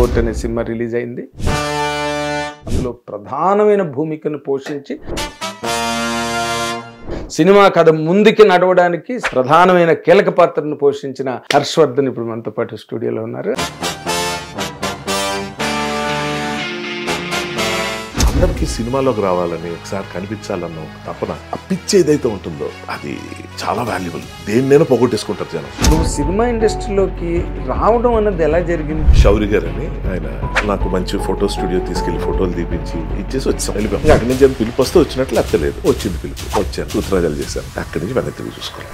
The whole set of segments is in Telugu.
కోర్ట్ అనే సినిమా రిలీజ్ అయింది. అందులో ప్రధానమైన భూమికను పోషించి సినిమా కథ ముందుకి నడవడానికి ప్రధానమైన కీలక పాత్రను పోషించిన హర్షవర్ధన్ ఇప్పుడు మనతో పాటు స్టూడియోలో ఉన్నారు. అందరికీ సినిమాలోకి రావాలని ఒకసారి కనిపించాలన్న ఒక తపన, ఆ పిచ్చి ఏదైతే ఉంటుందో అది చాలా వాల్యుబుల్. దేన్నైనా పోగొట్టేసుకుంటారు జనం. నువ్వు సినిమా ఇండస్ట్రీలోకి రావడం అన్నది ఎలా జరిగింది? శౌరి గారు అని ఆయన నాకు మంచి ఫోటో స్టూడియో తీసుకెళ్లి ఫోటోలు తీపించి ఇచ్చేసి వచ్చాం. వెళ్ళిపోయాం. అక్కడి నుంచి పిలుపు వస్తే వచ్చినట్లు అక్కలేదు. వచ్చింది పిలుపు, వచ్చాను, ఉత్తరాజాలు చేశాను. అక్కడి నుంచి వెనక్కి తిరిగి చూసుకోవాలి.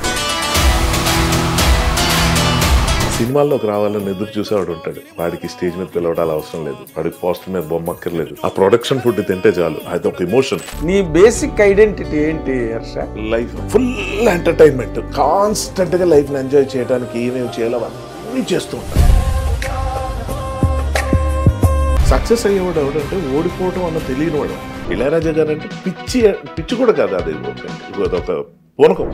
సినిమాల్లోకి రావాలని ఎదురు చూసేవాడు ఉంటాడు. వాడికి స్టేజ్ మీద పిలవడాలు అవసరం లేదు, వాడికి పోస్టర్ మీద బొమ్మ అక్కర్లేదు. ఆ ప్రొడక్షన్ ఫుడ్ తింటే చాలు, అది ఒక ఎమోషన్. నీ బేసిక్ ఐడెంటిటీ ఏంటి Harsha? Life full entertainment, constant గా లైఫ్ ని ఎంజాయ్ చేయడానికి ఏమేమి చేయాలో అన్నీ చేస్తూ ఉంటాను. సక్సెస్ అయ్యేవాడు ఎవడంటే ఓడిపోవడం అన్న తెలియని వాడు. ఇళయరాజా గారు అంటే పిచ్చి కూడా కాదు, అది ఒక పూనకం.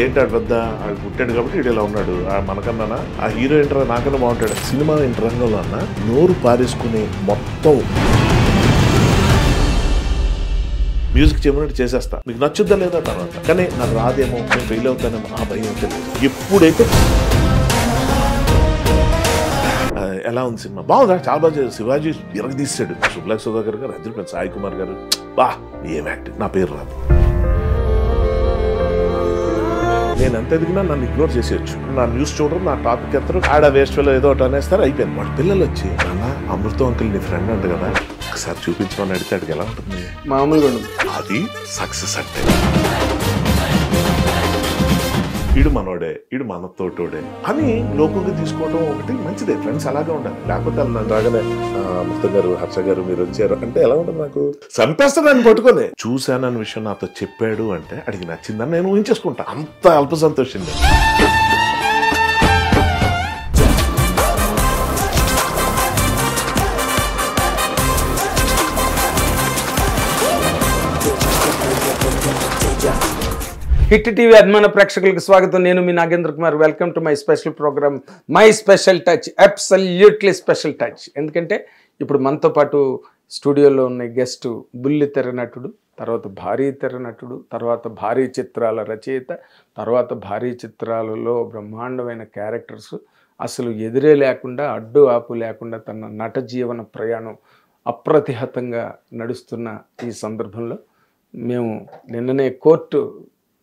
ఏంటాడు పెద్ద ఆడు పుట్టాడు కాబట్టి ఇడు ఇలా ఉన్నాడు, మనకన్నా ఆ హీరో ఏంటరా నాకన్నా బాగుంటాడు. సినిమా రంగంలో అన్న నోరు పారేసుకుని మొత్తం మ్యూజిక్ చేయమన్నట్టు చేసేస్తా, మీకు నచ్చుద్దా లేదా తర్వాత, కానీ నాకు రాదేమో, నేను ఫెయిల్ అవుతానేమో ఆ భయం అయితే లేదు. ఎప్పుడైతే ఎలా ఉంది సినిమా, బాగుందా, చాలా బాగా శివాజీ ఇరగదీశాడు, శుభ్లాక్ సుధాకర్ గారు, అదిరిపోయింది, సాయి కుమార్ గారు, బా ఏం యాక్టింగ్. నా పేరు రాదు, నేను ఎంత ఎదిగినా నన్ను ఇగ్నోర్ చేసేయచ్చు. నా న్యూస్ చూడరు, నా టాపిక్ ఎత్తరు, ఆడ వేస్ట్ లో ఏదో ఒకటి అనేస్తారు, అయిపోయింది. వాడు పిల్లలు వచ్చి నాన్న అమృతం అంకుల్ నీ ఫ్రెండ్ అంట కదా, ఒకసారి చూపించమని అడిగితే అడిగి ఎలా ఉంటుంది, మామూలుగా అది సక్సెస్ అంటే. ఇడు మనోడే, ఇడు మనతోటోడే అని లోకంగా తీసుకోవడం ఒకటి మంచిదే. ఫ్రెండ్స్ అలాగే ఉండాలి, లేకపోతే నన్ను రాగానే అమృత గారు, హర్ష గారు మీరు వచ్చారు అంటే ఎలా ఉంటుంది, నాకు చంపేస్తానని పట్టుకొని చూశానన్న విషయం నాతో చెప్పాడు అంటే అడిగి నచ్చిందని నేను ఊహించేసుకుంటా. అంత అల్ప సంతోషం. హిట్ టీవీ అభిమాన ప్రేక్షకులకు స్వాగతం. నేను మీ Nagendra Kumar. Welcome to my special programme my special touch. Absolutely special touch. ఎందుకంటే ఇప్పుడు మనతో పాటు స్టూడియోలో ఉన్న గెస్ట్ బుల్లి తెర నటుడు, తర్వాత భారీ తెర నటుడు, తర్వాత భారీ చిత్రాల రచయిత, తర్వాత భారీ చిత్రాలలో బ్రహ్మాండమైన క్యారెక్టర్స్, అసలు ఎదురే లేకుండా అడ్డు ఆపు లేకుండా తన నట జీవన ప్రయాణం అప్రతిహతంగా నడుస్తున్న ఈ సందర్భంలో మేము నిన్ననే కోర్టు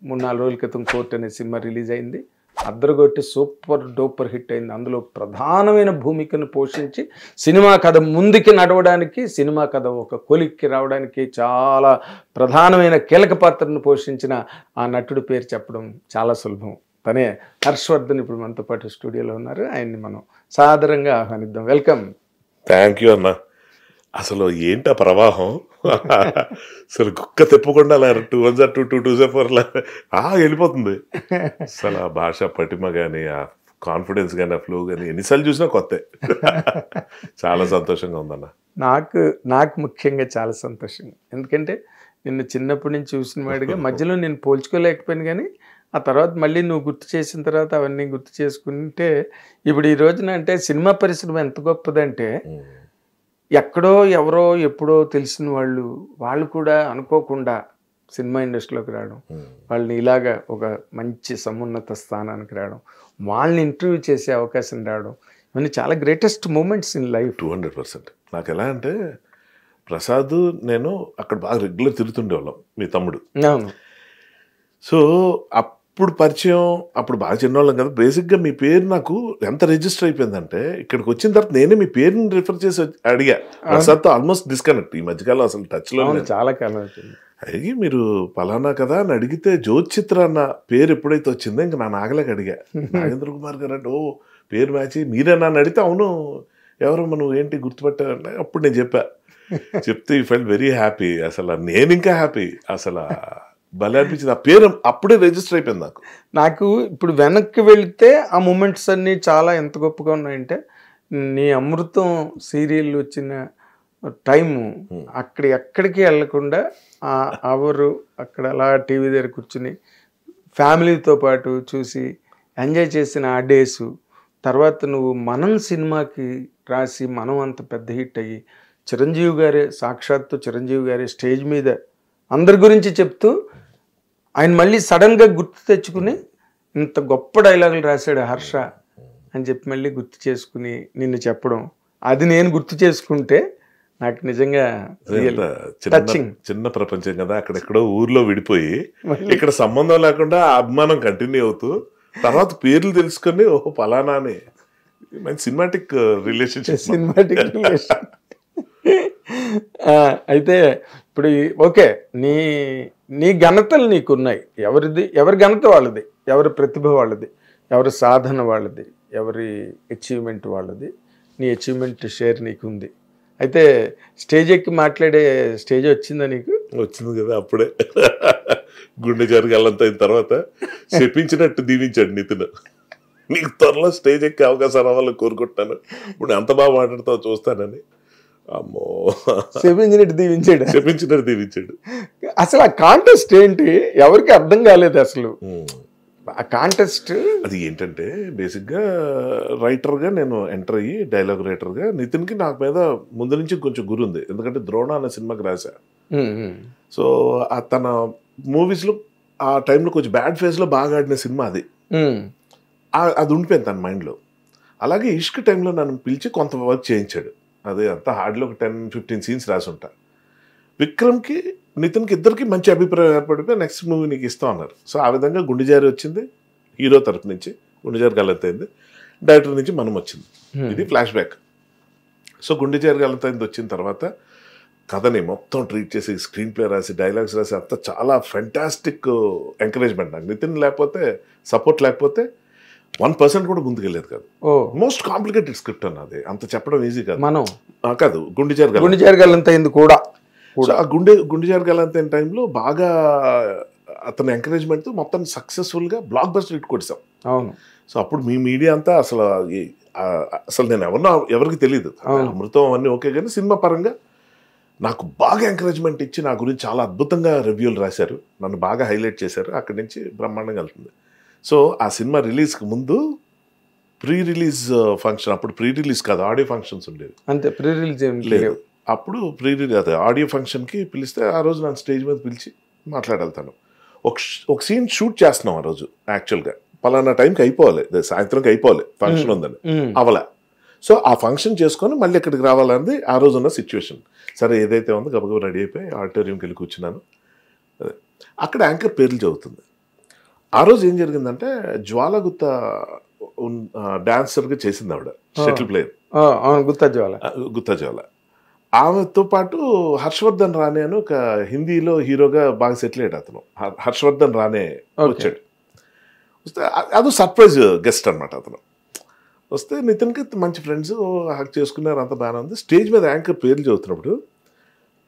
3-4 రోజుల క్రితం కోర్ట్ అనే సినిమా రిలీజ్ అయింది. అద్దరగొట్టి సూపర్ డూపర్ హిట్ అయింది. అందులో ప్రధానమైన భూమికను పోషించి సినిమా కథ ముందుకి నడవడానికి, సినిమా కథ ఒక కొలిక్కి రావడానికి చాలా ప్రధానమైన కీలక పాత్రను పోషించిన ఆ నటుడి పేరు చెప్పడం చాలా సులభం. తనే హర్షవర్ధన్ ఇప్పుడు మనతో పాటు స్టూడియోలో ఉన్నారు. ఆయన్ని మనం సాదరంగా ఆహ్వానిద్దాం. వెల్కమ్. థ్యాంక్ యూ అన్న. అసలు ఏంట ప్రవాహం, అసలు కుక్క తెప్పకుండా 2 1 2 2 2 4 వెళ్ళిపోతుంది. అసలు ఆ భాష పటిమ కానీ, ఆ కాన్ఫిడెన్స్ కానీ, ఆ ఫ్లో కానీ ఎన్నిసార్లు చూసినా కొత్త. చాలా సంతోషంగా ఉందన్న. నాకు ముఖ్యంగా చాలా సంతోషంగా, ఎందుకంటే నిన్ను చిన్నప్పటి నుంచి చూసిన వాడిగా మధ్యలో నేను పోల్చుకోలేకపోయాను, కానీ ఆ తర్వాత మళ్ళీ నువ్వు గుర్తు చేసిన తర్వాత అవన్నీ గుర్తు చేసుకుంటే ఇప్పుడు ఈ రోజున అంటే సినిమా పరిశ్రమ ఎంత గొప్పదంటే ఎక్కడో ఎవరో ఎప్పుడో తెలిసిన వాళ్ళు కూడా అనుకోకుండా సినిమా ఇండస్ట్రీలోకి రావడం, వాళ్ళని ఇలాగా ఒక మంచి సమున్నత స్థానానికి రావడం, వాళ్ళని ఇంటర్వ్యూ చేసే అవకాశం రావడం, ఇవన్నీ చాలా గ్రేటెస్ట్ మూమెంట్స్ ఇన్ లైఫ్. 200%. నాకు ఎలా అంటే ప్రసాద్ నేను అక్కడ బాగా రెగ్యులర్ తిరుగుతుండేవాళ్ళం, మీ తమ్ముడు. అవును. సో అప్పుడు పరిచయం, అప్పుడు బాగా చిన్నవాళ్ళం కదా. బేసిక్గా మీ పేరు నాకు ఎంత రిజిస్టర్ అయిపోయిందంటే ఇక్కడికి వచ్చిన తర్వాత నేనే మీ పేరుని రిఫర్ చేసి అడిగా. ప్రసాద్తో ఆల్మోస్ట్ డిస్కనెక్ట్. ఈ మధ్యకాలం అసలు టచ్లో చాలా కాలం అవుతుంది. అడిగి మీరు పలానా కదా అని అడిగితే జ్యోతిచిత్ర అన్న పేరు ఎప్పుడైతే వచ్చిందో ఇంకా నా నాగలేక అడిగా, నాగేంద్ర కుమార్ గారు అంటే, ఓ పేరు మ్యాచ్ మీరేనా అని అడిగితే, అవును ఎవరు నువ్వు ఏంటి గుర్తుపట్టారంటే అప్పుడు నేను చెప్తే యూ ఫెల్ట్ వెరీ హ్యాపీ. అసలు నేను ఇంకా హ్యాపీ, అసలు భలే అనిపించింది. ఆ పేరు అప్పుడే రిజిస్టర్ అయిపోయింది నాకు. ఇప్పుడు వెనక్కి వెళితే ఆ మూమెంట్స్ అన్నీ చాలా ఎంత గొప్పగా ఉన్నాయంటే, నీ అమృతం సీరియల్ వచ్చిన టైము ఎక్కడికి వెళ్ళకుండా అవరు అక్కడ అలా టీవీ దగ్గర కూర్చుని ఫ్యామిలీతో పాటు చూసి ఎంజాయ్ చేసిన ఆ డేసు తర్వాత నువ్వు మనం సినిమాకి రాసి మనం అంత పెద్ద హిట్ అయ్యి చిరంజీవి గారే సాక్షాత్తు చిరంజీవి గారే స్టేజ్ మీద అందరి గురించి చెప్తూ ఆయన మళ్ళీ సడన్గా గుర్తు తెచ్చుకుని ఇంత గొప్ప డైలాగులు రాశాడు హర్ష అని చెప్పి మళ్ళీ గుర్తు చేసుకుని నిన్ను చెప్పడం, అది నేను గుర్తు చేసుకుంటే నాకు నిజంగా చిన్న ప్రపంచం కదా, అక్కడెక్కడో ఊర్లో విడిపోయి ఇక్కడ సంబంధం లేకుండా ఆ అభిమానం కంటిన్యూ అవుతూ తర్వాత పేర్లు తెలుసుకొని ఓహో పలానా అని మంచి సినిమాటిక్ రిలేషన్షిప్. అయితే ఇప్పుడు ఓకే, నీ నీ ఘనతలు నీకున్నాయి. ఎవరి ఘనత వాళ్ళది, ఎవరి ప్రతిభ వాళ్ళది, ఎవరి సాధన వాళ్ళది, ఎవరి అచీవ్మెంట్ వాళ్ళది. నీ అచీవ్మెంట్ షేర్ నీకుంది. అయితే స్టేజ్ ఎక్కి మాట్లాడే స్టేజ్ వచ్చిందా నీకు? వచ్చింది కదా అప్పుడే. గుండె జారికి వెళ్ళంత అయిన తర్వాత చెప్పించినట్టు దీవించాడు నితిన్, నీకు త్వరలో స్టేజ్ ఎక్కి అవకాశం రావాలని కోరుకుంటున్నాను, ఇప్పుడు ఎంత బాగా మాట్లాడుతావు చూస్తానని. అమ్మో, చెప్పించినట్టు దీవించాడు. అసలు ఆ కాంటెస్ట్ ఏంటి ఎవరికి అర్థం కాలేదు అసలు. ఆ కాంటెస్ట్ అది ఏంటంటే బేసిక్గా రైటర్గా నేను ఎంటర్ అయ్యి డైలాగ్ రైటర్గా నితిన్కి నాకు మీద ముందు నుంచి కొంచెం గురి ఉంది, ఎందుకంటే ద్రోణ అనే సినిమాకి రాశా. సో తన మూవీస్లో ఆ టైంలో కొంచెం బ్యాడ్ ఫేజ్లో బాగా ఆడిన సినిమా అది. అది ఉండిపోయింది తన మైండ్లో. అలాగే ఇష్క్ టైంలో నన్ను పిలిచి కొంత వర్క్ చేయించాడు. అదే అంతా హార్డ్లో ఒక 10-15 సీన్స్ రాసి ఉంటా. విక్రమ్కి నితిన్కి ఇద్దరికి మంచి అభిప్రాయం ఏర్పడిపోయి నెక్స్ట్ మూవీ నీకు ఇస్తాం అన్నారు. సో ఆ విధంగా గుండెజారి వచ్చింది, హీరో తరపు నుంచి గుండెజారి గలంతైంది, డైరెక్టర్ నుంచి మనం వచ్చింది. ఇది ఫ్లాష్ బ్యాక్. సో గుండెజారి గలంతైంది వచ్చిన తర్వాత కథని మొత్తం ట్రీట్ చేసి స్క్రీన్ ప్లే రాసి డైలాగ్స్ రాసి అంతా చాలా ఫెంటాస్టిక్ ఎంకరేజ్మెంట్. నాకు నితిన్ లేకపోతే, సపోర్ట్ లేకపోతే 1% కూడా ముందుకెళ్ళేది కాదు. మోస్ట్ కాంప్లికేటెడ్ స్క్రిప్ట్ అన్నది, అంత చెప్పడం ఈజీ కాదు. మనం కాదు గుండెజారి గలంతైంది కూడా. ఆ గుండెజారి గలంతైన టైంలో బాగా అతని ఎంకరేజ్మెంట్తో మొత్తం సక్సెస్ఫుల్గా బ్లాక్ బస్టర్ హిట్ కొట్టాం. అవును. సో అప్పుడు మీ మీడియా అంతా అసలు నేను ఎవరికి తెలియదు, అమృతం అవన్నీ ఓకే, కానీ సినిమా పరంగా నాకు బాగా ఎంకరేజ్మెంట్ ఇచ్చి నా గురించి చాలా అద్భుతంగా రివ్యూలు రాశారు, నన్ను బాగా హైలైట్ చేశారు. అక్కడి నుంచి బ్రహ్మాండంగా వెళ్తుంది. సో ఆ సినిమా రిలీజ్కి ముందు ప్రీ రిలీజ్ ఫంక్షన్, అప్పుడు ప్రీ రిలీజ్ కాదు ఆడియో ఫంక్షన్స్ ఉండేవి. అంతే, ప్రీ రిలీజ్ ఏం లేదు. అప్పుడు ప్రీ రిలీజ్ అదే ఆడియో ఫంక్షన్కి పిలిస్తే ఆ రోజు నన్ను స్టేజ్ మీద పిలిచి మాట్లాడతాను. ఒక సీన్ షూట్ చేస్తున్నాం ఆ రోజు. యాక్చువల్గా పలానా టైంకి అయిపోవాలి, సాయంత్రంకి అయిపోవాలి, ఫంక్షన్ ఉందని అవలా. సో ఆ ఫంక్షన్ చేసుకొని మళ్ళీ ఇక్కడికి రావాలన్నది ఆ రోజు ఉన్న సిచ్యువేషన్. సరే ఏదైతే ఉందో గబగబా రెడీ అయిపోయి ఆడిటోరియంకి వెళ్ళి కూర్చున్నాను. అదే అక్కడ యాంకర్ పేర్లు చదువుతుంది. ఆ రోజు ఏం జరిగిందంటే జ్వాలగుత్త డాన్సర్గా చేసింది ఆవిడ, షటిల్ ప్లేయర్ గుత్తా జ్వాల. ఆమెతో పాటు హర్షవర్ధన్ రాణే అని ఒక హిందీలో హీరోగా బాగా సెటిల్ అయ్యాడు అతను. హర్షవర్ధన్ రాణే వచ్చాడు. వస్తే అది సర్ప్రైజ్ గెస్ట్ అనమాట. అతను వస్తే నితిన్కి మంచి ఫ్రెండ్స్ హక్ చేసుకున్నారు, అంత బాగానే ఉంది. స్టేజ్ మీద యాంకర్ పేర్లు చదువుతున్నప్పుడు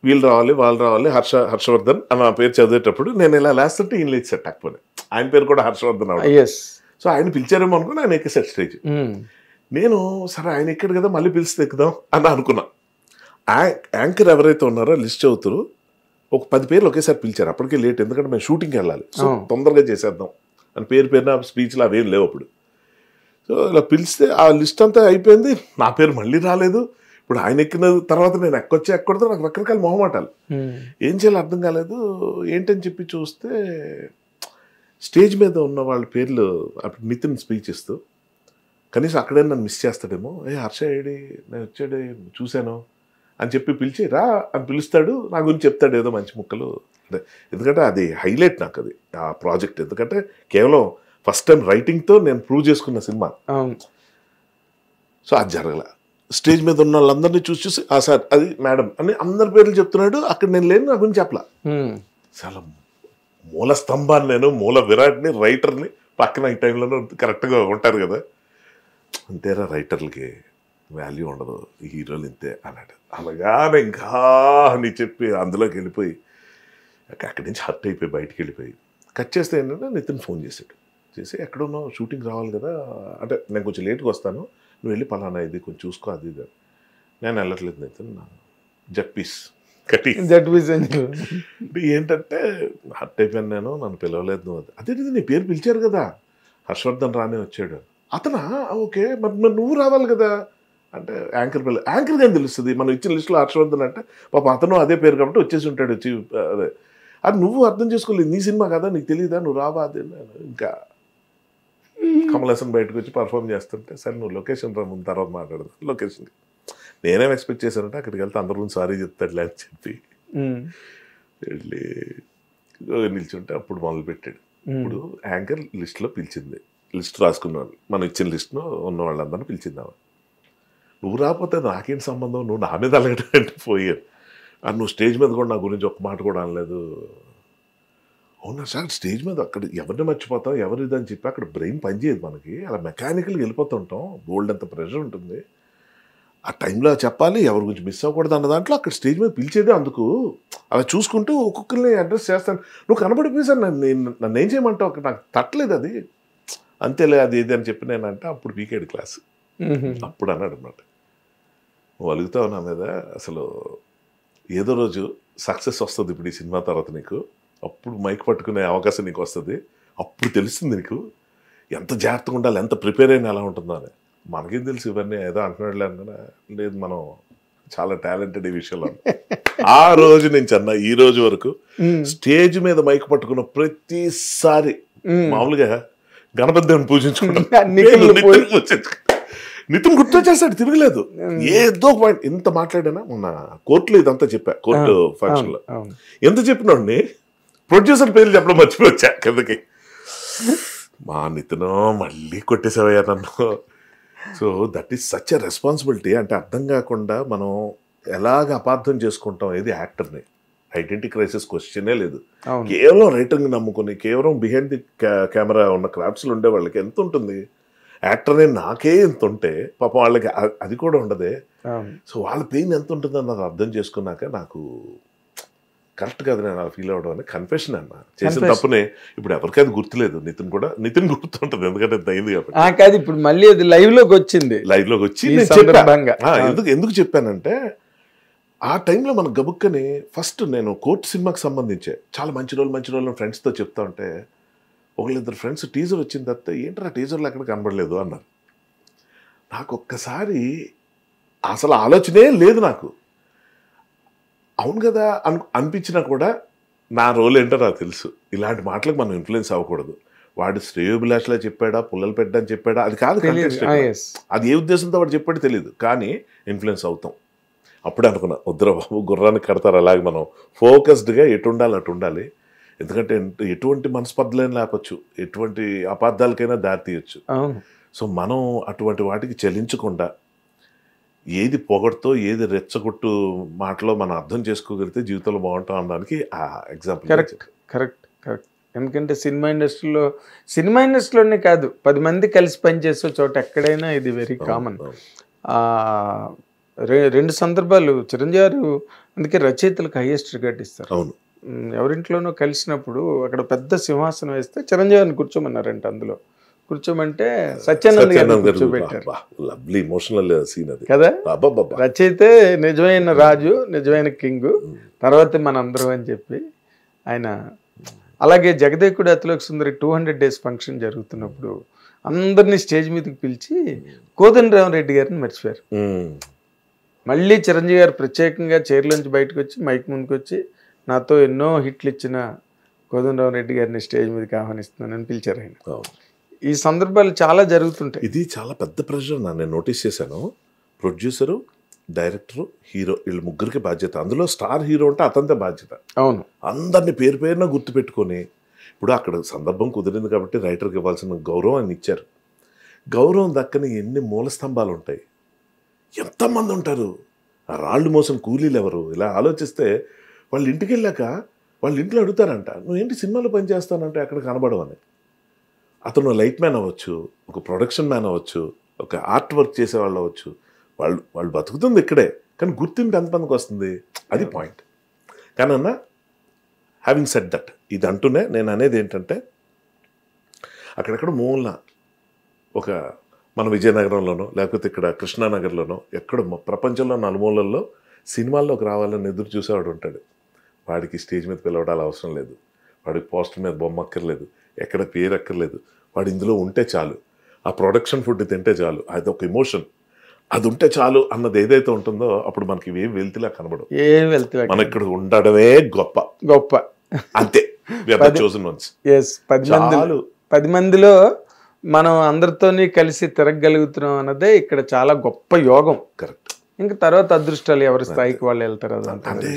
వీళ్ళు రావాలి వాళ్ళు రావాలి హర్షవర్ధన్ అని పేరు చదివేటప్పుడు నేను ఇలా లేస్తుంటే ఈయన లేచాడు టక్కుని. ఆయన పేరు కూడా హర్షవర్ధన్ అవడం. సో ఆయన పిలిచారేమో అనుకుని ఆయన ఎక్కేసాడు స్టేజ్. నేను సరే ఆయన ఎక్కాడు కదా మళ్ళీ పిలిస్తే ఎక్కుదాం అని అనుకున్నా. యాంకర్ ఎవరైతే ఉన్నారో లిస్ట్ చదువుతారు, ఒక 10 పేర్లు ఒకేసారి పిలిచారు. అప్పటికే లేట్, ఎందుకంటే మేము షూటింగ్కి వెళ్ళాలి, సో తొందరగా చేసేద్దాం అని పేరున స్పీచ్లు అవేం లేవు అప్పుడు. సో ఇలా పిలిస్తే ఆ లిస్ట్ అంతా అయిపోయింది, నా పేరు మళ్ళీ రాలేదు. ఇప్పుడు ఆయన ఎక్కిన తర్వాత నేను ఎక్కడతో నాకు రకరకాల మొహమాటాలు, ఏం చేయాలో అర్థం కాలేదు. ఏంటని చెప్పి చూస్తే స్టేజ్ మీద ఉన్న వాళ్ళ పేర్లు అప్పుడు నితిన్ స్పీచ్ ఇస్తూ కనీసం అక్కడే నన్ను మిస్ చేస్తాడేమో, హర్ష ఏడి నేను వచ్చాడు చూశాను అని చెప్పి పిలిచి రా అని పిలుస్తాడు, నా గురించి చెప్తాడు ఏదో మంచి ముక్కలు. ఎందుకంటే అది హైలైట్ నాకు అది ఆ ప్రాజెక్ట్. ఎందుకంటే కేవలం ఫస్ట్ టైం రైటింగ్తో నేను ప్రూవ్ చేసుకున్న సినిమా. సో అది జరగల. స్టేజ్ మీద ఉన్న వాళ్ళందరినీ చూసి సార్ అది మేడం అని అందరి పేర్లు చెప్తున్నాడు. అక్కడ నేను లేను, నా గురించి చెప్పలా. చాలా మూల స్తంభాన్ని, నేను మూల విరాట్ని, రైటర్ని పక్కన ఈ టైంలోనూ కరెక్ట్గా ఉంటారు కదా. అంతేరా రైటర్లకి వాల్యూ ఉండదు, ఈ హీరోలు ఇంతే అన్నాడు. అలాగానే ఇంకా అని చెప్పి అందులోకి వెళ్ళిపోయి అక్కడి నుంచి హర్ట్ అయిపోయి బయటికి వెళ్ళిపోయి కట్ చేస్తే ఏంటంటే నితిన్ ఫోన్ చేశాడు. చేసి ఎక్కడున్నావు, షూటింగ్ రావాలి కదా అంటే నేను కొంచెం లేట్గా వస్తాను, నువ్వు వెళ్ళి పలానా ఇది కొంచెం చూసుకో అది ఇది. నేను వెళ్ళట్లేదు నితిన్, జట్ పీస్ ఏంటంటే హర్ట్ అయిపోయాను నేను, నన్ను పిలవలేదు నువ్వు. అదే నీ పేరు పిలిచారు కదా, హర్షవర్ధన్ రానే వచ్చాడు. అతనా ఓకే మరి నువ్వు రావాలి కదా అంటే యాంకర్ కానీ తెలుస్తుంది మనం ఇచ్చిన లిస్టులో హర్షవర్ధన్ అంటే పాప అతను అదే పేరు కాబట్టి వచ్చేసి ఉంటాడు వచ్చి అదే అది నువ్వు అర్థం చేసుకోలేదు నీ సినిమా కదా నీకు తెలియదా నువ్వు రావా అదే ఇంకా కమల్ హాసన్ బయటకు వచ్చి పర్ఫామ్ చేస్తుంటే సరే నువ్వు లొకేషన్ రా ముందు తర్వాత మాట్లాడదు లొకేషన్కి నేనేం ఎక్స్పెక్ట్ చేశానంటే అక్కడికి వెళ్తే అందరూ సారీ చెప్తాడులే అని చెప్పి వెళ్ళి నిల్చుంటే అప్పుడు మొదలు పెట్టాడు ఇప్పుడు యాంకర్ లిస్ట్లో పిలిచింది లిస్ట్ రాసుకున్నాను మనం ఇచ్చిన లిస్ట్లో ఉన్న వాళ్ళందరినీ పిలిచిందాం నువ్వు రాకపోతే నాకేంటి సంబంధం నువ్వు నా మీద అలగడంటే పోయాను అది నువ్వు స్టేజ్ మీద కూడా నా గురించి ఒక్క మాట కూడా అనలేదు అవునా సార్ స్టేజ్ మీద అక్కడ ఎవరిని మర్చిపోతాం ఎవరిదని చెప్పి అక్కడ బ్రెయిన్ పనిచేయదు మనకి అలా మెకానికల్గా వెళ్ళిపోతుంటాం బోల్డ్ అంత ప్రెషర్ ఉంటుంది ఆ టైంలో చెప్పాలి ఎవరి గురించి మిస్ అవ్వకూడదు అన్న దాంట్లో అక్కడ స్టేజ్ మీద పిలిచేదే అందుకు అలా చూసుకుంటూ ఒక్కొక్కరిని అడ్రస్ చేస్తాను నువ్వు కనబడిపోయి నన్ను ఏం చేయమంటావు అక్కడ నాకు తట్టలేదు అది అంతేలే అది ఏది అని చెప్పి నేనంటే అప్పుడు పీకేడు క్లాస్ అప్పుడు అన్నాడు అనమాట నువ్వు అలుగుతావు నా మీద అసలు ఏదో రోజు సక్సెస్ వస్తుంది ఇప్పుడు ఈ సినిమా తర్వాత నీకు అప్పుడు మైక్ పట్టుకునే అవకాశం నీకు వస్తుంది అప్పుడు తెలుస్తుంది నీకు ఎంత జాగ్రత్తగా ఉండాలి ఎంత ప్రిపేర్ అయినా ఎలా ఉంటుందో అని మనకేం తెలుసు ఇవన్నీ ఏదో అంటున్నాడులే అనుకున్నా లేదు మనం చాలా టాలెంటెడ్ ఈ విషయంలో ఆ రోజు నుంచి అన్న ఈ రోజు వరకు స్టేజ్ మీద మైక్ పట్టుకున్న ప్రతిసారి మామూలుగా గణపతి దేవుని పూజించుకుంటాం నితిన్ గుర్తొచ్చేస్తాడు తిరగలేదు ఏదో పాయింట్ ఎంత మాట్లాడానా మొన్న కోర్టులో ఇదంతా చెప్పా కోర్టు ఫంక్షన్ లో ఎంత చెప్పినోడిని ప్రొడ్యూసర్ పేర్లు చెప్పడం మర్చిపోవచ్చా కిందకి మా నితిన్ మళ్ళీ కొట్టేసావయ్యా నన్ను so that is such a responsibility అంటే అర్థం కాకుండా మనం ఎలాగ అపార్థం చేసుకుంటాం ఏది యాక్టర్ని ఐడెంటిటీ క్రైసిస్ క్వశ్చనే లేదు కేవలం రైటింగ్ నమ్ముకుని కేవలం బిహైండ్ ది కెమెరా ఉన్న క్రాఫ్ట్స్లో ఉండే వాళ్ళకి ఎంత ఉంటుంది యాక్టర్నే నాకే ఎంత ఉంటే పాపం వాళ్ళకి అది కూడా ఉండదే సో వాళ్ళ పెయిన్ ఎంత ఉంటుందని నాకు అర్థం చేసుకున్నాక నాకు కరెక్ట్ కాదు నేను అలా ఫీల్ అవ్వడం అని కన్ఫెషన్ అన్న చేసిన తప్పునే ఇప్పుడు ఎవరికి అది గుర్తులేదు నితిన్ గుర్తుంటుంది ఎందుకంటే అది అయింది కాబట్టి ఇప్పుడు మళ్ళీ అది లైవ్ లోకి వచ్చి ఎందుకు చెప్పానంటే ఆ టైంలో మన గబుక్కని ఫస్ట్ నేను కోర్టు సినిమాకి సంబంధించే చాలా మంచి రోజులు ఫ్రెండ్స్తో చెప్తా ఉంటే ఒకళ్ళిద్దరు ఫ్రెండ్స్ టీజర్ వచ్చిన తర్వాత ఏంట్రా టీజర్లు ఎక్కడ కనబడలేదు అన్నారు నాకు ఒక్కసారి అసలు ఆలోచనే లేదు నాకు అవును కదా అనిపించినా కూడా నా రోల్ ఏంటో నాకు తెలుసు ఇలాంటి మాటలకు మనం ఇన్ఫ్లుయెన్స్ అవ్వకూడదు వాడు శ్రేయోభిలాషలా చెప్పాడా పుల్లలు పెట్టని చెప్పాడా అది కాదు అది ఏ ఉద్దేశంతో వాడు చెప్పాడు తెలియదు కానీ ఇన్ఫ్లుయెన్స్ అవుతాం అప్పుడే అనుకున్నా వద్దురా బాబు గుర్రానికి కడతారు అలాగే మనం ఫోకస్డ్గా ఎటు ఉండాలి అటు ఉండాలి ఎందుకంటే ఎటువంటి మనస్పర్ధలైనా లేపచ్చు ఎటువంటి అపార్థాలకైనా దారి తీయచ్చు సో మనం అటువంటి వాటికి చలించకుండా ఏది పొగడుతో ఏది రెచ్చగొట్టు మాటలో మనం అర్థం చేసుకోగలిగితే జీవితంలో బాగుంటాం అనడానికి ఆ ఎగ్జాంపుల్ కరెక్ట్ ఎందుకంటే సినిమా ఇండస్ట్రీలోనే కాదు 10 మంది కలిసి పనిచేసే చోట ఎక్కడైనా ఇది వెరీ కామన్ 2 సందర్భాలు చిరంజీవి గారు అందుకే రచయితలకు హైయెస్ట్ రికార్డ్ ఇస్తారు అవును ఎవరింట్లోనో కలిసినప్పుడు అక్కడ పెద్ద సింహాసనం వేస్తే చిరంజీవి గారిని కూర్చోమన్నారంట అందులో కూర్చోమంటే సత్యానంద్ గారిని కూర్చోబెట్టారు కదా రచయితే నిజమైన రాజు నిజమైన కింగ్ తర్వాత మనందరం అని చెప్పి ఆయన అలాగే జగదేకుడు అతిలోక సుందరి 200 days ఫంక్షన్ జరుగుతున్నప్పుడు అందరినీ స్టేజ్ మీదకి పిలిచి కోదండరామరెడ్డి గారిని మర్చిపోయారు మళ్ళీ చిరంజీవి గారు ప్రత్యేకంగా చైర్లోంచి బయటకు వచ్చి మైక్ ముందుకు వచ్చి నాతో ఎన్నో హిట్లు ఇచ్చిన కోదండరామరెడ్డి గారిని స్టేజ్ మీదకి ఆహ్వానిస్తున్నానని పిలిచారు ఆయన ఈ సందర్భాలు చాలా జరుగుతుంటాయి ఇది చాలా పెద్ద ప్రెషర్ నేను నోటీస్ చేశాను ప్రొడ్యూసరు డైరెక్టరు హీరో వీళ్ళు ముగ్గురికి బాధ్యత అందులో స్టార్ హీరో అంటే అతనిదే బాధ్యత అవును అందరినీ పేరున గుర్తుపెట్టుకొని ఇప్పుడు అక్కడ సందర్భం కుదిరింది కాబట్టి రైటర్కి ఇవ్వాల్సిన గౌరవాన్ని ఇచ్చారు గౌరవం దక్కని ఎన్ని మూల స్తంభాలు ఉంటాయి ఎంతమంది ఉంటారు ఆ రాళ్ళు మోసం కూలీలు ఎవరు ఇలా ఆలోచిస్తే వాళ్ళ ఇంటికి వెళ్ళాక వాళ్ళ ఇంట్లో అడుగుతారంట నువ్వేంటి సినిమాలో పనిచేస్తానంటే అక్కడ కనబడవని అతను లైట్ మ్యాన్ అవ్వచ్చు ఒక ప్రొడక్షన్ మ్యాన్ అవ్వచ్చు ఒక ఆర్ట్ వర్క్ చేసేవాళ్ళు అవ్వచ్చు వాళ్ళు బతుకుతుంది ఇక్కడే కానీ గుర్తింపు ఎంతమందికి వస్తుంది అది పాయింట్ కానీ అన్న హ్యావింగ్ సెడ్ దట్ ఇది అంటూనే నేను అనేది ఏంటంటే అక్కడెక్కడ మూలన ఒక మన విజయనగరంలోనో లేకపోతే ఇక్కడ కృష్ణానగర్లోనో ఎక్కడ ప్రపంచంలో నలుమూలల్లో సినిమాల్లోకి రావాలని ఎదురు చూసేవాడు ఉంటాడు వాడికి స్టేజ్ మీద పిలవడాలు అవసరం లేదు వాడికి పోస్టర్ మీద బొమ్మ అక్కర్లేదు ఎక్కడ పేరు అక్కర్లేదు వాడు ఇందులో ఉంటే చాలు ఆ ప్రొడక్షన్ ఫుడ్ తింటే చాలు, అది ఒక ఎమోషన్, అది ఉంటే చాలు అన్నది ఏదైతే ఉంటుందో అప్పుడు మనకి ఇవేం వెళ్తిలా కనబడవు. ఏం వెళ్తే మన ఇక్కడ ఉండడమే గొప్ప గొప్ప అంతే. Chosen once. ఎస్ 10 మందిలో మనం అందరితోని కలిసి తిరగగలుగుతున్నాం అన్నదే ఇక్కడ చాలా గొప్ప యోగం. కరెక్ట్. ఇంకా తర్వాత అదృష్టాలు ఎవరి స్థాయికి వాళ్ళు వెళ్తారు. అదంతా అంటే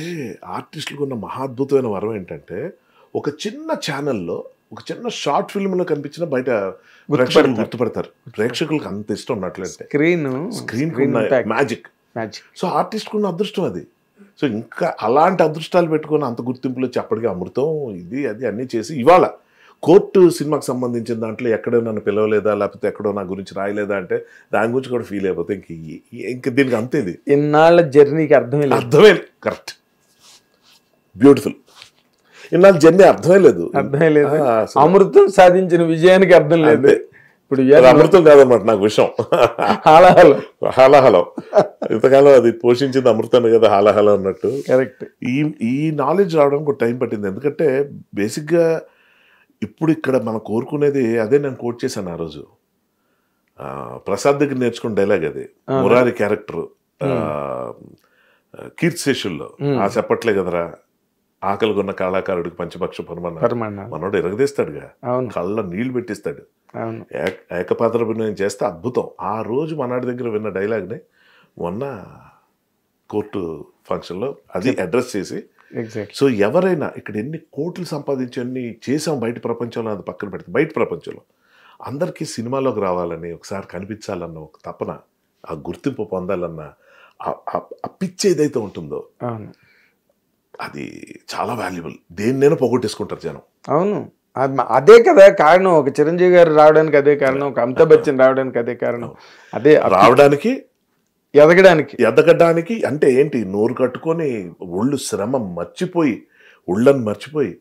ఆర్టిస్టులకు ఉన్న మహాద్భుతమైన వరం ఏంటంటే ఒక చిన్న ఛానల్లో ఒక చిన్న షార్ట్ ఫిల్మ్ లో కనిపించిన బయట గుర్తుపడతారు. ప్రేక్షకులకు అంత ఇష్టం ఉన్నట్లంటే స్క్రీన్ మ్యాజిక్. సో ఆర్టిస్ట్ కున్న అదృష్టం అది. సో ఇంకా అలాంటి అదృష్టాలు పెట్టుకుని అంత గుర్తింపులు వచ్చి అప్పటికే అమృతం ఇది అది అన్నీ చేసి ఇవాళ కోర్టు సినిమాకి సంబంధించిన దాంట్లో ఎక్కడో నన్ను పిలవలేదా, లేకపోతే ఎక్కడో నా గురించి రాయలేదా అంటే దాని గురించి కూడా ఫీల్ అయిపోతే ఇంక దీనికి అంతేది ఇన్నాళ్ళ జర్నీకి అర్థమే. Correct, beautiful. ఇన్నాళ్ళ జర్నీ అర్థమే లేదు. అమృతం సాధించిన విజయానికి అర్థం లేదు. ఇప్పుడు అమృతం కాదన్నమాట నాకు విషయం. హాలాహలం ఇంతకాలం అది పోషించింది అమృతాన్ని కదా, హాలాహలం అన్నట్టు. కరెక్ట్. ఈ నాలెడ్జ్ రావడానికి ఒక టైం పట్టింది. ఎందుకంటే బేసిక్గా ఇప్పుడు ఇక్కడ మనం కోరుకునేది అదే. నేను కోట్ చేశాను ఆ రోజు, ప్రసాద్ దగ్గర నేర్చుకున్న డైలాగ్ అది. మురారి క్యారెక్టర్ కీర్తిశేషుల్లో ఆ చెప్పట్లే కదరా, ఆకలిగొన్న కళాకారుడికి పంచపక్ష పరమన్న మనోడు ఎరగదీస్తాడుగా, కళ్ళ నీళ్లు పెట్టిస్తాడు, ఏకపాత్ర అభినయం చేస్తే అద్భుతం. ఆ రోజు మనాడి దగ్గర విన్న డైలాగ్ని మొన్న కోర్టు ఫంక్షన్లో అది అడ్రస్ చేసి, సో ఎవరైనా ఇక్కడ ఎన్ని కోట్లు సంపాదించి అన్ని చేసాం బయట ప్రపంచంలో, అది పక్కన పెడితే బయట ప్రపంచంలో అందరికీ సినిమాలోకి రావాలని, ఒకసారి కనిపించాలన్న ఒక తపన, ఆ గుర్తింపు పొందాలన్న ఆ పిచ్చి ఏదైతే ఉంటుందో అది చాలా వాల్యుబుల్. దేన్నైనా పోగొట్టేసుకుంటారు జనం. అవును, అదే కదా కారణం. ఒక చిరంజీవి గారు రావడానికి అదే కారణం, ఒక అమితాబ్ బచ్చన్ రావడానికి అదే కారణం. అదే రావడానికి, ఎదగడానికి అంటే ఏంటి, నోరు కట్టుకొని ఒళ్ళు శ్రమ మర్చిపోయి, ఒళ్ళని మర్చిపోయి,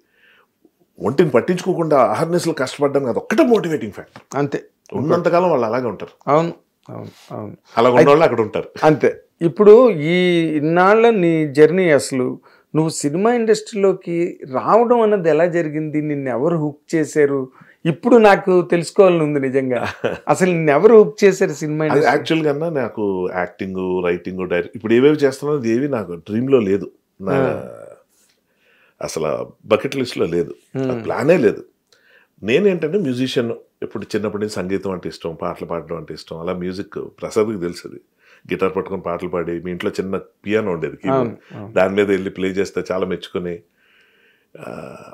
ఒంటిని పట్టించుకోకుండా అహర్నిశలు కష్టపడ్డానికి అది ఒక్కటే మోటివేటింగ్ ఫ్యాక్టర్. అంతే. ఉన్నంతకాలం వాళ్ళు అలాగే ఉంటారు. అవును అవును అవును, అలా ఉన్న వాళ్ళు అక్కడ ఉంటారు. అంతే. ఇప్పుడు ఈ ఇన్నాళ్ళ నీ జర్నీ, అసలు నువ్వు సినిమా ఇండస్ట్రీలోకి రావడం అన్నది ఎలా జరిగింది? నిన్ను ఎవరు హుక్ చేశారు? ఇప్పుడు నాకు తెలుసుకోవాలని ఉంది నిజంగా. అసలు నిన్ను ఎవరు హుక్ చేశారు సినిమా ఇండస్ట్రీ? యాక్చువల్గా నాకు యాక్టింగ్, రైటింగ్, డైరెక్ట్ ఇప్పుడు ఏవేవి చేస్తున్నాను అది ఏవి నాకు డ్రీమ్లో లేదు, నా అసలు బకెట్ లిస్ట్లో లేదు, ప్లానే లేదు. నేనేంటంటే మ్యూజిషియన్. ఇప్పుడు చిన్నప్పటి నుంచి సంగీతం అంటే ఇష్టం, పాటలు పాడడం అంటే ఇష్టం. అలా మ్యూజిక్ ప్రసాద్కి తెలుసు, గిటార్ పట్టుకొని పాటలు పాడి, మీ ఇంట్లో చిన్న పియానో ఉండేది, దాని మీద వెళ్ళి ప్లే చేస్తే చాలా మెచ్చుకొని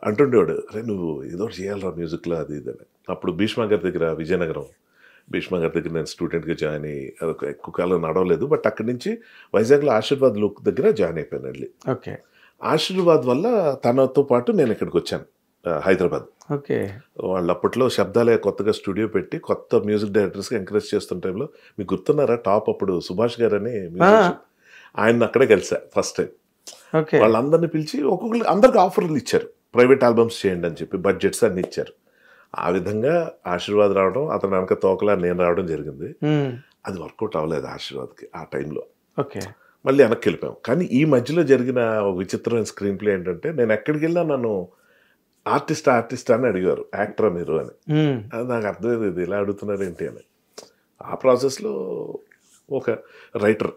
అంటుండేవాడు, అరే నువ్వు ఏదో చేయాలరా మ్యూజిక్లో అది ఇది అని. అప్పుడు భీష్మ గారి దగ్గర, విజయనగరం భీష్మ గారి దగ్గర నేను స్టూడెంట్గా జాయిన్ అయ్యి, అదొక ఎక్కువ కాలం నడవలేదు. బట్ అక్కడి నుంచి వైజాగ్లో ఆశీర్వాద్ లుక్ దగ్గర జాయిన్ అయిపోయాను వెళ్ళి. ఓకే. ఆశీర్వాద్ వల్ల తనతో పాటు నేను ఇక్కడికి వచ్చాను హైదరాబాద్. ఓకే. వాళ్ళు అప్పట్లో శబ్దాలే కొత్తగా స్టూడియో పెట్టి కొత్త మ్యూజిక్ డైరెక్టర్స్గా ఎంకరేజ్ చేస్తున్న టైంలో, మీకు గుర్తున్నారా టాప్ అప్పుడు సుభాష్ గారు అని ఆయన అక్కడే కలిసా ఫస్ట్ టైం. వాళ్ళందరినీ పిలిచి ఒక్కొక్కరికి అందరికి ఆఫర్లు ఇచ్చారు, ప్రైవేట్ ఆల్బమ్స్ చేయండి అని చెప్పి, బడ్జెట్స్ అన్ని ఇచ్చారు. ఆ విధంగా ఆశీర్వాద్ రావడం, అతను వెనక తోకలా నేను రావడం జరిగింది. అది వర్కౌట్ అవ్వలేదు ఆశీర్వాద్కి ఆ టైంలో. ఓకే. మళ్ళీ వెనక్కి వెళ్ళిపోయాం. కానీ ఈ మధ్యలో జరిగిన ఒక విచిత్రమైన స్క్రీన్ ప్లే ఏంటంటే, నేను ఎక్కడికి వెళ్ళినా నన్ను ఆర్టిస్ట్ అని అడిగారు, యాక్టరా మీరు అని. అది నాకు అర్థమైంది, ఇది ఇలా అడుగుతున్నారు ఏంటి అని. ఆ ప్రాసెస్లో ఒక రైటర్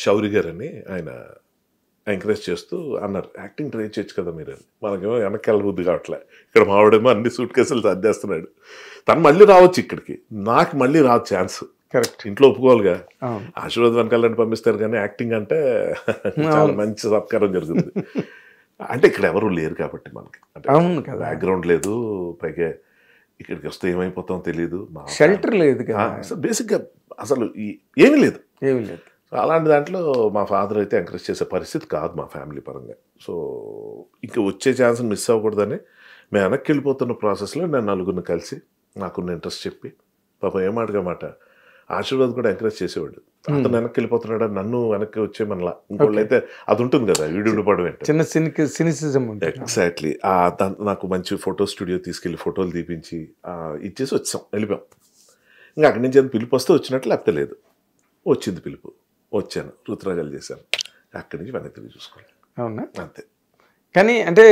శౌరి గారు అని ఆయన ఎంకరేజ్ చేస్తూ అన్నారు, యాక్టింగ్ ట్రై చేయొచ్చు కదా మీరు అని. మనకేమో వెనక్కి వెళ్ళబుద్ధి కావట్లే, ఇక్కడ మావాడేమో అన్ని సూట్ కేసులు సర్దేస్తున్నాడు. తను మళ్ళీ రావచ్చు ఇక్కడికి, నాకు మళ్ళీ రాదు ఛాన్స్. కరెక్ట్. ఇంట్లో ఒప్పుకోవాలిగా. ఆశీర్వాద్ వెనకాలని పంపిస్తారు కానీ యాక్టింగ్ అంటే చాలా మంచి సత్కారం జరుగుతుంది. అంటే ఇక్కడ ఎవరు లేరు కాబట్టి మనకి, అంటే బ్యాక్గ్రౌండ్ లేదు, పైగా ఇక్కడికి వస్తే ఏమైపోతాం తెలియదు, షెల్టర్ లేదు, బేసిక్గా అసలు ఏమీ లేదు. అలాంటి దాంట్లో మా ఫాదర్ అయితే ఎంకరేజ్ చేసే పరిస్థితి కాదు మా ఫ్యామిలీ పరంగా. సో ఇంకా వచ్చే ఛాన్స్ని మిస్ అవ్వకూడదని మేము వెనక్కి వెళ్ళిపోతున్న ప్రాసెస్లో నేను నలుగురిని కలిసి నాకున్న ఇంట్రెస్ట్ చెప్పి, పాపం ఏమాటగా మాట ఆశీర్వాద్ కూడా ఎంకరేజ్ చేసేవాడు. అతను వెనక్కి వెళ్ళిపోతున్నాడు, నన్ను వెనక్కి వచ్చేమనలా. ఇంకోళ్ళు అయితే అది ఉంటుంది కదా, వీడియోపడం చిన్న సినిసిజం. ఎగ్జాక్ట్లీ. నాకు మంచి ఫోటో స్టూడియో తీసుకెళ్ళి ఫోటోలు తీపించి ఇచ్చేసి వెళ్ళిపోయాం. ఇంకా అక్కడి నుంచి అది పిలుపు వస్తే వచ్చినట్లు, లేకపోతే లేదు. వచ్చింది పిలుపు, వచ్చాను, రుతురాగాలు చేశాను, అక్కడి నుంచి వెనక్కి తిరిగి చూసుకోవాలి. అవునా? అంతే. కానీ అంటే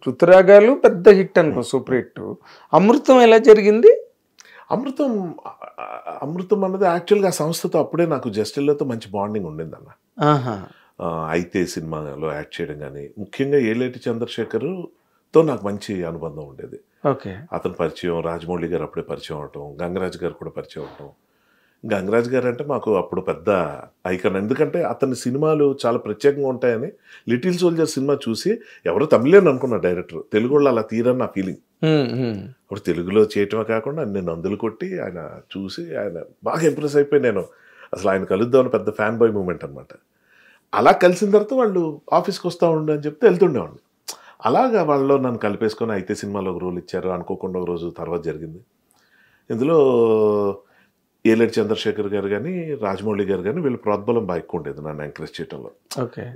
రుతురాగాలు పెద్ద హిట్ అనుకో, సూపర్ హిట్. అమృతం ఎలా జరిగింది? అమృతం అమృతం అన్నది యాక్చువల్గా ఆ సంస్థతో అప్పుడే నాకు జస్టిల్లతో మంచి బాండింగ్ ఉండింది అన్న. ఆహా. అయితే సినిమాలో యాక్ట్ చేయడం కానీ, ముఖ్యంగా ఏలేటి చంద్రశేఖర్తో నాకు మంచి అనుబంధం ఉండేది. ఓకే. అతని పరిచయం, రాజమౌళి గారు అప్పుడే పరిచయం అవటం, గంగరాజ్ గారు కూడా పరిచయం అవటం. గంగరాజ్ గారు అంటే మాకు అప్పుడు పెద్ద ఐకాన్. ఎందుకంటే అతని సినిమాలు చాలా ప్రత్యేకంగా ఉంటాయని లిటిల్ సోల్జర్ సినిమా చూసి ఎవరో తమిళని అనుకున్న డైరెక్టర్, తెలుగు వాళ్ళు అలా తీరని నా ఫీలింగ్. అప్పుడు తెలుగులో చేయటమే కాకుండా నేను నందులు కొట్టి ఆయన చూసి ఆయన బాగా ఇంప్రెస్ అయిపోయి నేను అసలు ఆయన కలుద్దామని పెద్ద ఫ్యాన్ బాయ్ మూమెంట్ అనమాట. అలా కలిసిన తర్వాత వాళ్ళు ఆఫీస్కి వస్తూ ఉండు అని చెప్తే వెళ్తుండేవాడిని. అలాగా వాళ్ళలో నన్ను కలిపేసుకొని అయితే సినిమాలో ఒక రోల్ ఇచ్చారు. అనుకోకుండా ఒక రోజు తర్వాత జరిగింది. ఇందులో ఏలేటి చంద్రశేఖర్ గారు కానీ, రాజమౌళి గారు కానీ వీళ్ళు ప్రోద్బలం బాగా ఎక్కువ ఉండేది నన్ను ఎంకరేజ్ చేయడంలో.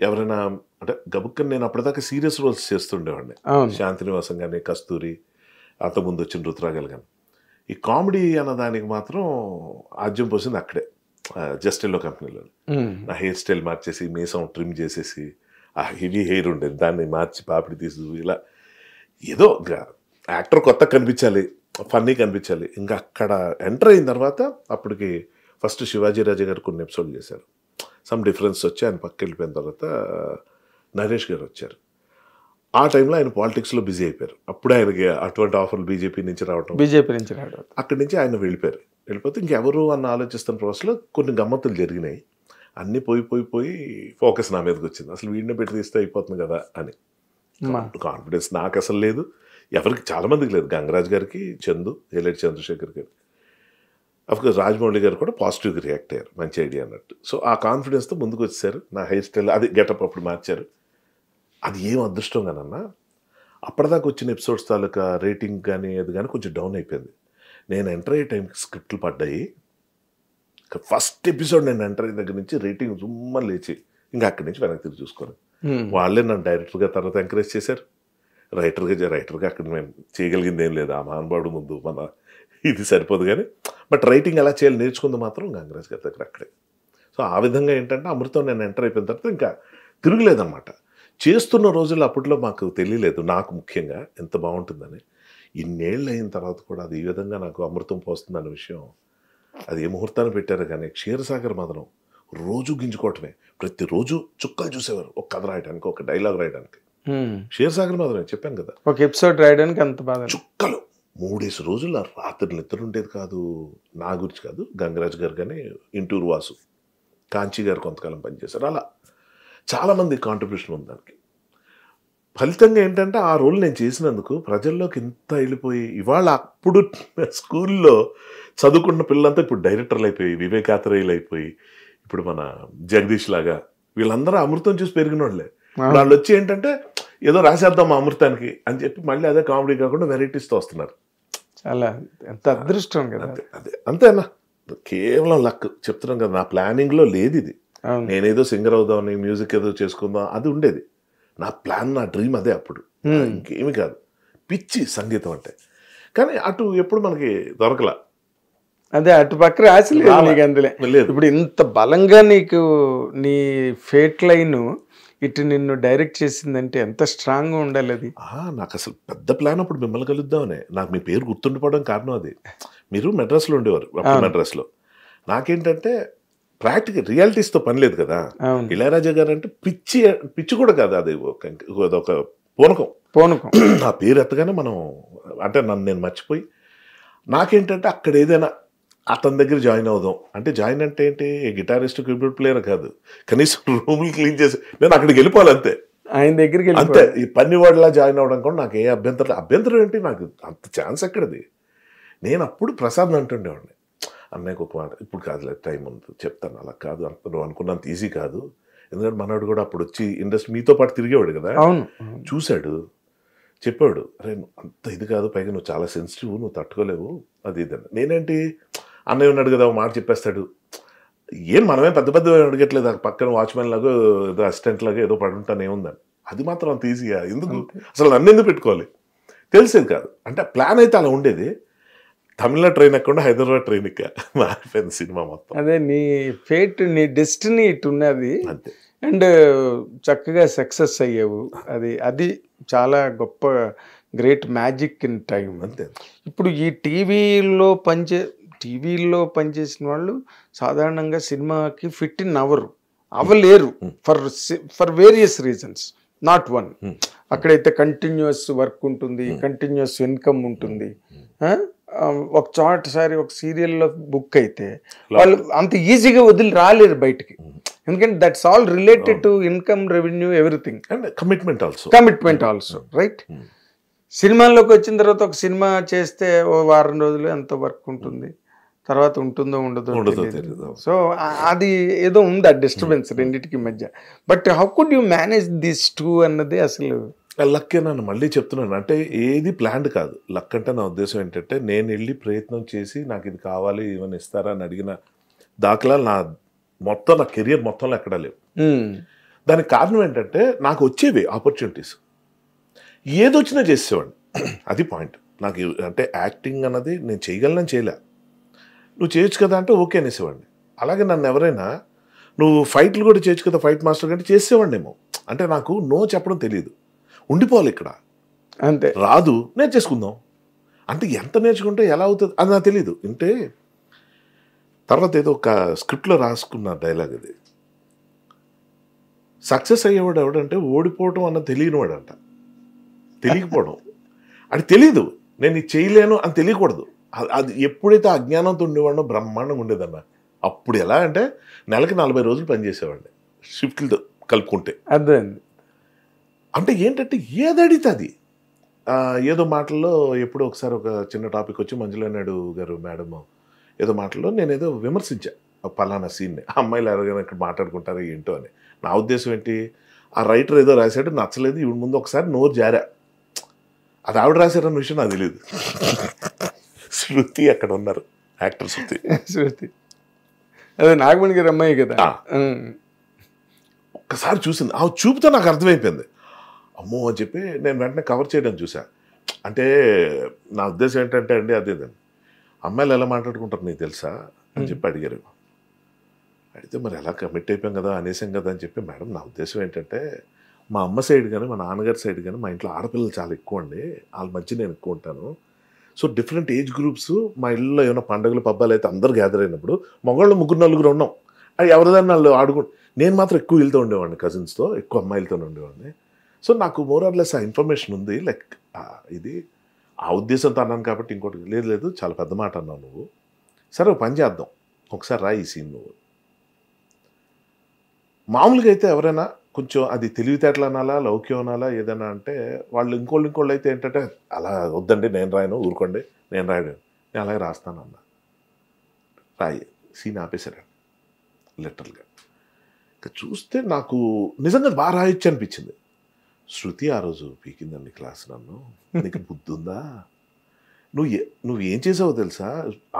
ఎవరైనా అంటే గబుక్కని నేను అప్పటిదాకా సీరియస్ రోల్స్ చేస్తుండేవాడిని. శాంతినివాసం కానీ, కస్తూరి, అంతకుముందు వచ్చిన రుతురాగలు కానీ. ఈ కామెడీ అన్నదానికి మాత్రం ఆద్యం పోసింది అక్కడే, జస్టిల్లో కంపెనీలో. నా హెయిర్ స్టైల్ మార్చేసి, మీసం ట్రిమ్ చేసేసి, ఆ హెవీ హెయిర్ ఉండేది దాన్ని మార్చి పాపిడి తీసు, ఇలా ఏదో యాక్టర్ కొత్త కనిపించాలి, ఫన్నీ కనిపించాలి. ఇంకా అక్కడ ఎంటర్ అయిన తర్వాత అప్పటికి ఫస్ట్ శివాజీ రాజా గారు కొన్ని ఎపిసోడ్లు చేశారు. సమ్ డిఫరెన్స్ వచ్చి ఆయన పక్కకి వెళ్ళిపోయిన తర్వాత నరేష్ గారు వచ్చారు. ఆ టైంలో ఆయన పాలిటిక్స్లో బిజీ అయిపోయారు. అప్పుడే ఆయనకి అటువంటి ఆఫర్లు బీజేపీ నుంచి రావడం, అక్కడి నుంచి ఆయన వెళ్ళిపోతే ఇంకెవరు అన్న ఆలోచిస్తున్న ప్రాసెస్లో కొన్ని గమ్మత్తులు జరిగినాయి. అన్నీ పోయి ఫోకస్ నా మీదకి వచ్చింది. అసలు వీడిని పెట్టి తీస్తే అయిపోతుంది కదా అని కాన్ఫిడెన్స్ నాకు అసలు లేదు, ఎవరికి చాలామందికి లేదు. గంగరాజ్ గారికి, చందు, ఏలేటి చంద్రశేఖర్ గారికి, అఫ్కోర్స్ రాజమౌళి గారు కూడా పాజిటివ్గా రియాక్ట్ అయ్యారు, మంచి ఐడియా అన్నట్టు. సో ఆ కాన్ఫిడెన్స్తో ముందుకు వచ్చేసారు. నా హెయిర్ స్టైల్ అది గెటప్ అప్పుడు మార్చారు. అది ఏం అదృష్టం కానన్నా, అప్పటిదాకా వచ్చిన ఎపిసోడ్స్ తాలూకా రేటింగ్ కానీ అది కానీ కొంచెం డౌన్ అయిపోయింది. నేను ఎంటర్ అయ్యే టైంకి స్క్రిప్ట్లు పడ్డాయి. ఫస్ట్ ఎపిసోడ్ నేను ఎంటర్ అయిన దగ్గర నుంచి రేటింగ్ జుమ్మని లేచి ఇంకా అక్కడి నుంచి వెనక్కి తిరిగి చూసుకోను. వాళ్ళే నన్ను డైరెక్టర్గా తర్వాత ఎంకరేజ్ చేశారు. రైటర్గా అక్కడ మేము చేయగలిగింది ఏం లేదు, ఆ మహానుభావుడు ముందు మన ఇది సరిపోదు. కానీ బట్ రైటింగ్ ఎలా చేయాలి నేర్చుకుంది మాత్రం గంగరాజ్ గారి దగ్గర అక్కడే. సో ఆ విధంగా ఏంటంటే అమృతం నేను ఎంటర్ అయిపోయిన తర్వాత ఇంకా తిరగలేదన్నమాట. చేస్తున్న రోజుల్లో అప్పట్లో మాకు తెలియలేదు, నాకు ముఖ్యంగా ఎంత బాగుంటుందని. ఇన్నేళ్ళు అయిన తర్వాత కూడా అది ఈ విధంగా నాకు అమృతం పోస్తుందన్న విషయం, అది ఏ ముహూర్తాన్ని పెట్టారో కానీ క్షీరసాగర్ మాత్రం రోజు గింజుకోవటమే. ప్రతిరోజు చుక్కలు చూసేవారు ఒక కథ రాయడానికి, ఒక డైలాగ్ రాయడానికి. క్షీరసాగర్ మాత్రమే చెప్పాను కదా, ఒక ఎపిసోడ్ రాయడానికి అంత బాధ. చుక్కలు 3 రోజులు రాత్రి నిద్ర ఉండేది కాదు. నా గురించి కాదు, గంగరాజ్ గారు కానీ, ఇంటూరు వాసు, కాంచీ గారు కొంతకాలం పనిచేశారు. అలా చాలామంది కాంట్రిబ్యూషన్ ఉంది దానికి. ఫలితంగా ఏంటంటే ఆ రోల్ నేను చేసినందుకు ప్రజల్లోకి ఇంత వెళ్ళిపోయి, ఇవాళ అప్పుడు స్కూల్లో చదువుకున్న పిల్లలంతా ఇప్పుడు డైరెక్టర్లు అయిపోయి, వివేకాత్రేయులు అయిపోయి, ఇప్పుడు మన జగదీష్ లాగా వీళ్ళందరూ అమృతం చూసి పెరిగిన వాళ్ళే. వాళ్ళు వచ్చి ఏంటంటే ఏదో రాసేద్దాం అమృతానికి అని చెప్పి మళ్ళీ అదే కామెడీ కాకుండా వెరైటీస్తో వస్తున్నారు. చాలా ఎంత అదృష్టం కదా. అంతేనా, కేవలం లక్. చెప్తున్నాం కదా, నా ప్లానింగ్లో లేదు ఇది. నేనేదో సింగర్ అవుదామని, మ్యూజిక్ ఏదో చేసుకుందాం అది ఉండేది. నా ప్లాన్, నా డ్రీమ్ అదే అప్పుడు, ఇంకేమి కాదు. పిచ్చి సంగీతం అంటే. కానీ అటు ఎప్పుడు మనకి దొరకలా. అదే అటు పక్క రాసలేదు నీకు అందులో. ఇప్పుడు ఇంత బలంగా నీకు నీ ఫేట్ లైన్ ఇటు నిన్ను డైరెక్ట్ చేసిందంటే ఎంత స్ట్రాంగ్గా ఉండాలి అది. నాకు అసలు పెద్ద ప్లాన్ అప్పుడు మిమ్మల్ని కలుద్దామనే. నాకు మీ పేరు గుర్తుండిపోవడం కారణం అది. మీరు మెడ్రాస్లో ఉండేవారు అప్పుడు. మెడ్రాస్లో నాకేంటంటే ప్రాక్టికల్ రియాలిటీస్తో పని లేదు కదా. ఇళయరాజా గారు అంటే పిచ్చి కూడా కాదు, అది ఒక పూనకం. ఆ పేరు ఎత్తగానే మనం అంటే నన్ను నేను మర్చిపోయి, నాకేంటంటే అక్కడ ఏదైనా అతని దగ్గర జాయిన్ అవుదాం అంటే, జాయిన్ అంటే ఏంటి, గిటారిస్ట్, కీబోర్డ్ ప్లేయర్ కాదు, కనీసం రూములు క్లీన్ చేసి నేను అక్కడికి వెళ్ళిపోవాలి అంతే, ఆయన దగ్గరికి అంతే. ఈ పని వాడిలా జాయిన్ అవ్వడం కూడా నాకు ఏ అభ్యంతరం ఏంటి, నాకు అంత ఛాన్స్ ఎక్కడది. నేను అప్పుడు ప్రసాద్ అంటుండేవాడిని, అన్నయ్యకు ఒక మాట, ఇప్పుడు కాదులే టైం ఉంది చెప్తాను, అలా కాదు నువ్వు అనుకున్నంత ఈజీ కాదు. ఎందుకంటే మనవాడు కూడా అప్పుడు వచ్చి ఇండస్ట్రీ మీతో పాటు తిరిగేవాడు కదా, చూశాడు, చెప్పాడు, అరే అంత ఇది కాదు, పైగా నువ్వు చాలా సెన్సిటివ్, నువ్వు తట్టుకోలేవు అది ఇదని. నేనేంటి, అన్నయ్య ఉన్నాడు కదా, ఒక మాట చెప్పేస్తాడు, ఏం మనమే పెద్ద అడగట్లేదు, పక్కన వాచ్మెన్ లాగా ఏదో అసిస్టెంట్ లాగా ఏదో పడుంటాను ఏముందని. అది మాత్రం అంత ఈజీగా ఎందుకు, అసలు నన్ను ఎందుకు పెట్టుకోవాలి, తెలిసేది కాదు. అంటే ప్లాన్ అయితే అలా ఉండేది. తమిళ ట్రైన్ ఎక్కకుండా హైదరాబాద్ ట్రైన్ ఎక్కా, మారిపోయింది సినిమా మొత్తం. అదే నీ ఫేట్, నీ డెస్టినీ ఇటు ఉన్నది. అండ్ చక్కగా సక్సెస్ అయ్యావు. అది చాలా గొప్ప గ్రేట్ మ్యాజిక్ ఇన్ టైం. అంతే. ఇప్పుడు ఈ టీవీల్లో పనిచేసిన వాళ్ళు సాధారణంగా సినిమాకి ఫిట్ ఇన్ అవ్వలేరు for various reasons, not one. అక్కడైతే కంటిన్యూస్ వర్క్ ఉంటుంది, కంటిన్యూస్ ఇన్కమ్ ఉంటుంది. ఒక చోటసారి ఒక సీరియల్లో బుక్ అయితే వాళ్ళు అంత ఈజీగా వదిలి రాలేరు బయటికి, ఎందుకంటే that's all related to income, revenue, everything, and commitment also right. సినిమాల్లోకి వచ్చిన తర్వాత ఒక సినిమా చేస్తే ఓ వారం రోజులు ఎంత వర్క్ ఉంటుంది, తర్వాత ఉంటుందో ఉండదో తెలియదు. సో అది ఏదో ఉంది ఆ డిస్టర్బెన్స్ రెండింటికి మధ్య. But how could you manage this two అన్నది అసలు లక్. నన్ను మళ్ళీ చెప్తున్నాను, అంటే ఏది ప్లాన్డ్ కాదు. లక్ అంటే నా ఉద్దేశం ఏంటంటే నేను వెళ్ళి ప్రయత్నం చేసి నాకు ఇది కావాలి ఏమైనా ఇస్తారా అని అడిగిన దాఖలా నా కెరియర్ మొత్తంలో ఎక్కడా లేవు. దానికి కారణం ఏంటంటే నాకు వచ్చేవి ఆపర్చునిటీస్, ఏదొచ్చినా చేసేవాడిని. అది పాయింట్. నాకు అంటే యాక్టింగ్ అన్నది నేను చేయగలనని చేయలే, నువ్వు చేయొచ్చు కదా అంటే ఓకే అనేసేవాడిని. అలాగే నన్ను ఎవరైనా నువ్వు ఫైట్లు కూడా చేయొచ్చు కదా ఫైట్ మాస్టర్ కంటే చేసేవాడినేమో. అంటే నాకు నో చెప్పడం తెలియదు, ఉండిపోవాలి ఇక్కడ, అంతే, రాదు నేర్చేసుకుందాం అంటే ఎంత నేర్చుకుంటే ఎలా అవుతుంది అది నాకు తెలియదు. అంటే తర్వాత ఏదో ఒక స్క్రిప్ట్లో రాసుకున్న డైలాగ్ అది, సక్సెస్ అయ్యేవాడు ఎవడంటే ఓడిపోవడం అన్న తెలియనివాడంట, తెలియకపోవడం. అది తెలీదు, నేను ఇది చేయలేను అని తెలియకూడదు. అది ఎప్పుడైతే అజ్ఞానంతో ఉండేవాడో బ్రహ్మాండంగా ఉండేదన్న. అప్పుడు ఎలా అంటే నెలకి 40 రోజులు పనిచేసేవాడిని షిఫ్ట్లతో కలుపుకుంటే. అర్థమైంది. అంటే ఏంటంటే ఏదడితే అది ఏదో మాటల్లో ఎప్పుడో ఒకసారి ఒక చిన్న టాపిక్ వచ్చి మంజులా నాయుడు గారు మేడం ఏదో మాటల్లో నేను ఏదో విమర్శించా పలానా సీన్ని, అమ్మాయిలు ఎవరైనా ఇక్కడ మాట్లాడుకుంటారో ఏంటో అని. నా ఉద్దేశం ఏంటి, ఆ రైటర్ ఏదో రాశాడు నచ్చలేదు, ఇవి ముందు ఒకసారి నోరు జారా, అది ఆవిడ రాశారన్న విషయం నాకు తెలియదు. శృతి అక్కడ ఉన్నారు, యాక్టర్ శృతి, అదే నాగమణి గారి అమ్మాయి కదా. ఒక్కసారి చూసింది, ఆ చూపుతో నాకు అర్థమైపోయింది, అమ్మో అని చెప్పి నేను వెంటనే కవర్ చేయడం చూసా. అంటే నా ఉద్దేశం ఏంటంటే అండి అదేదండి, అమ్మాయిలు ఎలా మాట్లాడుకుంటారు నీకు తెలుసా అని చెప్పి అడిగారు. అడిగితే మరి ఎలా కమిట్ అయిపోయాం కదా అనేసాం కదా అని చెప్పి, మేడం నా ఉద్దేశం ఏంటంటే మా అమ్మ సైడ్ కానీ మా నాన్నగారి సైడ్ కానీ మా ఇంట్లో ఆడపిల్లలు చాలా ఎక్కువ అండి, వాళ్ళ మధ్య నేను ఎక్కువ ఉంటాను. సో డిఫరెంట్ ఏజ్ గ్రూప్స్ మా ఇళ్ళలో ఏమైనా పండుగలు పబ్బాలు అయితే అందరు గ్యాదర్ అయినప్పుడు మగవాళ్ళు 3-4 ఉన్నాం, అది ఎవరిదాన్ని వాళ్ళు ఆడుకుంటు, నేను మాత్రం ఎక్కువ వెళ్తూ ఉండేవాడిని, కజిన్స్తో ఎక్కువ అమ్మాయిలతో ఉండేవాడిని. సో నాకు మోరార్లెస్ ఆ ఇన్ఫర్మేషన్ ఉంది, లైక్ ఇది ఆ ఉద్దేశంతో అన్నాను కాబట్టి. ఇంకోటి లేదు చాలా పెద్ద మాట అన్నావు నువ్వు, సరే ఒక పని చేద్దాం ఒకసారి రా ఈ సీన్ నువ్వు. మామూలుగా అయితే ఎవరైనా కొంచెం అది తెలివితేటలు అనాలా లౌక్యం అనాలా ఏదైనా అంటే వాళ్ళు ఇంకోళ్ళు అయితే ఏంటంటే అలా వద్దండి నేను రాయను ఊరుకోండి నేను రాయను, నేను అలాగే రాస్తాను అన్న. రాయి సీన్ ఆపేశారండి లిటరల్గా. ఇంకా చూస్తే నాకు నిజంగా బాగా రాయొచ్చు అనిపించింది. శృతి ఆ రోజు పీకిందండి క్లాస్, నన్ను నీకు బుద్ధి ఉందా, నువ్వు ఏం చేసావో తెలుసా,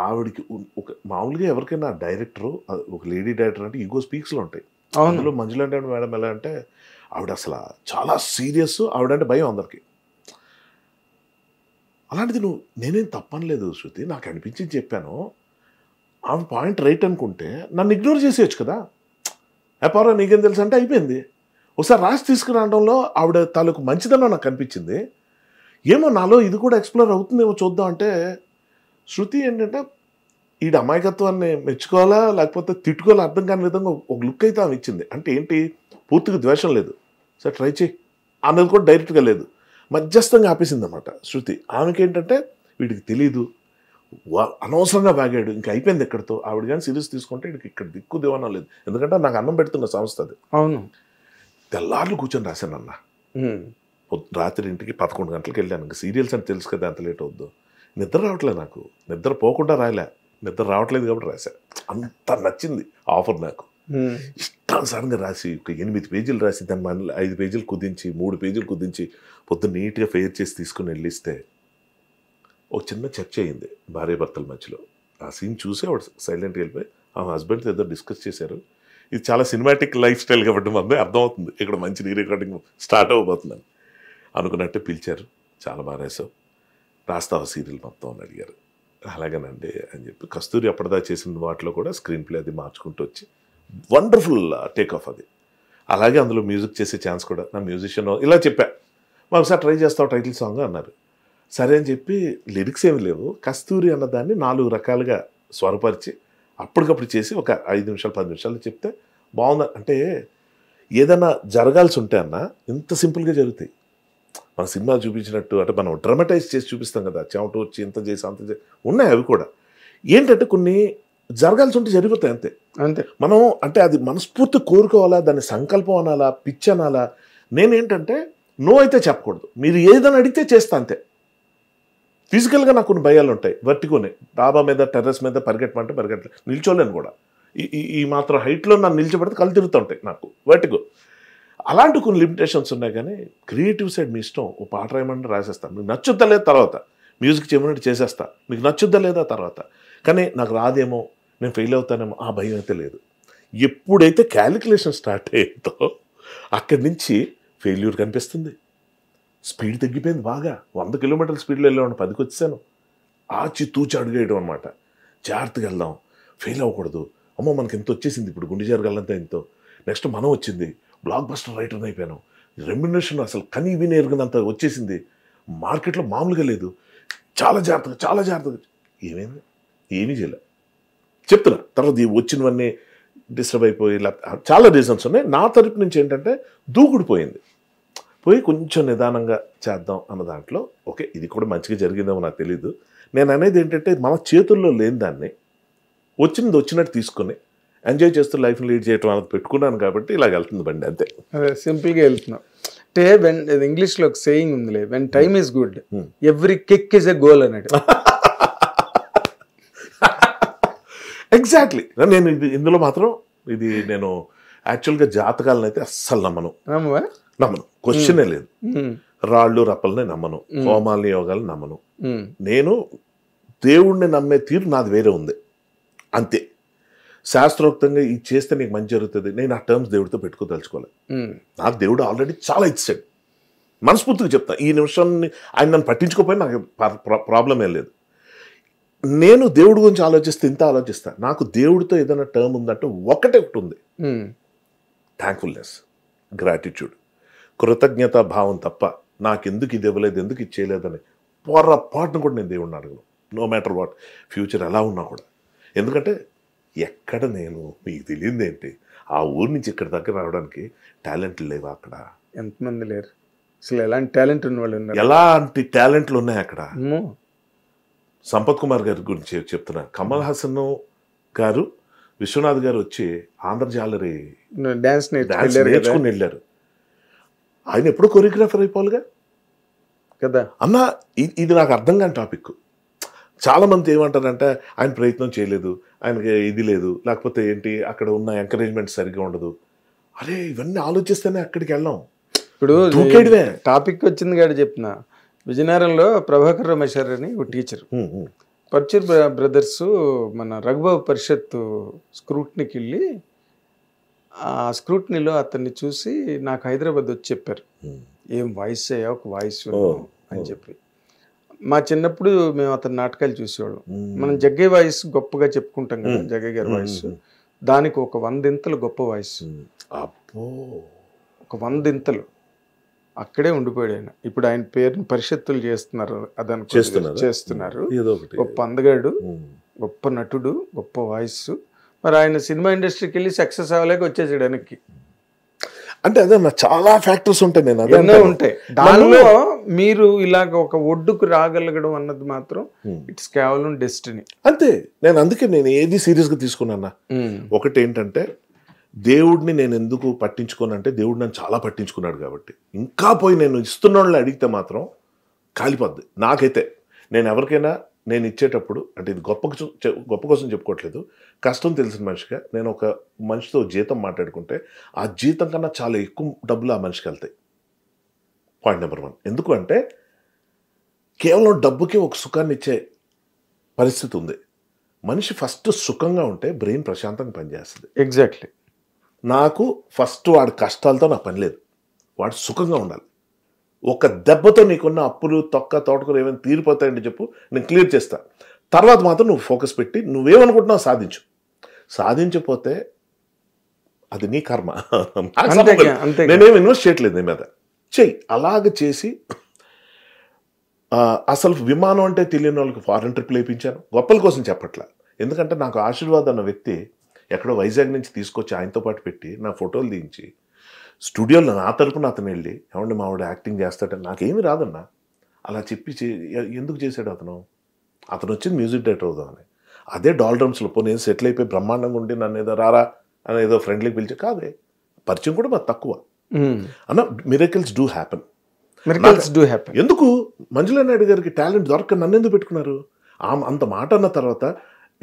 ఆవిడికి ఒక మామూలుగా ఎవరికైనా డైరెక్టరు ఒక లేడీ డైరెక్టర్ అంటే ఈగో స్పీక్స్లో ఉంటాయి. అందులో మంజులా అంటే మేడం ఎలా అంటే ఆవిడ అసలు చాలా సీరియస్, ఆవిడంటే భయం అందరికి. అలాంటిది నేనేం తప్పనలేదు శృతి, నాకు అనిపించింది చెప్పాను. ఆమె పాయింట్ రైట్ అనుకుంటే నన్ను ఇగ్నోర్ చేసేయచ్చు కదా, వ్యాపారం నీకేం తెలుసు అంటే అయిపోయింది. ఒకసారి రాసి తీసుకురావడంలో ఆవిడ తాలూకు మంచిదనం నాకు అనిపించింది. ఏమో నాలో ఇది కూడా ఎక్స్ప్లోర్ అవుతుందేమో చూద్దాం అంటే, శృతి ఏంటంటే ఈ అమాయకత్వాన్ని మెచ్చుకోవాలా లేకపోతే తిట్టుకోవాలా అర్థం కాని విధంగా ఒక లుక్ అయితే ఆమె ఇచ్చింది. అంటే ఏంటి, పూర్తిగా ద్వేషం లేదు, సరే ట్రై చేయి అన్నది కూడా డైరెక్ట్గా లేదు, మధ్యస్థంగా ఆపేసింది అనమాట శృతి. ఆమెకి ఏంటంటే వీడికి తెలీదు, అనవసరంగా బాగాడు, ఇంకా అయిపోయింది ఎక్కడితో. ఆవిడ కానీ సీరియస్ తీసుకుంటే వీడికి ఇక్కడ దిక్కు దేవనం లేదు, ఎందుకంటే నాకు అన్నం పెడుతున్న సంస్థ అది. అవును, తెల్లార్లు కూర్చొని రాశాను అన్న. రాత్రి ఇంటికి 11 గంటలకు వెళ్ళాను. ఇంకా సీరియల్స్ అని తెలుసు కదా ఎంత లేట్ అవుద్దు. నిద్ర రావట్లేదు నాకు, నిద్ర పోకుండా రాయలే, నిద్ర రావట్లేదు కాబట్టి రాశా. అంత నచ్చింది ఆఫర్ నాకు. ఇష్టానుసారంగా రాసి ఒక 8 పేజీలు రాసి దాన్ని మళ్ళీ 5 పేజీలు కుదించి 3 పేజీలు కుదించి పొద్దున్న నీట్గా ఫెయిర్ చేసి తీసుకుని వెళ్ళిస్తే ఒక చిన్న చర్చ అయింది భార్యాభర్తల మధ్యలో. ఆ సీన్ చూసి ఆవిడ సైలెంట్గా వెళ్ళిపోయి ఆ హస్బెండ్తో ఏదో డిస్కస్ చేశారు. ఇది చాలా సినిమాటిక్ లైఫ్ స్టైల్ కాబట్టి మనమే అర్థమవుతుంది ఇక్కడ మంచి రీ రికార్డింగ్ స్టార్ట్ అవ్వబోతుందని. అనుకున్నట్టే పిలిచారు, చాలా బాగా రాసావు, రాస్తావా సీరియల్ మొత్తం అని అడిగారు. అలాగేనండి అని చెప్పి కస్తూరి అప్పటిదా చేసిన వాటిలో కూడా స్క్రీన్ ప్లే అది మార్చుకుంటూ వచ్చి వండర్ఫుల్ టేక్ ఆఫ్ అది. అలాగే అందులో మ్యూజిక్ చేసే ఛాన్స్ కూడా, నా మ్యూజిషియన్ ఇలా చెప్పా. ఒకసారి ట్రై చేస్తావు టైటిల్ సాంగ్ అన్నారు. సరే అని చెప్పి లిరిక్స్ ఏమి లేవు, కస్తూరి అన్నదాన్ని 4 రకాలుగా స్వరపరిచి అప్పటికప్పుడు చేసి ఒక 5 నిమిషాలు 10 నిమిషాలు చెప్తే బాగుంది. అంటే ఏదైనా జరగాల్సి ఉంటే అన్న ఇంత సింపుల్గా జరుగుతాయి. మన సినిమా చూపించినట్టు అంటే మనం డ్రమటైజ్ చేసి చూపిస్తాం కదా, చెమట వచ్చి ఇంత చేసి అంత చేసి ఉన్నాయి. అవి కూడా ఏంటంటే కొన్ని జరగాల్సి ఉంటే జరిగిపోతాయి అంతే. అంతే మనం అంటే అది మనస్ఫూర్తి కోరుకోవాలా, దాన్ని సంకల్పం అనాలా, పిచ్చి అనాలా. నేనేంటంటే నో అయితే చెప్పకూడదు, మీరు ఏదైనా అడిగితే చేస్తా అంతే. ఫిజికల్గా నాకు కొన్ని భయాలు ఉంటాయి, వర్టికోనే డాబా మీద టెర్రస్ మీద పరిగెట్టమంటే పరిగెట్టలేదు, నిల్చోలేను కూడా. ఈ మాత్రం హైట్లో నన్ను నిల్చోబెడితే కళ్ళు తిరుగుతూ ఉంటాయి నాకు, వర్టికో. అలాంటి కొన్ని లిమిటేషన్స్ ఉన్నాయి. కానీ క్రియేటివ్ సైడ్ మీ ఇష్టం, ఓ పాట రాయమంటే రాసేస్తాను, మీకు నచ్చుద్దా లేదా తర్వాత, మ్యూజిక్ చేయమన్నట్టు చేసేస్తా, మీకు నచ్చుద్దా లేదా తర్వాత. కానీ నాకు రాదేమో, నేను ఫెయిల్ అవుతానేమో ఆ భయం అయితే లేదు. ఎప్పుడైతే క్యాలిక్యులేషన్ స్టార్ట్ అయ్యిందో అక్కడి నుంచి ఫెయిల్యూర్ కనిపిస్తుంది. స్పీడ్ తగ్గిపోయింది బాగా, 100 కిలోమీటర్ల స్పీడ్లో వెళ్ళాను, 10కి వచ్చాను. ఆచితూచి అడుగేయడం అనమాట. జాగ్రత్తగా వెళ్దాం, ఫెయిల్ అవ్వకూడదు. అమ్మో మనకి ఎంత వచ్చేసింది, ఇప్పుడు గుండె జరగాలంతా ఎంతో. నెక్స్ట్ మనం వచ్చింది, బ్లాక్ బస్టర్ రైటర్ అయిపోయాను, రెమ్యునరేషన్ అసలు కనీ విని ఎరుగనంత వచ్చేసింది, మార్కెట్లో మామూలుగా లేదు, చాలా జాగ్రత్తగా. ఏమైంది, ఏమీ చేయలే చెప్తున్నా. తర్వాత వచ్చినవన్నీ డిస్టర్బ్ అయిపోయి చాలా రీజన్స్ ఉన్నాయి. నా తరపు నుంచి ఏంటంటే దూకుడిపోయింది, పోయి కొంచెం నిదానంగా చేద్దాం అన్న దాంట్లో ఓకే ఇది కూడా మంచిగా జరిగిందేమో నాకు తెలీదు. నేను అనేది ఏంటంటే మన చేతుల్లో లేని దాన్ని వచ్చినట్టు తీసుకొని ఎంజాయ్ చేస్తూ లైఫ్ని లీడ్ చేయడం అనేది పెట్టుకున్నాను కాబట్టి ఇలాగ వెళ్తుంది బండి అంతే. అదే సింపుల్గా వెళ్తున్నాం. అంటే వెన్ ఇంగ్లీష్లో ఒక సేయింగ్ ఉందిలే, when time is good every kick is a goal అన్నట్టు. ఎగ్జాక్ట్లీ. నేను ఇందులో మాత్రం ఇది నేను యాక్చువల్గా జాతకాలను అయితే అస్సలు నమ్మను, క్వశ్చనే లేదు. రాళ్ళు రప్పల్ని నమ్మను, హోమాలని యోగాలను నమ్మను. నేను దేవుణ్ణి నమ్మే తీరు నాది వేరే ఉంది అంతే. శాస్త్రోక్తంగా ఇది చేస్తే నీకు మంచి జరుగుతుంది, నేను ఆ టర్మ్స్ దేవుడితో పెట్టుకోదలుచుకోవాలి. నాకు దేవుడు ఆల్రెడీ చాలా ఇచ్చాడు, మనస్ఫూర్తిగా చెప్తా. ఈ నిమిషాన్ని ఆయన నన్ను పట్టించుకోపోయినా నాకు ప్రాబ్లం ఏం లేదు. నేను దేవుడి గురించి ఆలోచిస్తే ఇంత ఆలోచిస్తా. నాకు దేవుడితో ఏదైనా టర్మ్ ఉందంటే ఒకటి ఉంది, థ్యాంక్ఫుల్నెస్, గ్రాటిట్యూడ్, కృతజ్ఞతా భావం తప్ప నాకెందుకు ఇది ఇవ్వలేదు, ఎందుకు ఇది చేయలేదని పొరపాటును కూడా నేను దేవుడిని అడగను, నో మ్యాటర్ వాట్ ఫ్యూచర్ ఎలా ఉన్నా కూడా. ఎందుకంటే ఎక్కడ నేను మీకు తెలియదు ఏంటి, ఆ ఊరి నుంచి ఇక్కడ దగ్గర రావడానికి టాలెంట్లు లేవా అక్కడ? ఎంతమంది లేరు అసలు, ఎలాంటి టాలెంట్ ఉన్న వాళ్ళు ఉన్నారు, ఎలాంటి టాలెంట్లు ఉన్నాయి అక్కడ. సంపత్ కుమార్ గారి గురించి చెప్తున్నా. కమల్ హాసన్ గారు, విశ్వనాథ్ గారు వచ్చి ఆంధ్ర జాలరీ డాన్స్ నేర్చుకుని వెళ్ళారు. ఆయన ఎప్పుడు కొరియోగ్రాఫర్ అయిపోవాలిగా కదా అన్న. ఇది నాకు అర్థం కాని టాపిక్. చాలా మంది ఏమంటారంటే ఆయన ప్రయత్నం చేయలేదు, ఆయనకి ఇది లేదు, లేకపోతే ఏంటి అక్కడ ఉన్న ఎంకరేజ్మెంట్ సరిగ్గా ఉండదు. అరే ఇవన్నీ ఆలోచిస్తేనే అక్కడికి వెళ్ళాం. ఇప్పుడు టాపిక్ వచ్చింది కాదు చెప్తున్నా. విజయనగరంలో ప్రభాకర్ రమేశ్వర్ అని ఒక టీచర్, పర్చూర్ బ్రదర్స్ మన రఘుబాబు పరిషత్ స్క్రూట్నీకి వెళ్ళి ఆ స్క్రూట్నీలో అతన్ని చూసి నాకు హైదరాబాద్ వచ్చి చెప్పారు, ఏం వాయిస్ అయ్యా ఒక వాయిస్ అని చెప్పి. మా చిన్నప్పుడు మేము అతని నాటకాలు చూసేవాళ్ళం. మనం జగ్గయ్య వాయిస్ గొప్పగా చెప్పుకుంటాం కదా, జగ్గయ్య గారి వాయిస్, దానికి ఒక 100 ఇంతలు గొప్ప వాయిస్, ఒక 100 ఇంతలు అక్కడే ఉండిపోయాడు ఆయన. ఇప్పుడు ఆయన పేరుని పరిషత్తులు చేస్తున్నారు, చేస్తున్నారు. గొప్ప అందగాడు, గొప్ప నటుడు, గొప్ప వాయిస్. మరి ఆయన సినిమా ఇండస్ట్రీకి వెళ్ళి సక్సెస్ అవ్వలేక వచ్చేసాడు వెనక్కి. అంటే అదే చాలా ఫ్యాక్టర్స్ ఉంటాయి, నేను ఎన్నో ఉంటాయి. దానిలో మీరు ఇలాగ ఒక ఒడ్డుకు రాగలగడం అన్నది మాత్రం ఇట్స్ కేవలం డెస్టినీ అంతే. నేను అందుకే నేను ఏది సీరియస్గా తీసుకున్నా. ఒకటి ఏంటంటే దేవుడిని నేను ఎందుకు పట్టించుకోనంటే దేవుడు నన్ను చాలా పట్టించుకున్నాడు కాబట్టి. ఇంకా పోయి నేను ఇస్తున్న వాళ్ళని అడిగితే మాత్రం కాలిపోద్ది నాకైతే. నేను ఎవరికైనా నేను ఇచ్చేటప్పుడు అంటే ఇది గొప్ప కోసం చెప్పుకోవట్లేదు, కష్టం తెలిసిన మనిషిగా నేను ఒక మనిషితో జీతం మాట్లాడుకుంటే ఆ జీతం కన్నా చాలా ఎక్కువ డబ్బులు ఆ మనిషికి వెళ్తాయి. Point number 1. ఎందుకు అంటే కేవలం డబ్బుకి ఒక సుఖాన్ని ఇచ్చే పరిస్థితి ఉంది. మనిషి ఫస్ట్ సుఖంగా ఉంటే బ్రెయిన్ ప్రశాంతంగా పనిచేస్తుంది. ఎగ్జాక్ట్లీ. నాకు ఫస్ట్ వాడి కష్టాలతో నా పని లేదు, వాడు సుఖంగా ఉండాలి. ఒక దెబ్బతో నీకున్న అప్పులు తోటకూర ఏమైనా తీరిపోతాయండి చెప్పు, నేను క్లియర్ చేస్తా. తర్వాత మాత్రం నువ్వు ఫోకస్ పెట్టి నువ్వేమనుకుంటున్నావు సాధించకపోతే అది నీ కర్మ. నేనేం ఇన్వెస్ట్ చేయట్లేదు నీ మీద. చెయ్యి అలాగ చేసి అసలు విమానం అంటే తెలియని వాళ్ళకి ఫారెన్ ట్రిప్లు వేయించాను. గొప్పల కోసం చెప్పట్లా, ఎందుకంటే నాకు ఆశీర్వాద్ అన్న వ్యక్తి ఎక్కడో వైజాగ్ నుంచి తీసుకొచ్చి ఆయనతో పాటు పెట్టి నా ఫోటోలు తీయించి స్టూడియోలో నా తరపున అతను వెళ్ళి ఏమండి మావాడు యాక్టింగ్ చేస్తాడని, నాకేమీ రాదన్నా అలా చెప్పి ఎందుకు చేశాడు అతను వచ్చింది మ్యూజిక్ డైరెక్టర్ అవుదామని. అదే డాల్డ్రమ్స్లో నేను సెటిల్ అయిపోయి బ్రహ్మాండంగా ఉండి నన్ను ఏదో రారా అని ఏదో ఫ్రెండ్లీకి పిలిచి కాదే, పరిచయం కూడా మాకు తక్కువ అన్న. Miracles do happen. ఎందుకు మంజులా నాయుడు గారికి టాలెంట్ దొరక నన్ను ఎందుకు పెట్టుకున్నారు? అంత మాట అన్న తర్వాత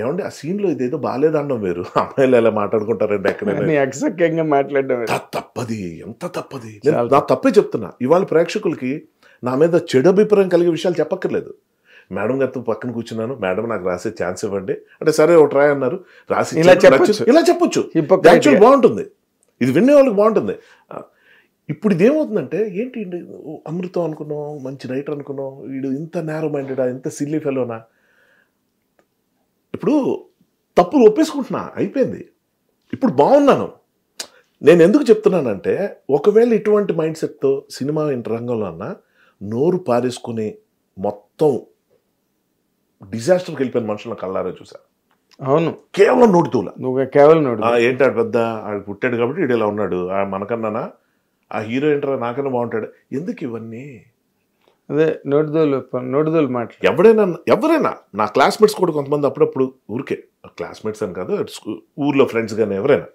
ఏమంటే ఆ సీన్లో ఇదేదో బాగాలేదన్నాం, మీరు అమ్మాయిలు ఎలా మాట్లాడుకుంటారండి ఎక్కడైనా మాట్లాడడం తప్పది, ఎంత తప్పది. నా తప్పే చెప్తున్నా. ఇవాళ ప్రేక్షకులకి నా మీద చెడు అభిప్రాయం కలిగే విషయాలు చెప్పక్కర్లేదు. మేడం గారితో పక్కన కూర్చున్నాను, మేడం నాకు రాసే ఛాన్స్ ఇవ్వండి అంటే సరే ఒకటి రాయి అన్నారు, రాసి ఇలా చెప్పొచ్చు. యాక్చువల్ బాగుంటుంది, ఇది వినే వాళ్ళకి బాగుంటుంది. ఇప్పుడు ఇదేమవుతుందంటే ఏంటి అమృతం అనుకున్నాం, మంచి రైటర్ అనుకున్నాం, వీడు ఇంత నేరో మైండెడా, ఇంత సిల్లీ ఫెలోనా. ఇప్పుడు తప్పులు ఒప్పేసుకుంటున్నా, అయిపోయింది. ఇప్పుడు బాగున్నాను. నేను ఎందుకు చెప్తున్నానంటే ఒకవేళ ఇటువంటి మైండ్ సెట్తో సినిమా రంగంలో అన్నా నోరు పారేసుకుని మొత్తం డిజాస్టర్కి వెళ్ళిపోయిన మనుషులను కళ్ళారా చూశాను. అవును, కేవలం నోటితూల. కేవలం ఏంటి ఆడు పెద్ద ఆడు పుట్టాడు కాబట్టి వీడు ఇలా ఉన్నాడు, మనకన్నానా ఆ హీరో ఏంటరా నాకన్నా బాగుంటాడు. ఎందుకు ఇవన్నీ? అదే నోటిదోలు మాటలు. ఎవరైనా నా క్లాస్మేట్స్ కూడా కొంతమంది అప్పుడప్పుడు ఊరికే క్లాస్మేట్స్ అని కాదు, ఊర్లో ఫ్రెండ్స్ కానీ ఎవరైనా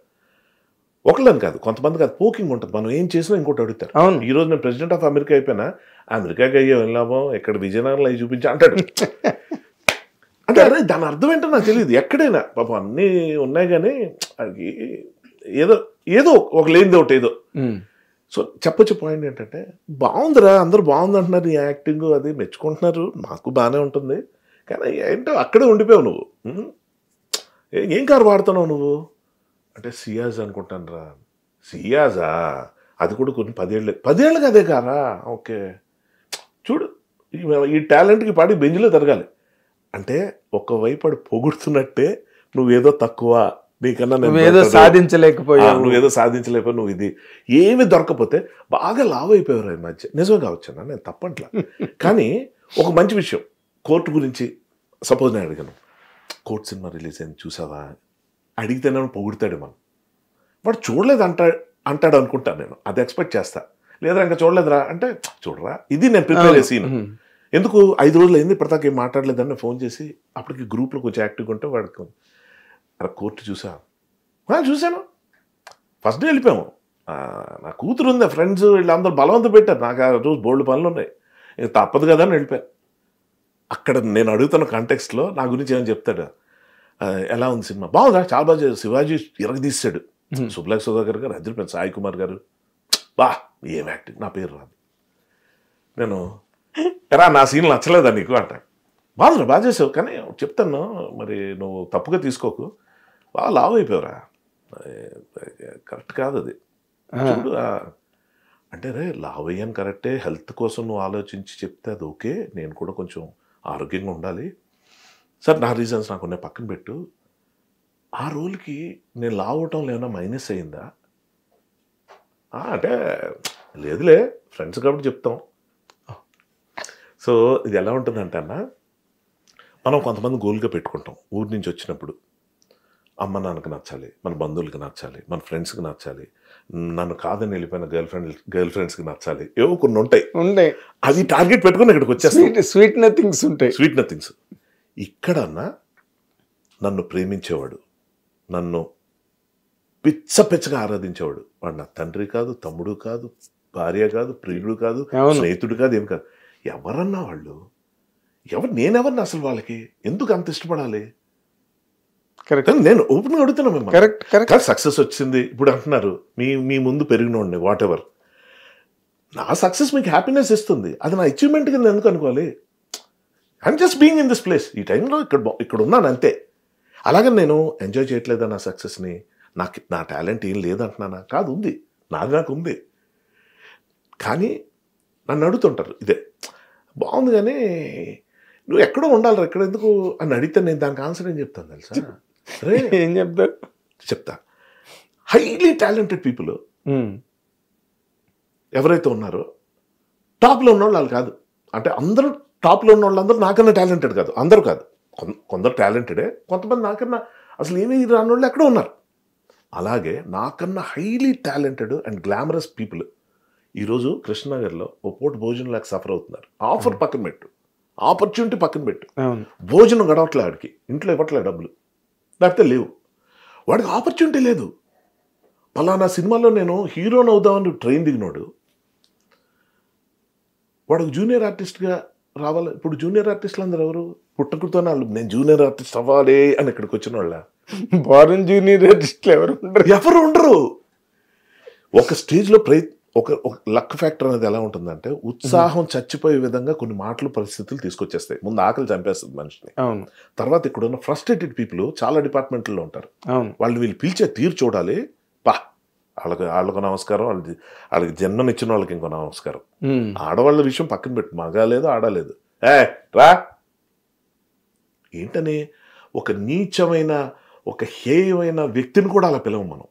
ఒకళ్ళని కాదు కొంతమంది కాదు, పోకింగ్ ఉంటుంది. మనం ఏం చేసినా ఇంకోటి అడుగుతారు. ఈ రోజు నేను ప్రెసిడెంట్ ఆఫ్ అమెరికా అయిపోయినా అమెరికాకి అయ్యో వెళ్ళామో ఎక్కడ విజయనగరంలో అవి చూపించా అంటాడు. అంటే అరే దాని అర్థం ఏంటో నాకు తెలియదు. ఎక్కడైనా పాపం అన్నీ ఉన్నాయి కానీ అది ఏదో ఒక లేనిది ఒకటి ఏదో. సో చెప్పొచ్చే పాయింట్ ఏంటంటే బాగుందిరా, అందరూ బాగుంది అంటున్నారు, నీ యాక్టింగ్ అది మెచ్చుకుంటున్నారు, మాకు బాగానే ఉంటుంది. కానీ ఏంటో అక్కడే ఉండిపోయావు నువ్వు. ఏం కారు వాడుతున్నావు నువ్వు అంటే సియాజ్ అనుకుంటాను రా. సియాజా? అది కూడా కొన్ని 10 ఏళ్ళకి అదే కారా? ఓకే చూడు, ఈ టాలెంట్కి పాడి బెంజ్లో తిరగాలి అంటే ఒకవైపు వాడు పొగుడుతున్నట్టే నువ్వేదో తక్కువ, నీకన్నా నువ్వేదో సాధించలేకపోయావు, నువ్వు ఇది ఏమి దొరకపోతే బాగా లావ్ అయిపోయారు ఈ మధ్య. నిజమే కావచ్చన్నా, నేను తప్పట్లా. కానీ ఒక మంచి విషయం, కోర్టు గురించి సపోజ్ నేను అడిగాను, కోర్టు సినిమా రిలీజ్ అయింది చూసావా, అడిగితే నన్ను పొగుడతాడు. మనం వాడు చూడలేదు అంటాడు అనుకుంటాను నేను, అది ఎక్స్పెక్ట్ చేస్తా. లేదా ఇంకా చూడలేదురా అంటే చూడరా, ఇది నేను ప్రిపేర్ చేసి ఎందుకు 5 రోజులు అయింది ఇప్పటిదాకా ఏం మాట్లాడలేదని ఫోన్ చేసి అప్పటికి గ్రూప్లో కొంచెం యాక్టివ్గా ఉంటే వాడికి అలా కోర్టు చూశాను ఫస్ట్ డే వెళ్ళిపోయాము. నా కూతురు ఉంది, ఫ్రెండ్స్ వీళ్ళందరూ బలవంతం పెట్టారు, నాకు ఆ రోజు బోల్డ్ పనులు ఉన్నాయి, ఇక తప్పదు కదా అని వెళ్ళిపోయాను. అక్కడ నేను అడుగుతున్న కాంటెక్స్ట్లో నా గురించి ఏమని చెప్తాడు, ఎలా ఉంది సినిమా, బాగుందా, చాలా బాగా శివాజీ ఇరగదీశాడు, సుబ్బలక్ష్మి సుధాకర్ గారు, అదిరిపోయింది, సాయి కుమార్ గారు, బా ఏం యాక్టింగ్, నా పేరు రాదు. నేను ఎరా నా సీన్లు నచ్చలేదా నీకు అంట. బాగుందిరా, బాగా చేసావు, కానీ చెప్తాను మరి నువ్వు తప్పుగా తీసుకోకు, బాగా లావ్ అయిపోయావురా, కరెక్ట్ కాదు అది చూడు అంటే. రే లావ్ అయ్యాను కరెక్టే, హెల్త్ కోసం నువ్వు ఆలోచించి చెప్తే అది ఓకే, నేను కూడా కొంచెం ఆరోగ్యంగా ఉండాలి సార్, నా రీజన్స్ నాకు ఉన్నాయి పక్కన పెట్టు. ఆ రోజుకి నేను లావ్ అవటంలో ఏమైనా మైనస్ అయిందా అంటే లేదులే, ఫ్రెండ్స్ కాబట్టి చెప్తాం. సో ఇది ఎలా ఉంటుందంటే అన్న, మనం కొంతమంది గోల్గా పెట్టుకుంటాం. ఊరి నుంచి వచ్చినప్పుడు అమ్మ నాన్నకి నచ్చాలి, మన బంధువులకి నచ్చాలి, మన ఫ్రెండ్స్కి నచ్చాలి, నన్ను కాదని వెళ్ళిపోయిన గర్ల్ ఫ్రెండ్స్కి నచ్చాలి, ఏవో కొన్ని ఉంటాయి. అది టార్గెట్ పెట్టుకుని ఇక్కడికి వచ్చేస్తాయి. స్వీట్ నథింగ్స్ ఉంటాయి. Sweet nothings. ఇక్కడన్నా నన్ను ప్రేమించేవాడు, నన్ను పిచ్చగా ఆరాధించేవాడు, వాడు నా తండ్రి కాదు, తమ్ముడు కాదు, భార్య కాదు, ప్రియుడు కాదు, స్నేహితుడు కాదు, ఏం కాదు, ఎవరన్నా వాళ్ళు నేనెవరిని అసలు వాళ్ళకి ఎందుకు అంత ఇష్టపడాలి? నేను ఓపెన్గా అడుగుతున్నా మిమ్మల్ని. సక్సెస్ వచ్చింది ఇప్పుడు అంటున్నారు, మీ ముందు పెరిగినోడిని, వాట్ ఎవర్, నా సక్సెస్ మీకు హ్యాపీనెస్ ఇస్తుంది, అది నా అచీవ్మెంట్ కింద ఎందుకు అనుకోవాలి? I'm just being in this place, ఈ టైంలో ఇక్కడ ఉన్నాను అంతే. అలాగే నేను ఎంజాయ్ చేయట్లేదా నా సక్సెస్ని, నా టాలెంట్ ఏం లేదంటున్నానా? కాదు, ఉంది, నాకు ఉంది. కానీ నన్ను అడుగుతుంటారు ఇదే, బాగుంది కానీ నువ్వు ఎక్కడో ఉండాలి, ఎక్కడ ఎందుకు అని అడిగితే నేను దానికి ఆన్సర్ ఏం చెప్తాను తెలుసా? ఏం చెప్తా. హైలీ టాలెంటెడ్ పీపుల్ ఎవరైతే ఉన్నారో టాప్లో ఉన్న వాళ్ళు కాదు. అంటే అందరూ టాప్లో ఉన్న వాళ్ళందరూ నాకన్నా టాలెంటెడ్ కాదు, అందరూ కాదు. కొందరు టాలెంటెడే, కొంతమంది నాకన్నా అసలు ఏమీ రాని వాళ్ళు ఎక్కడో ఉన్నారు. అలాగే నాకన్నా highly talented and glamorous people ఈరోజు కృష్ణనగర్లో ఓ పూట భోజనం లేక సఫర్ అవుతున్నారు. ఆఫర్ పక్కన పెట్టు, ఆపర్చునిటీ పక్కన పెట్టు, భోజనం గడవట్లే వాడికి, ఇంట్లో ఇవ్వట్లే డబ్బులు, లేకపోతే లేవు, వాడికి ఆపర్చునిటీ లేదు. పలానా సినిమాలో నేను హీరోని అవుదామని ట్రైన్ దిగినోడు వాడికి జూనియర్ ఆర్టిస్ట్గా రావాలి. ఇప్పుడు జూనియర్ ఆర్టిస్టులు అందరూ ఎవరు? పుట్టకుతోనే వాళ్ళు నేను జూనియర్ ఆర్టిస్ట్ అవ్వాలి అని ఇక్కడికి వచ్చిన వాళ్ళ. బారన్ జూనియర్ ఆర్టిస్టులు ఎవరు ఉండరు. ఒక స్టేజ్లో ఒక లక్ ఫ్యాక్టర్ అనేది ఎలా ఉంటుందంటే, ఉత్సాహం చచ్చిపోయే విధంగా కొన్ని మాటలు పరిస్థితులు తీసుకొచ్చేస్తాయి. ముందు ఆకలి చంపేస్తుంది మనిషిని. తర్వాత ఇక్కడ ఉన్న ఫ్రస్ట్రేటెడ్ పీపుల్ చాలా డిపార్ట్మెంట్లో ఉంటారు. వాళ్ళు వీళ్ళు పిలిచే తీరు చూడాలి. వాళ్ళకు నమస్కారం, వాళ్ళకి జన్మనిచ్చిన వాళ్ళకి ఇంకో నమస్కారం. ఆడవాళ్ళ విషయం పక్కన పెట్టు, మగాలేదు ఆడలేదు, రా ఏంటని ఒక నీచమైన ఒక హేయమైన వ్యక్తిని కూడా అలా పిలవం మనం.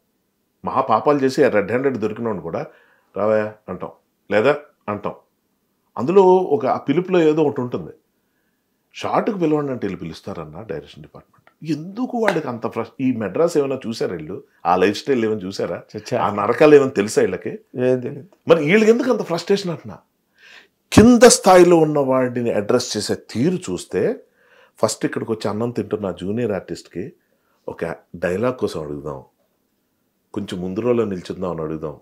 మహాపాపాలు చేసి రెడ్ హ్యాండెడ్ దొరికినోడు కూడా రావా అంటాం, లేదా అంటాం. అందులో ఒక ఆ పిలుపులో ఏదో ఒకటి ఉంటుంది. షార్ట్కి పిలవండి అంటే వీళ్ళు పిలుస్తారన్న డైరెక్షన్ డిపార్ట్మెంట్. ఎందుకు వాడికి అంత ఈ మెడ్రాస్ ఏమైనా చూసారా వీళ్ళు? ఆ లైఫ్ స్టైల్ ఏమైనా చూసారా? ఆ నరకాలు ఏమైనా తెలుసా వీళ్ళకి? మరి వీళ్ళకి ఎందుకు అంత ఫ్రస్ట్రేషన్ అంటున్నా? కింద స్థాయిలో ఉన్న వాడిని అడ్రస్ చేసే తీరు చూస్తే, ఫస్ట్ ఇక్కడికి వచ్చి అన్నం తింటున్న జూనియర్ ఆర్టిస్ట్కి ఒక డైలాగ్ కోసం అడుగుదాం, కొంచెం ముందు రోజులో నిల్చుందాం అని అడుగుదాం.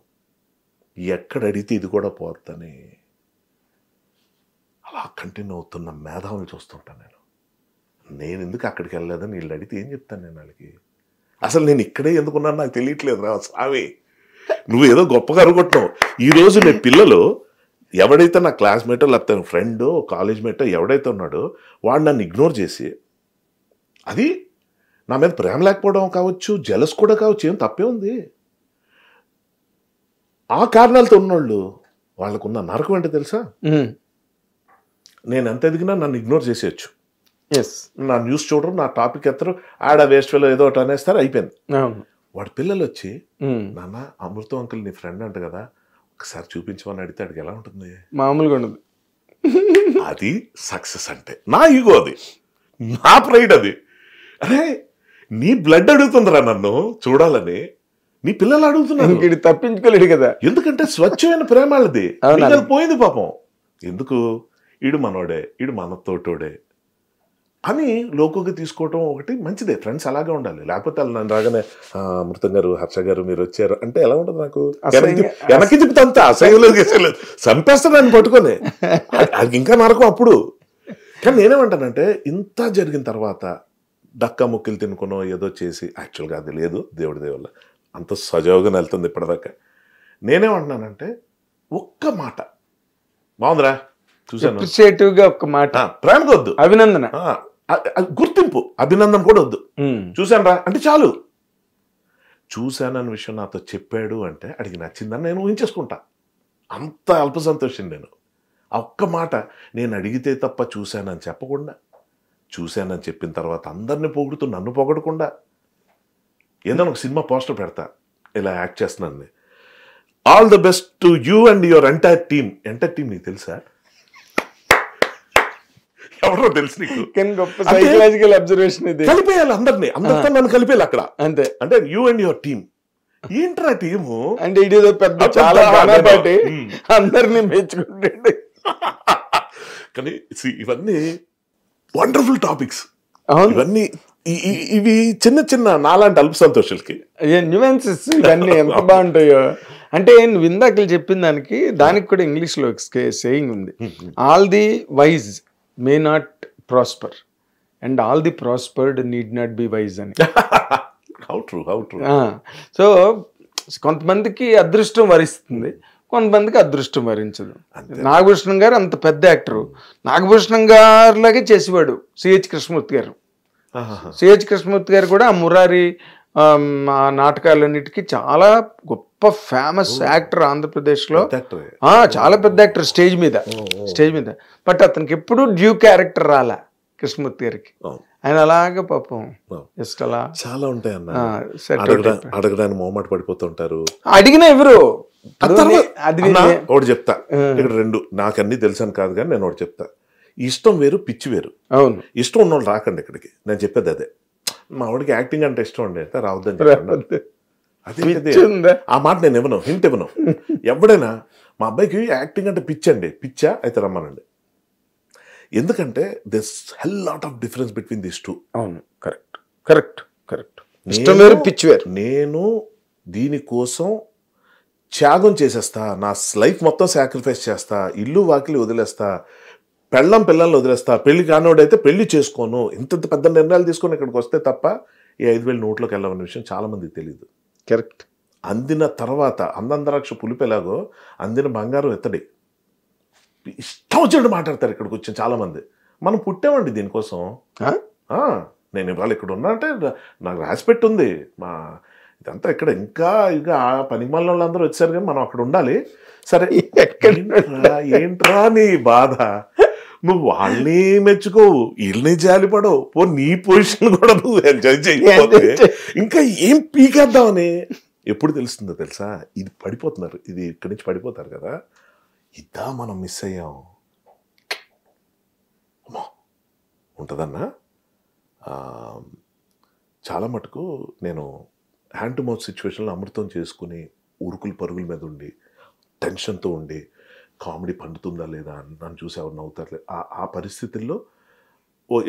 ఎక్కడ అడిగితే ఇది కూడా పోద్దని అలా కంటిన్యూ అవుతున్న మేధావులు చూస్తుంటాను నేను ఎందుకు అక్కడికి వెళ్ళలేదని వీళ్ళు అడిగితే ఏం చెప్తాను నేను వాళ్ళకి? అసలు నేను ఇక్కడే ఎందుకున్నాను నాకు తెలియట్లేదు రా స్వామి, నువ్వు ఏదో గొప్పగా అనుకుంటున్నావు. ఈరోజు నేను పిల్లలు ఎవడైతే నా క్లాస్మేటో లేకపోతే ఫ్రెండో కాలేజ్ మేటో ఎవడైతే ఉన్నాడో వాడు నన్ను ఇగ్నోర్ చేసి, అది నా మీద ప్రేమ లేకపోవడం కావచ్చు, జెలస్ కూడా కావచ్చు, ఏం తప్పే ఉంది. ఆ కారణాలతో ఉన్నోళ్ళు వాళ్ళకున్న నరకం ఏంటో తెలుసా? నేను ఎంత ఎదిగినా నన్ను ఇగ్నోర్ చేసేయచ్చు. నా న్యూస్ చూడరు, నా టాపిక్ ఎత్తరు, ఆడ వేస్ట్ ఫెలో ఏదో ఒకటి అనేస్తారు, అయిపోయింది. వాడి పిల్లలు వచ్చి, నాన్న అమృతం అంకుల్ నీ ఫ్రెండ్ అంట కదా, ఒకసారి చూపించమని అడిగితే అడిగి ఎలా ఉంటుంది? మామూలుగా ఉండదు. అది సక్సెస్ అంటే. నా ఈగో అది, నా ప్రైడ్ అది. అరే నీ బ్లడ్ అడుగుతుందిరా నన్ను చూడాలని, నీ పిల్లలు అడుగుతున్నారు, తప్పించుకోలేడు కదా. ఎందుకంటే స్వచ్ఛమైన ప్రేమ వాళ్ళది పోయింది పాపం. ఎందుకు? ఈడు మనోడే, ఈడు మనతోటోడే అని లోకోకి తీసుకోవటం ఒకటి మంచిదే. ఫ్రెండ్స్ అలాగే ఉండాలి. లేకపోతే వాళ్ళు నన్ను రాగానే అమృతం గారు, హర్ష గారు మీరు వచ్చారు అంటే ఎలా ఉంటుంది? నాకు వెనక్కి తిప్పుతంతా అసహ్యంలోకి చంపేస్తాను నన్ను పట్టుకొని, అది ఇంకా నరకం అప్పుడు. కానీ నేనేమంటానంటే, ఇంత జరిగిన తర్వాత డక్కా ముక్కిలు తినుకునో ఏదో చేసి, యాక్చువల్గా అది లేదు, దేవుడి దేవుళ్ళ అంత సజావుగా వెళ్తుంది ఇప్పటిదాకా. నేనేమంటున్నానంటే, ఒక్క మాట బాగుందిరా చూసాను, అప్రిషియేటివ్గా ఒక్క మాట, ప్రేమగా వద్దు, అభినందన, గుర్తింపు, అభినందన కూడా వద్దు, చూశాను రా అంటే చాలు. చూశానన్న విషయం నాతో చెప్పాడు అంటే అడిగి నచ్చిందని నేను ఊహించేసుకుంటా. అంత అల్ప సంతోషం నేను. ఆ ఒక్క మాట నేను అడిగితే తప్ప చూశానని చెప్పకుండా, చూశానని చెప్పిన తర్వాత అందరిని పొగుడుతూ నన్ను పొగడకుండా, ఏదైనా ఒక సినిమా పోస్టర్ పెడతా ఇలా యాక్ట్ చేస్తున్నాను, all the best to you and your entire team. Entire team నీకు తెలుసా? ఎవరో తెలుసు నీకు? సైకలాజికల్ అబ్జర్వేషన్ ఇది. కలిపేయాలి అందరినీ, అందరితో నన్ను కలిపేయాలి అక్కడ. అంతే. అంటే యూ అండ్ యువర్ టీమ్. ఏంట్రా టీము అంటే ఇదేదో పెద్ద చాలా అందరినీ మెచ్చుకుంటే. కానీ ఇవన్నీ వండర్ఫుల్ టాపిక్స్. ఇవన్నీ ఇవి చిన్న చిన్న నాలాంటి అల్ప సంతోషాలకి న్యూయెన్సెస్ ఇవన్నీ ఎంత బాగుంటాయో. అంటే నువ్వు ఇందాక చెప్పిన దానికి కూడా ఇంగ్లీష్లో సేయింగ్ ఉంది, all the wise may not prosper and all the prospered need not be wise అని. How true, how true. So కొంతమందికి అదృష్టం వరిస్తుంది, కొంతమందికి అదృష్టం వరించదు. నాగభూషణం గారు అంత పెద్ద యాక్టరు, నాగభూషణం గారిలాగే చేసేవాడు సిహెచ్ కృష్ణమూర్తి గారు. సిహెచ్ కృష్ణమూర్తి గారు కూడా ఆ మురారి ఆ నాటకాలన్నిటికీ చాలా గొప్ప ఫేమస్ యాక్టర్ ఆంధ్రప్రదేశ్లో. చాలా పెద్ద యాక్టర్ స్టేజ్ మీద. బట్ అతనికి ఎప్పుడు డ్యూ క్యారెక్టర్ రాలా కృష్ణమూర్తి గారికి. ఆయన అలాగే పాపం ఆ. జస్ట్ అలా చాలా ఉంటాయి అన్న. set అడగడానికి మొహమాట పడిపోతుంటారు. అడిగిన ఎవరు అది అన్నా, ఒకటి చెప్తా, ఇక్కడ రెండు నాకు అన్ని తెలుసాను కాదు కానీ నేను ఒకటి చెప్తా. ఇష్టం వేరు, పిచ్చి వేరు. అవును, ఇష్టం ఉన్నోళ్ళు రాకండి ఇక్కడికి. నేను చెప్పేది అదే. మా వాడికి యాక్టింగ్ అంటే ఇష్టం అండి అయితే రావద్దని చెప్పండి. అదే ఆ మాట నేను ఇవ్వను, హింట్ ఇవ్వను. ఎవడైనా మా అబ్బాయికి యాక్టింగ్ అంటే పిచ్చండి, పిచ్చా అయితే రమ్మనండి. ఎందుకంటే this hell lot of difference between this two. అవును, కరెక్ట్ కరెక్ట్ కరెక్ట్. ఇష్టం వేరు, పిచ్చి వేరు. నేను దీనికోసం త్యాగం చేసేస్తా, నా లైఫ్ మొత్తం సాక్రిఫైస్ చేస్తా, ఇల్లు వాకిలి వదిలేస్తా, పిల్లల్ని వదిలేస్తా, పెళ్లి కానివాడైతే పెళ్లి చేసుకోను, ఇంత పెద్ద నిర్ణయాలు తీసుకొని ఇక్కడికి వస్తే తప్ప ఈ 5,000 నోట్లోకి వెళ్ళవన్న విషయం చాలా మందికి తెలియదు. కరెక్ట్. అందిన తర్వాత అందందరాక్ష పులిపెలాగో అందిన బంగారం ఎత్తడి. ఇష్టం వచ్చినట్టు మాట్లాడతారు ఇక్కడికి వచ్చిన చాలా మంది. మనం పుట్టామండి దీనికోసం. నేను ఇవాళ ఇక్కడ ఉన్నా అంటే నాకు రాసిపెట్టి ఉంది. మా ఇదంతా ఇక్కడ ఇంకా పనికి మళ్ళీ వాళ్ళందరూ వచ్చారు కానీ మనం అక్కడ ఉండాలి. సరే, ఏంట్రా నీ బాధ? నువ్వు వాళ్ళని మెచ్చుకోవు, వీళ్ళని జాలిపడవు, నీ పొజిషన్ కూడా నువ్వు ఎంజాయ్ చేయకపోతే ఇంకా ఏం పీకేద్దామని ఎప్పుడు తెలుస్తుందో తెలుసా? ఇది పడిపోతున్నారు, ఇది ఇక్కడి నుంచి పడిపోతారు కదా, ఇదా మనం మిస్ అయ్యాం. అమ్మా ఉంటుందన్నా. చాలా మటుకు నేను హ్యాండ్ టు మౌత్ సిచ్యువేషన్లో అమృతం చేసుకుని ఉరుకులు పరుగుల మీద ఉండి టెన్షన్తో ఉండి కామెడీ పండుతుందా లేదా అని నన్ను చూసి ఎవరు నవ్వుతారు ఆ పరిస్థితుల్లో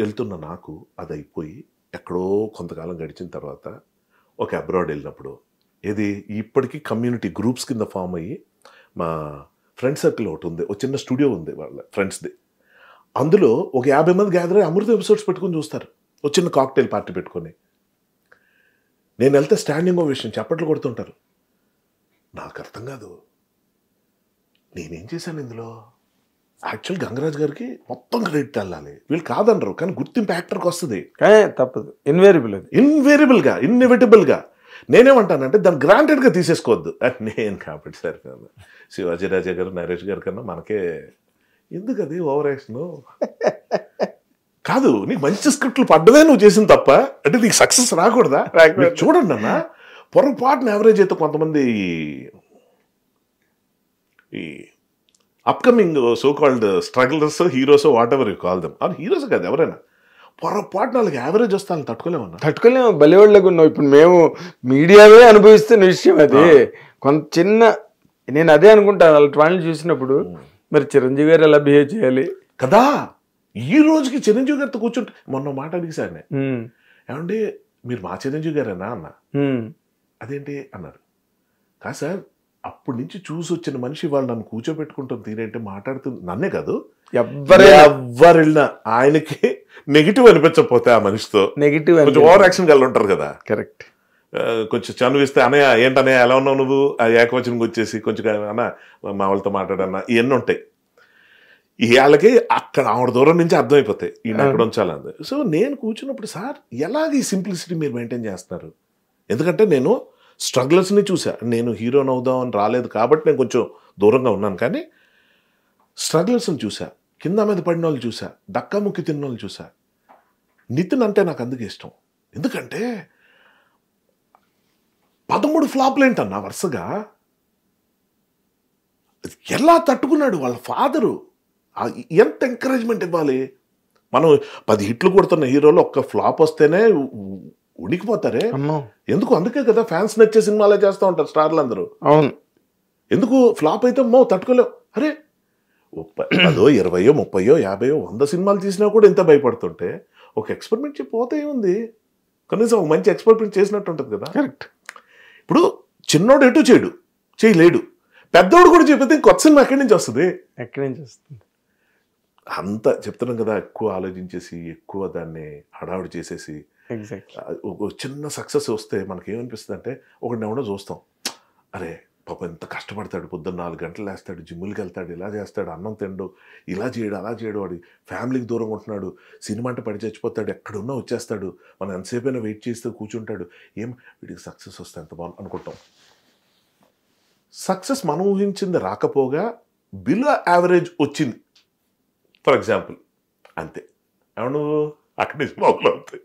వెళ్తున్న నాకు అది అయిపోయి ఎక్కడో కొంతకాలం గడిచిన తర్వాత ఒక అబ్రాడ్ వెళ్ళినప్పుడు ఇది ఇప్పటికీ కమ్యూనిటీ గ్రూప్స్ కింద ఫామ్ అయ్యి మా ఫ్రెండ్ సర్కిల్ ఒకటి ఉంది, ఒక చిన్న స్టూడియో ఉంది వాళ్ళ ఫ్రెండ్స్ది. అందులో ఒక 50 మంది గ్యాదర్ అయ్యి అమృత ఎపిసోడ్స్ పెట్టుకొని చూస్తారు, ఒక చిన్న కాక్టైల్ పార్టీ పెట్టుకొని. నేను వెళ్తే స్టాండింగ్ ఓవేషన్ చప్పట్లు కొడుతుంటారు. నాకు అర్థం కాదు నేనేం చేశాను ఇందులో. యాక్చువల్ గంగరాజ్ గారికి మొత్తం క్రెడిట్ వెళ్ళాలి, వీళ్ళు కాదనరు, కానీ గుర్తింపు యాక్టర్కి వస్తుంది. తప్పదు, ఇన్ఎవిటబుల్గా. నేనేమంటానంటే దాన్ని గ్రాంటెడ్గా తీసేసుకోవద్దు. నేను కాబట్టి సరే కాదు, శివాజీ రాజా గారు, నరేష్ గారి కన్నా మనకే ఎందుకు అది ఓవర్ యాక్షన్ కాదు. నీకు మంచి స్క్రిప్ట్లు పడ్డదే నువ్వు చేసింది తప్ప అంటే నీకు సక్సెస్ రాకూడదా? చూడండి అన్న, పొరపాటున యావరేజ్ అయితే కొంతమంది ఈ upcoming so called strugglers, heroes, whatever you call them, or heroes కాదు ఎవరైనా, పొరపాటున వాళ్ళకి యావరేజ్ వస్తే వాళ్ళని తట్టుకోలేము. బలివాళ్ళగా ఉన్నావు. ఇప్పుడు మేము మీడియావే అనుభవిస్తున్న విషయం అది. కొంత చిన్న నేను అదే అనుకుంటాను వాళ్ళని చూసినప్పుడు, మరి చిరంజీవి గారు ఎలా బిహేవ్ చేయాలి కదా. ఈ రోజుకి చిరంజీవి గారితో కూర్చుంటే మొన్న మాట అడిగిసానే, ఏమండి మీరు మా చిరంజీవి గారేనా అన్న. అదేంటి అన్నారు. కాదు సార్, అప్పటి నుంచి చూసి వచ్చిన మనిషి వాళ్ళు నన్ను కూర్చోబెట్టుకుంటాం తీరేంటే మాట్లాడుతుంది, నన్నే కాదు ఎవరెళ్ళినా ఆయనకి నెగిటివ్ అనిపించకపోతే ఆ మనిషితో నెగిటివ్ ఓవర్ యాక్షన్ కలిగి ఉంటారు కదా. కరెక్ట్. కొంచెం చనువిస్తే అనయ్య ఏంటనయ్య ఎలా ఉన్నావు నువ్వు, ఆ ఏకవచనం వచ్చేసి కొంచెం అన్న మా వాళ్ళతో మాట్లాడన్నా, ఇవన్నీ ఉంటాయి. వాళ్ళకి అక్కడ ఆవిడ దూరం నుంచి అర్థమైపోతాయి ఈయన ఎక్కడ ఉంచాలని. సో నేను కూర్చున్నప్పుడు సార్ ఎలాగ ఈ సింప్లిసిటీ మీరు మెయింటైన్ చేస్తున్నారు? ఎందుకంటే నేను స్ట్రగులర్స్ని చూసా. నేను హీరోని అవుదాం అని రాలేదు కాబట్టి నేను కొంచెం దూరంగా ఉన్నాను, కానీ స్ట్రగులర్స్ని చూసా, కింద మీద పడిన వాళ్ళు చూసా, దక్కాముక్కి తిన్న వాళ్ళు చూసా. నితిన్ అంటే నాకు అందుకే ఇష్టం. ఎందుకంటే 13 ఫ్లాప్లు ఏంటన్నా వరుసగా, ఎలా తట్టుకున్నాడు వాళ్ళ ఫాదరు. ఎంత ఎంకరేజ్మెంట్ ఇవ్వాలి. మనం 10 హిట్లు కొడుతున్న హీరోలు ఒక్క ఫ్లాప్ వస్తేనే ఉడికిపోతారే ఎందుకు? అందుకే కదా ఫ్యాన్స్ నచ్చే సినిమాలే చేస్తూ ఉంటారు స్టార్లు అందరూ. అవును. ఎందుకు ఫ్లాప్ అయితే తట్టుకోలేవు. అరే 10, 20, 30, 50, 100 సినిమాలు తీసినా కూడా ఎంత భయపడుతుంటే ఒక ఎక్స్పెరిమెంట్ పోతే ఏముంది, కనీసం ఒక మంచి ఎక్స్పెరిమెంట్ చేసినట్టు ఉంటుంది కదా. కరెక్ట్. ఇప్పుడు చిన్నోడు ఎటు చేయలేడు, పెద్దోడు కూడా చెప్పితే కొత్త సినిమా ఎక్కడి నుంచి వస్తుంది? అంతా చెప్తున్నాం కదా, ఎక్కువ ఆలోచించేసి ఎక్కువ దాన్ని హడావుడి చేసేసి ఒక చిన్న సక్సెస్ వస్తే మనకి ఏమనిపిస్తుంది అంటే, ఒకటి ఎవడో చూస్తాం, అరే పాప ఎంత కష్టపడతాడు, పొద్దున్న 4 గంటలు లేస్తాడు, జిమ్ములకి వెళ్తాడు, ఇలా చేస్తాడు, అన్నం తిండు, ఇలా చేయడు అలా చేయడు, వాడి ఫ్యామిలీకి దూరంగా ఉంటున్నాడు, సినిమా అంటే పడి చచ్చిపోతాడు, ఎక్కడున్నా వచ్చేస్తాడు, మనం ఎంతసేపైనా వెయిట్ చేస్తూ కూర్చుంటాడు, వీడికి సక్సెస్ వస్తే ఎంత బాగుంది అనుకుంటాం. సక్సెస్ మనం ఊహించింది రాకపోగా బిలో యావరేజ్ వచ్చింది ఫర్ ఎగ్జాంపుల్, అంతే. అవును అక్కడి నుంచి మొదలవుతాయి.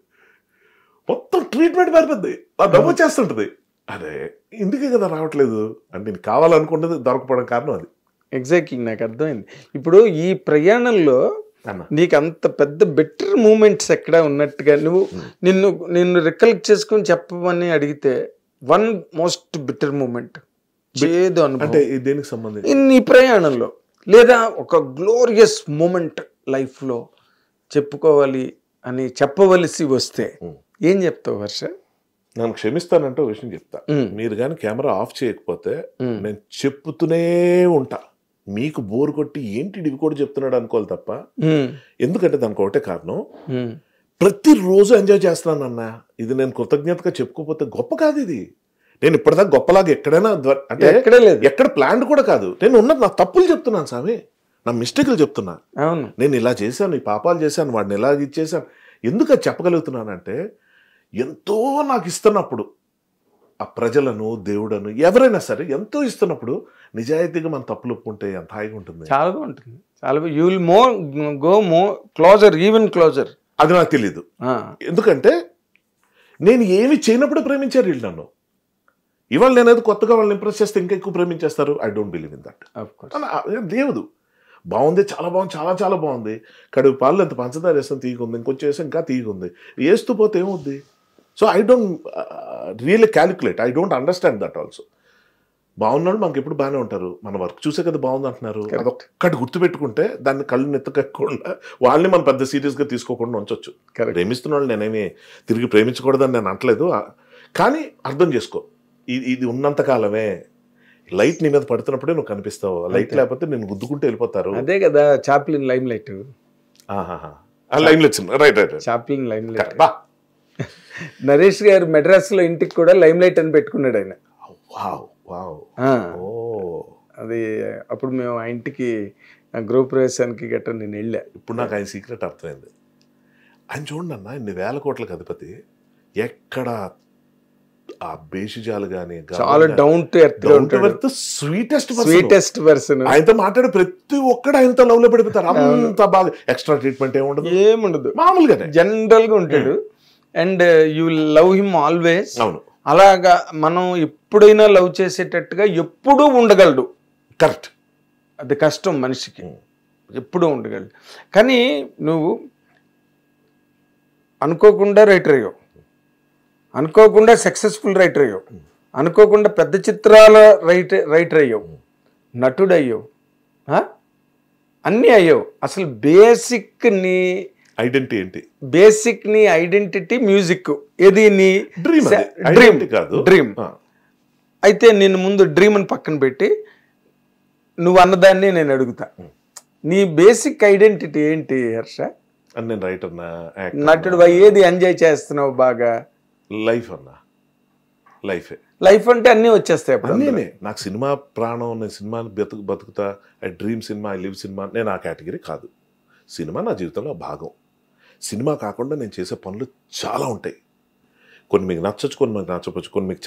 మొత్తం ట్రీట్మెంట్ మారిపోద్ది, ఆ నవ్వు చేస్తుంటది. అరే ఇందుకే కదా రావట్లేదు అంటే నేను కావాలనుకుంటుంది దొరకపోవడం కారణం అది. ఎగ్జాక్ట్లీ, నాకు అర్థమైంది. ఇప్పుడు ఈ ప్రయాణంలో అన్న నీకు అంత పెద్ద బెటర్ మూమెంట్స్ ఎక్కడ ఉన్నట్టుగా నువ్వు నిన్ను రికలెక్ట్ చేసుకుని చెప్పమని అడిగితే వన్ మోస్ట్ బెటర్ మూమెంట్ ఏదో అంటే దేనికి సంబంధించి నీ ప్రయాణంలో, లేదా ఒక గ్లోరియస్ మూమెంట్ లైఫ్లో చెప్పుకోవాలి అని చెప్పవలసి వస్తే ఏం చెప్తావు హర్ష? నన్ను క్షమిస్తానంటే విషయం చెప్తా. మీరు కానీ కెమెరా ఆఫ్ చేయకపోతే నేను చెప్పుతూనే ఉంటా. మీకు బోర్ కొట్టి ఏంటి ఇవి కూడా చెప్తున్నాడు అనుకోవాలి తప్ప. ఎందుకంటే దానికి ఒకటే కారణం, ప్రతిరోజు ఎంజాయ్ చేస్తున్నానన్నా. ఇది నేను కృతజ్ఞతగా చెప్పుకోకపోతే గొప్ప కాదు. ఇది నేను ఇప్పటిదాకా గొప్పలాగా ఎక్కడైనా అంటే ఎక్కడే లేదు, ఎక్కడ ప్లాన్ కూడా కాదు. నేను ఉన్నది నా తప్పులు చెప్తున్నాను స్వామి, నా మిస్టేక్లు చెప్తున్నా. అవును, నేను ఇలా చేశాను, ఈ పాపాలు చేశాను, వాడిని ఇలా ఇచ్చేసాను. ఎందుకు అది చెప్పగలుగుతున్నానంటే ఎంతో నాకు ఇస్తున్నప్పుడు, ఆ ప్రజలను దేవుడను ఎవరైనా సరే ఎంతో ఇస్తున్నప్పుడు నిజాయితీగా మన తప్పులు ఒప్పుకుంటే ఎంత హాయిగా ఉంటుంది. చాలా బాగుంటుంది, చాలా. You will go closer, even closer. అది నాకు తెలీదు. ఎందుకంటే నేను ఏమి చేయనప్పుడు ప్రేమించారు వీళ్ళు నన్ను. ఇవాళ నేనేదో కొత్తగా వాళ్ళని ఇంప్రెస్ చేస్తే ఇంకా ఎక్కువ ప్రేమించేస్తారు. I don't believe in that. దేవుడు బాగుంది, చాలా బాగుంది, చాలా చాలా బాగుంది. కడుగు పాలు ఎంత పంచదార వేస్తాం తీగుంది, ఇంకొంచెం వేస్తే ఇంకా తీగుంది, వేస్తూ పోతే ఏమవుద్ది? So I don't really calculate, I don't understand that also. బాగున్నాడు మనకి ఎప్పుడు బాగానే ఉంటారు, మన వర్క్ చూసే కదా బాగుంది అంటున్నారు. అదొక్కటి గుర్తుపెట్టుకుంటే దాన్ని కళ్ళు నెత్తకకుండా వాళ్ళని మనం పెద్ద సీరియస్గా తీసుకోకుండా ఉంచవచ్చు. ప్రేమిస్తున్న వాళ్ళు నేనేమి తిరిగి ప్రేమించకూడదని నేను అనట్లేదు, కానీ అర్థం చేసుకో, ఇది ఉన్నంతకాలమే. లైట్ నీ మీద పడుతున్నప్పుడే నువ్వు కనిపిస్తావు, లైట్ లేకపోతే నేను గుద్దుకుంటూ వెళ్ళిపోతారు. అదే కదా Chaplin lime light. Lime light, right right, Chaplin lime light. Naresh గారు మెడ్రాస్ లో ఇంటికి కూడా లైమ్ లైట్ అని పెట్టుకున్నాడు ఆయన. అది అప్పుడు మేము ఆ ఇంటికి గృహ ప్రవేశానికి గట్రా నేను వెళ్ళా. ఇప్పుడు నాకు ఆయన సీక్రెట్ అర్థమైంది. ఆయన చూడండి అన్న, ఇన్ని వేల కోట్లకు అధిపతి, ఎక్కడ ఆ బేషిజాలు గానీ చాలా down to earth, sweetest person. ఆయనతో మాట్లాడే ప్రతి ఒక్కడు ఆయనతో లవ్ లో పడిపోతారు. అంత బాగా ఎక్స్ట్రా ట్రీట్మెంట్ ఏముండదు, మామూలుగా జనరల్ గా ఉంటాడు. And you love him always. అవును, అలాగా మనం ఎప్పుడైనా లవ్ చేసేటట్టుగా ఎప్పుడూ ఉండగలడు. కరెక్ట్, అది కష్టం మనిషికి, ఎప్పుడూ ఉండగలడు. కానీ నువ్వు అనుకోకుండా రైటర్ అయ్యావు, అనుకోకుండా సక్సెస్ఫుల్ రైటర్ అయ్యావు, అనుకోకుండా పెద్ద చిత్రాల రైటర్ అయ్యావు, నటుడు అయ్యావు, అన్నీ అయ్యావు. అసలు బేసిక్ నీ ఐడెంటిటీ ఏంటి? బేసిక్ నీ ఐడెంటిటీ మ్యూజిక్. ఏది నీ డ్రీమ్. అయితే నేను ముందు డ్రీమ్ అని పక్కన పెట్టి నువ్వు అన్నదాన్ని నేను అడుగుతా, నీ బేసిక్ ఐడెంటిటీ ఏంటి హర్ష? నేను రైటర్, నటుడు, ఏది ఎంజాయ్ చేస్తున్నావు బాగా? లైఫ్ అన్నా, లైఫ్ అంటే అన్నీ వచ్చేస్తాయి అప్పుడు. నేనే, నాకు సినిమా ప్రాణం, నేను సినిమాని బతుకుతా. I dream cinema, I live cinema. నేను ఆ కేటగిరీ కాదు. సినిమా నా జీవితంలో భాగం. సినిమా కాకుండా నేను చేసే పనులు చాలా ఉంటాయి. కొన్ని మీకు నచ్చవచ్చు, కొన్ని మీకు నచ్చవచ్చు, కొన్ని మీకు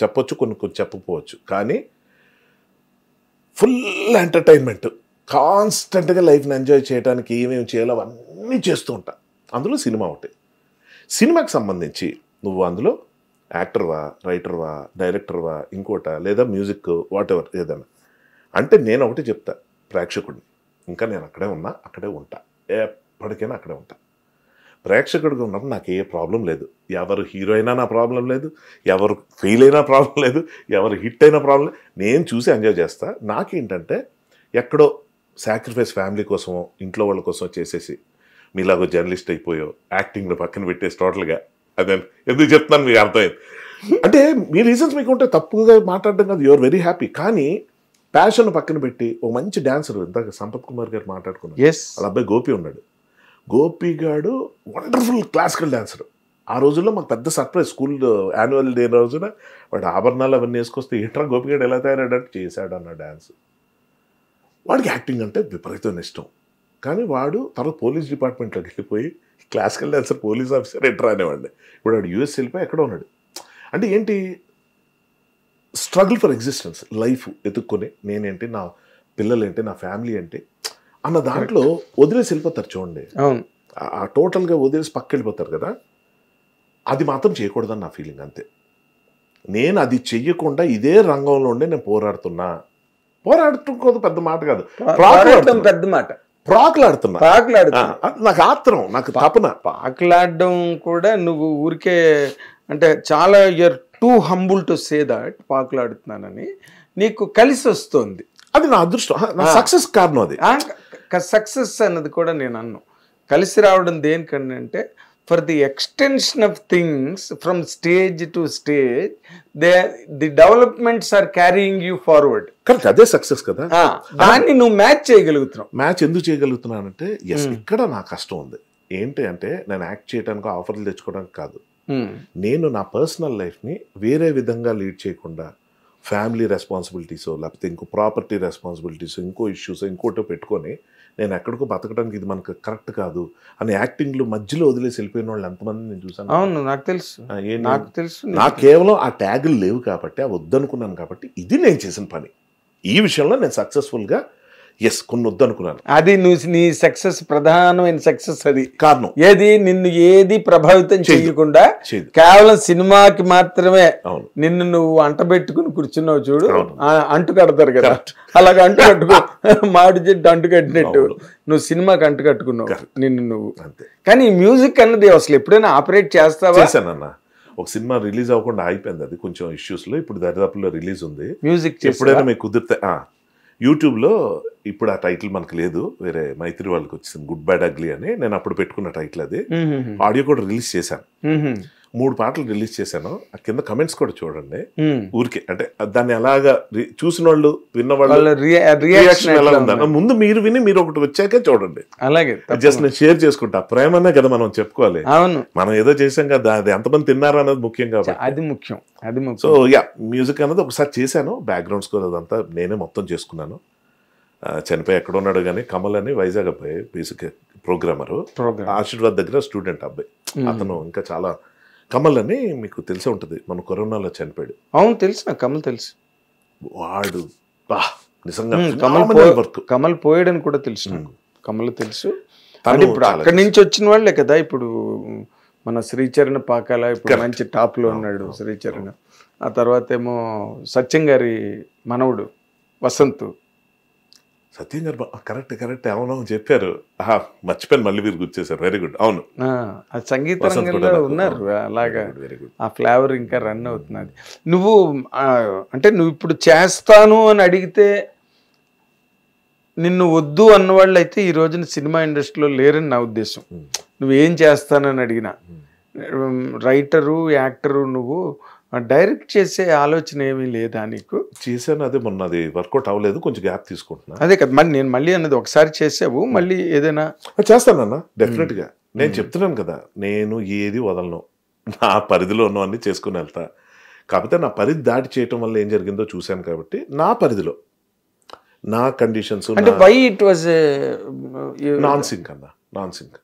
చెప్పొచ్చు, కొన్ని చెప్పకపోవచ్చు. కానీ ఫుల్ ఎంటర్టైన్మెంట్, కాన్స్టెంట్గా లైఫ్ని ఎంజాయ్ చేయడానికి ఏమేమి చేయాలో అవన్నీ చేస్తూ ఉంటా. అందులో సినిమా ఒకటి. సినిమాకి సంబంధించి నువ్వు అందులో యాక్టర్వా, రైటర్వా, డైరెక్టర్వా, ఇంకోట, లేదా మ్యూజిక్, వాట్ ఎవర్ ఏదైనా అంటే నేను ఒకటి చెప్తా ప్రేక్షకుడిని, ఇంకా నేను అక్కడే ఉన్నా, అక్కడే ఉంటా, ఎప్పటికైనా అక్కడే ఉంటా. ప్రేక్షకుడిగా ఉన్నప్పుడు నాకు ఏ ప్రాబ్లం లేదు. ఎవరు హీరో అయినా నా ప్రాబ్లం లేదు, ఎవరు ఫెయిల్ అయినా ప్రాబ్లం లేదు, ఎవరు హిట్ అయినా ప్రాబ్లం లేదు. నేను చూసి ఎంజాయ్ చేస్తా. నాకేంటంటే ఎక్కడో సాక్రిఫైస్ ఫ్యామిలీ కోసమో ఇంట్లో వాళ్ళ కోసం చేసేసి మీలాగో జర్నలిస్ట్ అయిపోయో యాక్టింగ్ని పక్కన పెట్టేసి టోటల్గా, అదే ఎందుకు చెప్తున్నాను మీకు అర్థమైంది. అంటే మీ రీజన్స్ మీకు ఉంటే తప్పుగా మాట్లాడడం కాదు, యూఆర్ వెరీ హ్యాపీ. కానీ ప్యాషన్ పక్కన పెట్టి ఒక మంచి డాన్సర్, ఇందాక సంపత్ కుమార్ గారు మాట్లాడుకున్నారు, వాళ్ళ అబ్బాయి గోపి ఉన్నాడు. గోపి గాడు వండర్ఫుల్ క్లాసికల్ డాన్సర్. ఆ రోజుల్లో మాకు పెద్ద సర్ప్రైజ్, స్కూల్ యాన్యువల్ డే రోజున వాడు ఆభరణాలు అవన్నీ వేసుకొస్తే ఏంట్రా గోపిగాడు ఎలా తయారయ్యాడంటే చేశాడు అన్న డాన్స్. వాడికి యాక్టింగ్ అంటే విపరీతమైన ఇష్టం. కానీ వాడు తర్వాత పోలీస్ డిపార్ట్మెంట్లోకి వెళ్ళిపోయి classical dancer, police officer enter అనేవాడిని. ఇప్పుడు వాడు యూఎస్ వెళ్ళిపోయి ఎక్కడో ఉన్నాడు. అంటే ఏంటి, స్ట్రగుల్ ఫర్ ఎగ్జిస్టెన్స్, లైఫ్ ఎత్తుక్కొని నేనేంటి, నా పిల్లలు ఏంటి, నా ఫ్యామిలీ ఏంటి అన్న దాంట్లో వదిలేసి వెళ్ళిపోతారు చూడండి. ఆ టోటల్గా వదిలేసి పక్క వెళ్ళిపోతారు కదా, అది మాత్రం చేయకూడదని నా ఫీలింగ్ అంతే. నేను అది చెయ్యకుండా ఇదే రంగంలో ఉండే నేను పోరాడుతుకోదు పెద్ద మాట కాదు, పెద్ద మాట, ప్రాకులాడుతున్నా. నాకు ఆత్రం, నాకు తపన. పాకులాడడం కూడా నువ్వు ఊరికే అంటే చాలా you're too humble to say that పాకులాడుతున్నానని నీకు కలిసి వస్తుంది. అది నా అదృష్టం, నా సక్సెస్ కారణం. అది సక్సెస్ అన్నది కూడా నేను అన్ను. కలిసి రావడం దేనికన్నా అంటే for the extension of things from stage to stage the developments are carrying you forward. Correct, అదే సక్సెస్ కదా. దాన్ని నువ్వు మ్యాచ్ చేయగలుగుతున్నావు. మ్యాచ్ ఎందుకు చేయగలుగుతున్నానంటే ఇక్కడ నా కష్టం ఉంది. ఏంటి అంటే నేను యాక్ట్ చేయడానికి ఆఫర్లు తెచ్చుకోవడానికి కాదు, నేను నా పర్సనల్ లైఫ్ని వేరే విధంగా లీడ్ చేయకుండా ఫ్యామిలీ రెస్పాన్సిబిలిటీస్ లేకపోతే ఇంకో ప్రాపర్టీ రెస్పాన్సిబిలిటీస్ ఇంకో ఇష్యూస్ ఇంకోటో పెట్టుకొని నేను ఎక్కడికో బతకడానికి ఇది మనకు కరెక్ట్ కాదు అని యాక్టింగ్లు మధ్యలో వదిలేసి వెళ్ళిపోయిన వాళ్ళు ఎంతమంది నేను చూసాను. అవును, నాకు తెలుసు. నాకు కేవలం ఆ ట్యాగులు లేవు కాబట్టి, ఆ వద్దనుకున్నాను కాబట్టి ఇది నేను చేసిన పని. ఈ విషయంలో నేను సక్సెస్ఫుల్గా కొన్ని వద్దనుకున్నాను. అది నువ్వు నీ సక్సెస్ ప్రధానమైన సక్సెస్. అది కారణం ఏది నిన్ను ఏది ప్రభావితం చేయకుండా కేవలం సినిమాకి మాత్రమే నిన్ను నువ్వు అంటబెట్టుకుని కూర్చున్నావు చూడు. అంటు కడతారు కదా, అలాగ అంటు కట్టుకో, మామిడి చెట్టు అంటు కట్టినట్టు నువ్వు సినిమాకి అంటు కట్టుకున్నావు నిన్ను నువ్వు. కానీ మ్యూజిక్ అన్నది అసలు ఎప్పుడైనా ఆపరేట్ చేస్తావా? చేశానన్నా. ఒక సినిమా రిలీజ్ అవ్వకుండా అయిపోయింది, అది కొంచెం ఇష్యూస్ లో. ఇప్పుడు దరిదాపుల్లో రిలీజ్ ఉంది. మ్యూజిక్ ఎప్పుడైనా మీకు కుదిరితే యూట్యూబ్లో, ఇప్పుడు ఆ టైటిల్ మనకు లేదు, వేరే మైత్రి వాళ్ళకి వచ్చింది, గుడ్ బ్యాడ్ అగ్లీ అని. నేను అప్పుడు పెట్టుకున్న టైటిల్ అది. ఆడియో కూడా రిలీజ్ చేశాను, 3 పాటలు రిలీజ్ చేశాను. ఆ కింద కమెంట్స్ కూడా చూడండి. ఊరికే అంటే దాన్ని అలాగా చూసిన వాళ్ళు విన్న వాళ్ళు రియాక్షన్ ఎలా ఉందా ముందు మీరు విని మీరు ఒకటి వచ్చాకే చూడండి. అలాగే జస్ట్ నేను షేర్ చేసుకుంటా. ప్రేమనే కదా మనం చెప్పుకోవాలి. అవును, మనం ఏదో చేసాం కదా, అది ఎంతమంది తిన్నారు అనేది ముఖ్యం కాబట్టి అది ముఖ్యం. సో మ్యూజిక్ అనేది ఒకసారి చేశాను, బ్యాక్గ్రౌండ్ స్కోర్ అదంతా నేనే మొత్తం చేసుకున్నాను. చనిపోయి ఎక్కడ ఉన్నాడు కానీ కమల్ అని వైజాగ్ అబ్బాయి, బేసిక్ ప్రోగ్రామరు, ఆశీర్వాద్ దగ్గర స్టూడెంట్ అబ్బాయి. అతను ఇంకా చాలా, కమల్ అని మీకు తెలిసే ఉంటుంది, మన కరోనాలో చనిపోయాడు. అవును తెలుసు, నాకు కమల్ తెలుసు. వాడు నిజంగా కమల్ పోయాడని కూడా తెలుసు నాకు. కమల్ తెలుసు. ఇప్పుడు అక్కడి నుంచి వచ్చిన వాళ్ళే కదా ఇప్పుడు మన శ్రీచరణ్ పాకాల, ఇప్పుడు మంచి టాప్ లో ఉన్నాడు శ్రీచరణ్. ఆ తర్వాత ఏమో సత్యం గారి మనవుడు వసంత్. సత్యం గారు కరెక్ట్ అవును చెప్పారు, మర్చిపోయాను, మళ్ళీ మీరు గుర్తు చేశారు. Very good. అవును, సంగీత రంగంలో ఉన్నారు అలాగా. ఆ ఫ్లేవర్ ఇంకా రన్ అవుతున్నది. నువ్వు అంటే నువ్వు ఇప్పుడు చేస్తాను అని అడిగితే నిన్ను వద్దు అన్నవాళ్ళు అయితే ఈ రోజున సినిమా ఇండస్ట్రీలో లేరని నా ఉద్దేశం. నువ్వేం చేస్తానని అడిగినా, రైటరు యాక్టరు, నువ్వు డైరెక్ట్ చేసే ఆలోచన ఏమీ లేదా నీకు? చేశాను, అదే మొన్న అది వర్కౌట్ అవ్వలేదు, కొంచెం గ్యాప్ తీసుకుంటున్నా. అదే కదా, మరి నేను మళ్ళీ అన్నది ఒకసారి చేసావు, మళ్ళీ ఏదైనా చేస్తానన్నా డెఫినెట్గా. నేను చెప్తున్నాను కదా, నేను ఏది వదలను, నా పరిధిలో ఉన్నవన్నీ చేసుకుని వెళ్తా. కాకపోతే నా పరిధి దాటి చేయటం వల్ల ఏం జరిగిందో చూశాను కాబట్టి నా పరిధిలో నా కండిషన్స్. అంటే why it was non sync అన్న, నాన్ సింక్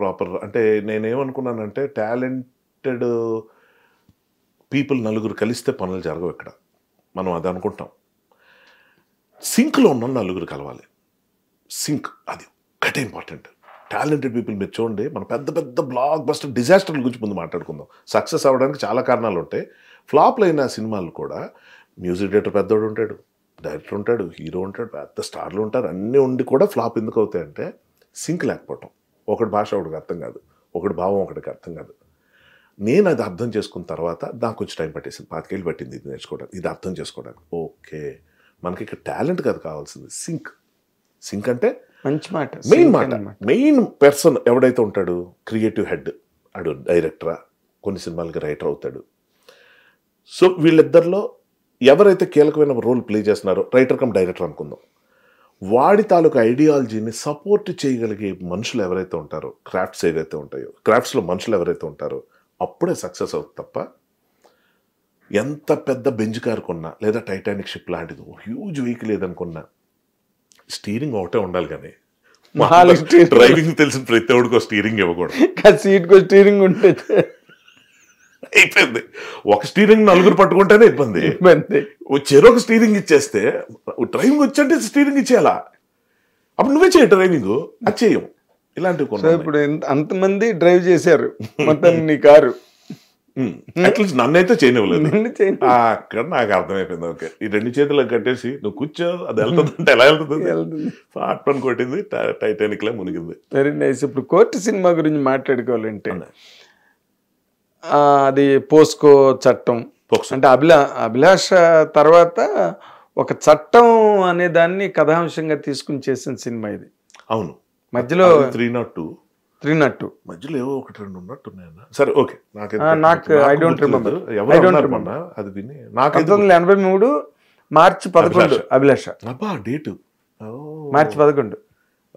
ప్రాపర్. అంటే నేనేమనుకున్నానంటే టాలెంటెడ్ పీపుల్ నలుగురు కలిస్తే పనులు జరగవు ఇక్కడ, మనం అది అనుకుంటాం. సింక్లో ఉన్న నలుగురు కలవాలి, సింక్ అది ఒకటే ఇంపార్టెంట్. టాలెంటెడ్ పీపుల్ మీరు చూడండి, మన పెద్ద పెద్ద బ్లాక్ బస్టర్ డిజాస్టర్ల గురించి ముందు మాట్లాడుకుందాం. సక్సెస్ అవ్వడానికి చాలా కారణాలు ఉంటాయి. ఫ్లాప్లు అయిన సినిమాలు కూడా మ్యూజిక్ డైరెక్టర్ పెద్దోడు ఉంటాడు, డైరెక్టర్ ఉంటాడు, హీరో ఉంటాడు, పెద్ద స్టార్లు ఉంటారు, అన్నీ ఉండి కూడా ఫ్లాప్ ఎందుకు అవుతాయంటే సింక్ లేకపోవటం. ఒకటి భాష ఒకటికి అర్థం కాదు, ఒకటి భావం ఒకటికి అర్థం కాదు. నేను అది అర్థం చేసుకున్న తర్వాత నాకు కొంచెం టైం పట్టేసింది, 5 ఏళ్ళు పట్టింది ఇది నేర్చుకోవడానికి, ఇది అర్థం చేసుకోవడానికి. ఓకే, మనకి ఇక్కడ టాలెంట్ కాదు కావాల్సింది, సింక్. సింక్ అంటే మంచి మాట, మెయిన్ పర్సన్ ఎవడైతే ఉంటాడు, క్రియేటివ్ హెడ్, అడు డైరెక్టరా, కొన్ని సినిమాలకి రైటర్ అవుతాడు. సో వీళ్ళిద్దరిలో ఎవరైతే కీలకమైన రోల్ ప్లే చేస్తున్నారో, రైటర్ కమ్ డైరెక్టర్ అనుకుందాం, వాడి తాలూకు ఐడియాలజీని సపోర్ట్ చేయగలిగే మనుషులు ఎవరైతే ఉంటారో, క్రాఫ్ట్స్ ఏవైతే ఉంటాయో, క్రాఫ్ట్స్లో మనుషులు ఎవరైతే ఉంటారో అప్పుడే సక్సెస్ అవుతుంది. తప్ప ఎంత పెద్ద బెంజ్ కార్ కొన్నా, లేదా టైటానిక్ షిప్ లాంటిది హ్యూజ్ వెహికల్ ఏదనుకున్నా, స్టీరింగ్ ఒకటే ఉండాలి. కానీ డ్రైవింగ్ తెలిసిన ప్రతి ఒక్కడికో స్టీరింగ్ ఇవ్వకూడదు. సీట్కో స్టీరింగ్ ఉంటే అయిపోయింది. ఒక స్టీరింగ్ నలుగురు పట్టుకుంటేనే ఇబ్బంది. చెరొక స్టీరింగ్ ఇచ్చేస్తే, డ్రైవింగ్ వచ్చంటే స్టీరింగ్ ఇచ్చేయాలా, అప్పుడు నువ్వే చేయ డ్రైవింగ్, అది చేయం. ఇలాంటివి సో కొన్ని ఇప్పుడు అంతమంది డ్రైవ్ చేశారు మొత్తం నీ కారు. అట్లీస్ట్ నన్నైతే చేయనివ్వలేదు. నిన్ను చేయను. అక్కడ నాకు అర్థమైపోయింది. ఓకే, ఈ 2 చేతులకు కట్టేసి నువ్వు కూర్చో, అది వెళ్తుంది అంటే ఎలా వెళ్తుంది, వెళ్తుంది. పాట్ పని కొట్టింది, టైటానిక్ లా మునిగింది. Very nice. ఇప్పుడు కోర్టు సినిమా గురించి మాట్లాడుకోవాలంటే అది పోస్కో చట్టం అంటే అభిలాష తర్వాత ఒక చట్టం అనే దాన్ని కథాంశంగా తీసుకుని చేసిన సినిమా ఇది. అవును, మధ్యలో 302 మధ్యలో ఏవో 1-2 ఉన్నట్టున్నాయన్న. సరే ఓకే, నాకు ఐ డోంట్ రిమెంబర్. అది విని నాకు 1983 మార్చి 11 అభిలాష. అబ్బా డేటు మార్చి 11.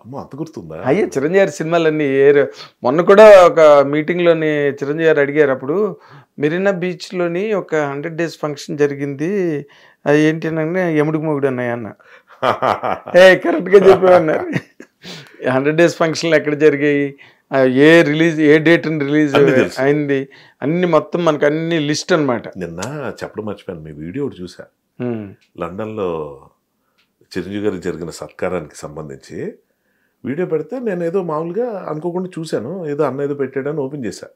అమ్మ అంత గుర్తుందా? అయ్యే చిరంజీవి గారి సినిమాలన్నీ మొన్న కూడా ఒక మీటింగ్ లోని చిరంజీవి గారు అడిగారు, అప్పుడు మెరీనా బీచ్ లోని ఒక 100 days ఫంక్షన్ జరిగింది, అది ఏంటి అన్న ఎముడికి మొగుడు అన్నాయి అన్న. కరెక్ట్ గా చెప్పేవన్నారు. 100 days ఫంక్షన్లు ఎక్కడ జరిగాయి, ఏ డేట్ రిలీజ్ అయింది, అన్ని మొత్తం మనకు అన్ని లిస్ట్ అనమాట. నిన్న చెప్పడం మర్చిపోయాను, మీ వీడియో ఒకటి చూసా. లండన్ లో చిరంజీవి గారికి జరిగిన సత్కారానికి సంబంధించి వీడియో పెడితే నేను ఏదో మామూలుగా అనుకోకుండా చూశాను, ఏదో అన్న ఏదో పెట్టాడని ఓపెన్ చేశా.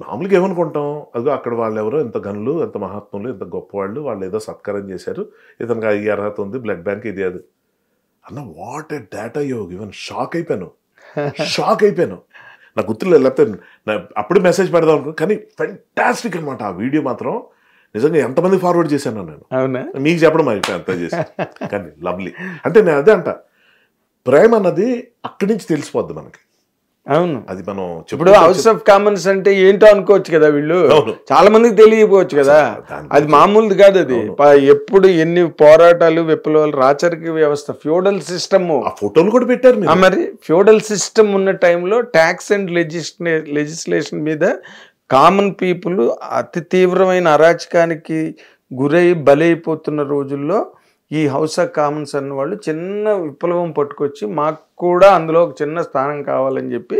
మామూలుగా ఏమనుకుంటాం, అదిగో అక్కడ వాళ్ళు ఎవరో ఎంత గనులు, ఎంత మహాత్ములు, ఎంత గొప్పవాళ్ళు, వాళ్ళు ఏదో సత్కారం చేశారు, ఇతనికి ఈ అర్హత ఉంది, బ్లడ్ బ్యాంక్ ఇది అది అన్న. వాట్ ఏ డేటా యో గివెన్. షాక్ అయిపోయాను. నాకు గుర్తులేదు, లేకపోతే అప్పుడు మెసేజ్ పెడదాం అనుకో, కానీ ఫెంటాస్టిక్ అనమాట ఆ వీడియో మాత్రం. నిజంగా ఎంతమంది ఫార్వర్డ్ చేశాను నేను, అవునా మీకు చెప్పడం అయిపోయి అంత చేసి. కానీ లవ్లీ అంటే నేను అదే అంట, ప్రేమ అన్నది అక్కడి నుంచి తెలిసిపోద్ది మనకి. అవును, అది మనం ఇప్పుడు హౌస్ ఆఫ్ కామన్స్ అంటే ఏంటో అనుకోవచ్చు కదా, వీళ్ళు చాలా మందికి తెలియకపోవచ్చు కదా, అది మామూలుది కాదు. అది ఎప్పుడు ఎన్ని పోరాటాలు, విప్లవాలు, రాచరిక వ్యవస్థ, ఫ్యూడల్ సిస్టమ్, ఫోటోలు కూడా పెట్టారు. మరి ఫ్యూడల్ సిస్టమ్ ఉన్న టైంలో ట్యాక్స్ అండ్ లెజిస్లేషన్ మీద కామన్ పీపుల్ అతి తీవ్రమైన అరాచకానికి గురై బలైపోతున్న రోజుల్లో ఈ హౌస్ ఆఫ్ కామన్స్ అన్న వాళ్ళు చిన్న విప్లవం పట్టుకొచ్చి మాకు కూడా అందులో ఒక చిన్న స్థానం కావాలని చెప్పి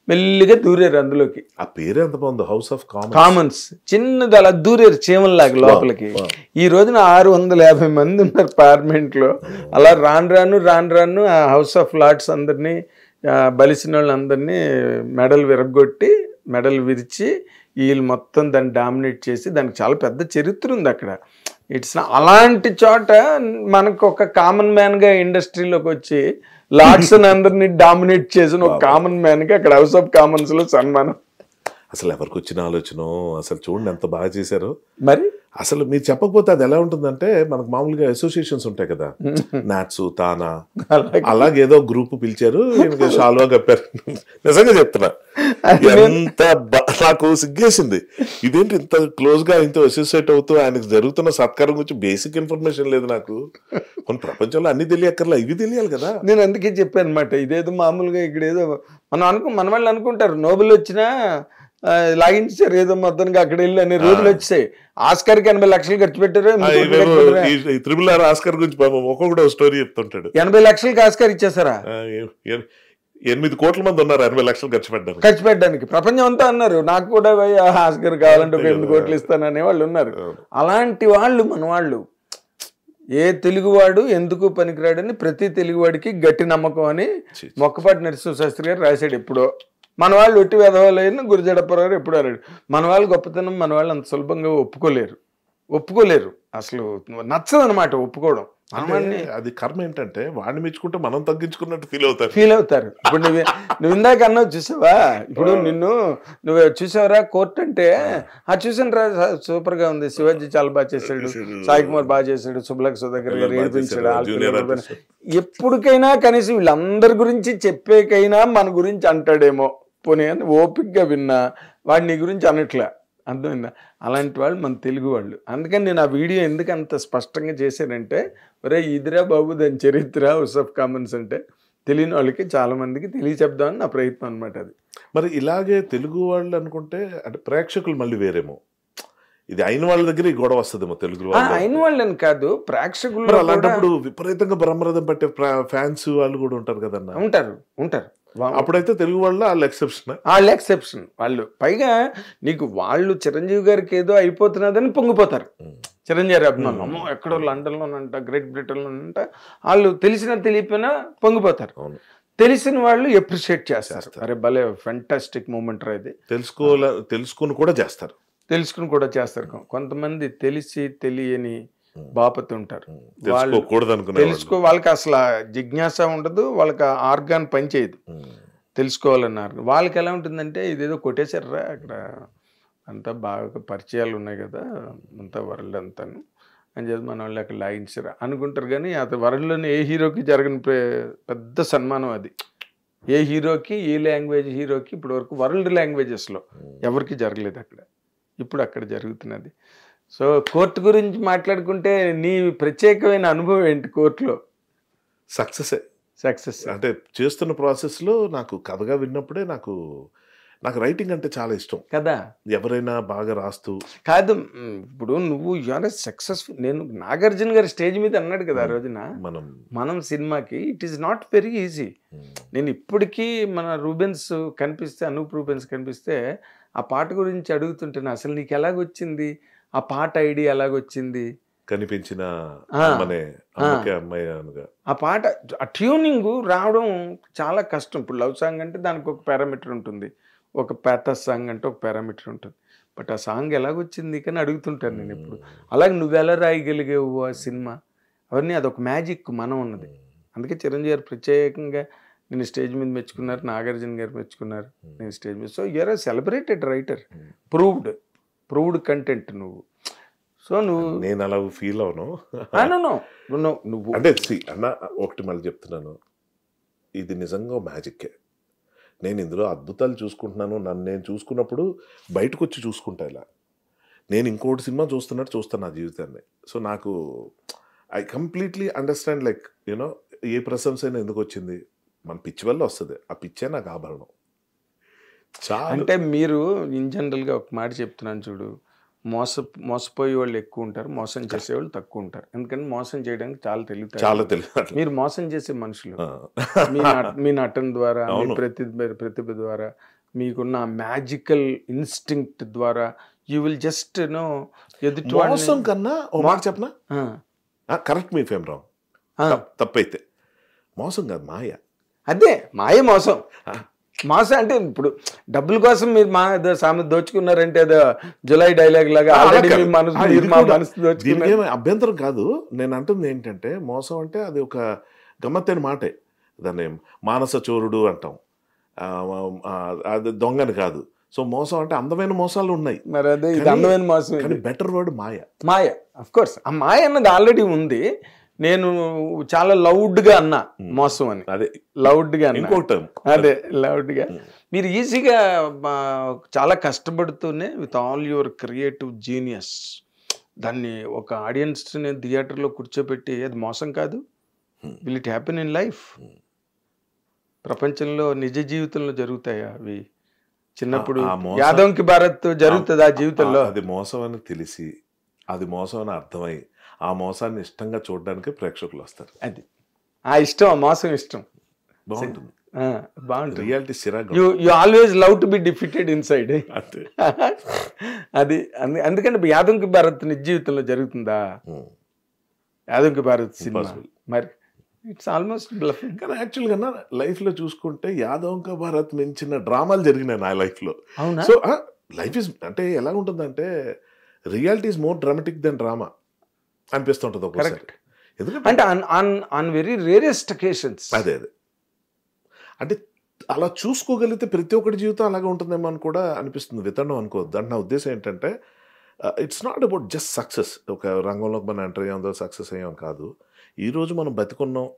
మెల్లిగా దూరారు అందులోకి. ఆ పేరు ఎంత బాగుంది, హౌస్ ఆఫ్ కామన్స్. చిన్నది అలా దూరారు చీమల్లాగా లోపలికి. ఈ రోజున 650 మంది ఉన్నారు పార్లమెంట్ లో. అలా రాను రాను ఆ హౌస్ ఆఫ్ లార్డ్స్ అందరినీ, బలిసిన వాళ్ళందరినీ మెడల్ విరిచి వీళ్ళు మొత్తం దాన్ని డామినేట్ చేసి, దానికి చాలా పెద్ద చరిత్ర ఉంది అక్కడ. అలాంటి చోట మనకు ఒక కామన్ మ్యాన్ గా ఇండస్ట్రీలోకి వచ్చి లార్డ్స్ అందరినీ డామినేట్ చేసిన ఒక కామన్ మ్యాన్ కి అక్కడ హౌస్ ఆఫ్ కామన్స్ లో సన్మానం. అసలు ఎవరికి వచ్చిన ఆలోచన, అసలు చూడండి ఎంత బాగా చేశారు. మరి అసలు మీరు చెప్పకపోతే అది ఎలా ఉంటుందంటే, మనకు మామూలుగా అసోసియేషన్స్ ఉంటాయి కదా, నాట్స్, తానా, అలాగేదో గ్రూప్ పిలిచారు, షాల్వా కప్పారు. నిజంగా చెప్తున్నా, ఎంత నాకు సిగ్గేసింది. ఇదేంటి ఇంత క్లోజ్ గా ఇంత అసోసియేట్ అవుతూ ఆయనకు జరుగుతున్న సత్కారం గురించి బేసిక్ ఇన్ఫర్మేషన్ లేదు నాకు. కొన్ని ప్రపంచంలో అన్ని తెలియక్కర్లా, ఇవి తెలియాలి కదా. నేను అందుకే చెప్పాను అనమాట, ఇదేదో మామూలుగా ఇక్కడ ఏదో మన వాళ్ళు అనుకుంటారు నోబెల్ వచ్చినా లాగించారు ఏదో మొత్తానికి అక్కడ వెళ్ళి అనే రోజులు వచ్చాయి. ఆస్కార్కి 80 లక్షలు ఖర్చు పెట్టారు. RRR ఆస్కార్ గురించి ఒక్కొక్కడు స్టోరీ చెప్తుంటాడు. 80 లక్షలకి ఆస్కార్ ఇచ్చేసారా? 8 కోట్ల మంది ఉన్నారు 80 లక్షలు ఖర్చు పెట్టడానికి. ప్రపంచం అంతా అన్నారు నాకు కూడా ఆస్కార్ కావాలంటే ఒక 8 కోట్లు ఇస్తాననే వాళ్ళు ఉన్నారు. అలాంటి వాళ్ళు మన వాళ్ళు. ఏ తెలుగువాడు ఎందుకు పనికిరాడని ప్రతి తెలుగువాడికి గట్టి నమ్మకం అని మొక్కపాటి నరసింహశాస్త్రి గారు రాశాడు ఎప్పుడో. మన వాళ్ళు ఒట్టి వెధవాలైన గురిజడపరారు ఎప్పుడు అన్నాడు. మన వాళ్ళు గొప్పతనం మన వాళ్ళు అంత సులభంగా ఒప్పుకోలేరు. అసలు నచ్చదు అనమాట ఒప్పుకోవడం. అది కర్మ ఏంటంటే వాడిని మెచ్చుకుంటే మనం తగ్గించుకున్నట్టు ఫీల్ అవుతారు. ఇప్పుడు నువ్వు ఇందాక అన్నావు చూసావా, ఇప్పుడు నువ్వు చూసావరా కోర్టు అంటే, చూసాను రా సూపర్ గా ఉంది, శివాజీ చాలా బాగా చేశాడు, సాయి కుమార్ బాగా చేశాడు, సుబ్బలక్ సుధాకర్ గారు ఏడిపించాడు. ఎప్పటికైనా కనీసం వీళ్ళందరి గురించి చెప్పేకైనా మన గురించి అంటాడేమో పోనీ అని ఓపిక్గా విన్నా, వాడు నీ గురించి అనట్లే. అర్థమైందా? అలాంటి వాళ్ళు మన తెలుగు వాళ్ళు. అందుకని నేను ఆ వీడియో ఎందుకు అంత స్పష్టంగా చేశానంటే, ఒరే ఇదిరా బాబు దాని చరిత్ర హౌస్ ఆఫ్ కామన్స్ అంటే తెలియని వాళ్ళకి చాలా మందికి తెలియచెప్దామని నా ప్రయత్నం అనమాట అది. మరి ఇలాగే తెలుగు వాళ్ళు అనుకుంటే అంటే ప్రేక్షకులు మళ్ళీ వేరేమో, ఇది అయిన వాళ్ళ దగ్గర ఈ గొడవ వస్తుందేమో. తెలుగు అయిన వాళ్ళని కాదు, ప్రేక్షకులు. అలాంటప్పుడు విపరీతంగా బ్రహ్మరథం పట్టే ఫ్యాన్స్ వాళ్ళు కూడా ఉంటారు కదన్నా. ఉంటారు. అప్పుడైతే తెలుగు వాళ్ళు వాళ్ళు ఎక్సెప్షన్. వాళ్ళు పైగా నీకు వాళ్ళు చిరంజీవి గారికి ఏదో అయిపోతున్నదని పొంగిపోతారు. చిరంజీవి అభిమానులు అమ్మో ఎక్కడో లండన్లోనంట, గ్రేట్ బ్రిటన్లోనంట, వాళ్ళు తెలిసినా తెలియపోయినా పొంగిపోతారు. తెలిసిన వాళ్ళు ఎప్రిషియేట్ చేస్తారు. అరే భలే ఫెంటాస్టిక్ మూమెంట్ రా ఇది, తెలుసుకుని కూడా చేస్తారు. తెలుసుకుని కూడా చేస్తారు. కొంతమంది తెలిసి తెలియని బాపతి ఉంటారు, వాళ్ళకి అసలు జిజ్ఞాస ఉండదు, వాళ్ళకి ఆర్గాన్ పనిచేయదు తెలుసుకోవాలన్నారు. వాళ్ళకి ఎలా ఉంటుందంటే ఇదేదో కొట్టేశారా అక్కడ, అంతా బాగా పరిచయాలు ఉన్నాయి కదా అంతా వరల్డ్ అంతాను అని చెప్పి మన వాళ్ళు అక్కడ లాగించారు అనుకుంటారు. కానీ అది వరల్డ్లోని ఏ హీరోకి జరగని పెద్ద సన్మానం అది. ఏ హీరోకి, ఏ లాంగ్వేజ్ హీరోకి ఇప్పటి వరకు వరల్డ్ లాంగ్వేజెస్లో ఎవరికి జరగలేదు అక్కడ, ఇప్పుడు అక్కడ జరుగుతున్నది. సో కోర్టు గురించి మాట్లాడుకుంటే నీ ప్రత్యేకమైన అనుభవం ఏంటి కోర్టులో? సక్సెస్ అంటే చేస్తున్న ప్రాసెస్లో నాకు కథగా విన్నప్పుడే నాకు రైటింగ్ అంటే చాలా ఇష్టం కదా. ఎవరైనా బాగా రాస్తూ కాదు, ఇప్పుడు నువ్వు యూఆర్ సక్సెస్ఫుల్. నేను నాగార్జున గారి స్టేజ్ మీద అన్నాడు కదా ఆ రోజున మనం సినిమాకి, it is not very easy. నేను ఇప్పటికీ మన రూబెన్స్ కనిపిస్తే, అనూప్ రూబెన్స్ కనిపిస్తే ఆ పాట గురించి అడుగుతుంటాను, అసలు నీకు ఎలాగొచ్చింది ఆ పాట ఐడియా, ఎలాగొచ్చింది కనిపించిన ఆ పాట, ఆ ట్యూనింగ్ రావడం చాలా కష్టం. ఇప్పుడు లవ్ సాంగ్ అంటే దానికి ఒక పారామీటర్ ఉంటుంది, ఒక ప్యాథస్ సాంగ్ అంటే ఒక పారామీటర్ ఉంటుంది. బట్ ఆ సాంగ్ ఎలాగొచ్చింది కానీ అడుగుతుంటాను నేను ఎప్పుడు. అలాగే నువ్వెలా రాయగలిగేవు ఆ సినిమా, అవన్నీ అదొక మ్యాజిక్ మనం ఉన్నది. అందుకే చిరంజీవి గారు ప్రత్యేకంగా నేను స్టేజ్ మీద మెచ్చుకున్నారు, నాగార్జున గారు మెచ్చుకున్నారు నేను స్టేజ్ మీద. So you're a celebrated writer, proved content నువ్వు. సో నేను అలా ఫీల్ అవును నువ్వు అంటే అన్న ఒకటి మళ్ళీ చెప్తున్నాను, ఇది నిజంగా మ్యాజిక్కే. నేను ఇందులో అద్భుతాలు చూసుకుంటున్నాను. నన్ను నేను చూసుకున్నప్పుడు బయటకు వచ్చి చూసుకుంటా. ఇలా నేను ఇంకోటి సినిమా చూస్తున్నట్టు చూస్తాను నా జీవితాన్ని. సో నాకు I completely understand, like you know ఏ ప్రశంస అయినా ఎందుకు వచ్చింది, మన పిచ్చి వల్ల వస్తుంది. ఆ పిచ్చే నాకు ఆభరణం. చాలా అంటే మీరు ఇన్ జనరల్గా ఒక మాట చెప్తున్నాను చూడు, మోసపోయే వాళ్ళు ఎక్కువ ఉంటారు, మోసం చేసేవాళ్ళు తక్కువ ఉంటారు. ఎందుకంటే మోసం చేయడానికి చాలా తెలియదు. మీరు మోసం చేసే మనుషులు మీ నటన ద్వారా, మీ ప్రతిభ ద్వారా, మీకున్న మ్యాజికల్ ఇన్స్టింక్ట్ ద్వారా యూ విల్ జస్ట్ నో ఎదుటి మోసం కన్నా ఓ మాట చెప్పనా, కరెక్ట్ మీ ఫేమ్ రాంగ్ తప్పైతే, మోసం కాదు మాయ. అదే మాయ మోసం. మోసం అంటే ఇప్పుడు డబ్బుల కోసం మీరు మా సామెత దోచుకున్నారంటే అదో జులై డైలాగ్ లాగా అభ్యంతరం కాదు. నేను అంటుంది ఏంటంటే మోసం అంటే అది ఒక గమ్మత్తైన మాటే. దాన్ని మానస చోరుడు అంటాం, అది దొంగని కాదు. సో మోసం అంటే అందమైన మోసాలు ఉన్నాయి, మరి అదే ఇది అందమైన మోసం. కానీ బెటర్ వర్డ్ మాయ. అఫ్ కోర్స్ ఆ మాయ అన్నది ఆల్రెడీ ఉంది. నేను చాలా లౌడ్గా అన్నా మోసం అని, అదే లౌడ్గా అన్నా, అదే లౌడ్గా. మీరు ఈజీగా చాలా కష్టపడుతూనే with all your creative genius దాన్ని ఒక ఆడియన్స్ని థియేటర్లో కూర్చోబెట్టి, అది మోసం కాదు. Will it happen in life? ప్రపంచంలో నిజ జీవితంలో జరుగుతాయా అవి? చిన్నప్పుడు యాదవ్కి భారత్ జరుగుతుంది ఆ జీవితంలో. అది మోసం అని తెలిసి, అది మోసం అని అర్థమై ఆ మోసాన్ని ఇష్టంగా చూడడానికి ప్రేక్షకులు వస్తారు. అది ఆ ఇష్టం, ఆ మోసం ఇష్టం బాగుంటుంది. Reality you always love to be defeated inside. అది అందుకంటే యాదవ్కి భారత్ నిజ జీవితంలో జరుగుతుందా? యాదవ్కి భారత్ సినిమా మరి ఇట్స్ ఆల్మోస్ట్ బ్లఫింగ్. కానీ యాక్చువల్గా లైఫ్లో చూసుకుంటే యాదవ్కి భారత్ మించిన డ్రామాలు జరిగినాయి నా లైఫ్లో. సో లైఫ్ ఇస్ అంటే ఎలా ఉంటుందంటే reality is more dramatic than drama అనిపిస్తుంటుంది ఒకసారి. అంటే ఆన్ వెరీ రేరెస్ట్ అకేషన్స్. అదే అంటే అలా చూసుకోగలిగితే ప్రతి ఒక్కటి జీవితం అలాగే ఉంటుందేమో అని కూడా అనిపిస్తుంది. వితరణం అనుకోవద్దు. అంటే నా ఉద్దేశం ఏంటంటే it's not about just success. ఒక రంగంలోకి మనం ఎంటర్ అయ్యాం సక్సెస్ అయ్యాం కాదు. ఈరోజు మనం బతికున్నాం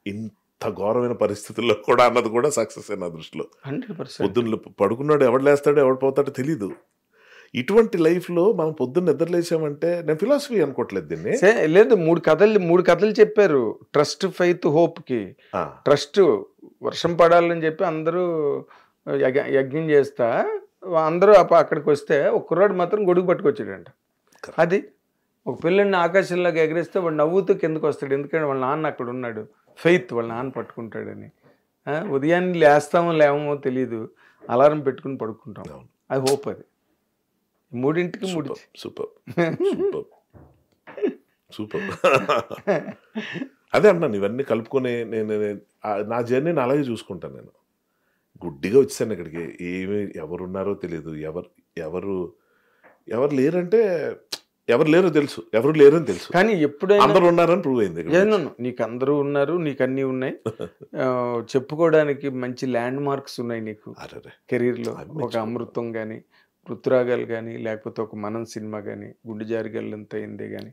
ఇంత ఘోరమైన పరిస్థితుల్లో కూడా అన్నది కూడా సక్సెస్ నా దృష్టిలో. 100%. పొద్దున్న పడుకున్నాడు, ఎవడు లేస్తాడో ఎవడు పోతాడో తెలీదు. ఇటువంటి లైఫ్లో మనం పొద్దున్న నిద్రలేసామంటే, నేను ఫిలాసఫీ అనుకోవట్లేదు దీన్ని. లేదు, మూడు కథలు చెప్పారు. Trust, faith, హోప్కి. ట్రస్ట్ వర్షం పడాలని చెప్పి అందరూ యజ్ఞం చేస్తా, అందరూ అక్కడికి వస్తే ఒక కుర్రాడు మాత్రం గొడుగు పట్టుకొచ్చాడంట. అది ఒక పిల్లల్ని ఆకాశంలాగా ఎగరేస్తే వాడు నవ్వుతూ కిందకు వస్తాడు, ఎందుకంటే వాళ్ళ నాన్న అక్కడ ఉన్నాడు. ఫెయిత్, వాళ్ళ నాన్న పట్టుకుంటాడని. ఉదయాన్నే లేస్తామో లేవమో తెలియదు, అలారం పెట్టుకుని పడుకుంటాం. అది హోప్. అది మూడింటికి సూపర్. అదే అన్నాను, ఇవన్నీ కలుపుకొని నేను నా జర్నీని అలాగే చూసుకుంటాను నేను. గుడ్డిగా వచ్చాను ఇక్కడికి, ఏమి ఎవరున్నారో తెలియదు, ఎవరు లేరంటే ఎవరు లేరో తెలుసు, ఎవరు లేరని తెలుసు, కానీ ఎప్పుడైనా అందరు ఉన్నారని ప్రూవ్ అయింది. నీకు అందరూ ఉన్నారు, నీకు అన్నీ ఉన్నాయి, చెప్పుకోవడానికి మంచి ల్యాండ్ మార్క్స్ ఉన్నాయి నీకు కెరీర్లో. ఒక అమృతం కానీ, పృథ్వరాగాలు కానీ, లేకపోతే ఒక మనం సినిమా కానీ, గుండె జారిగల్లంత అయిందే కానీ,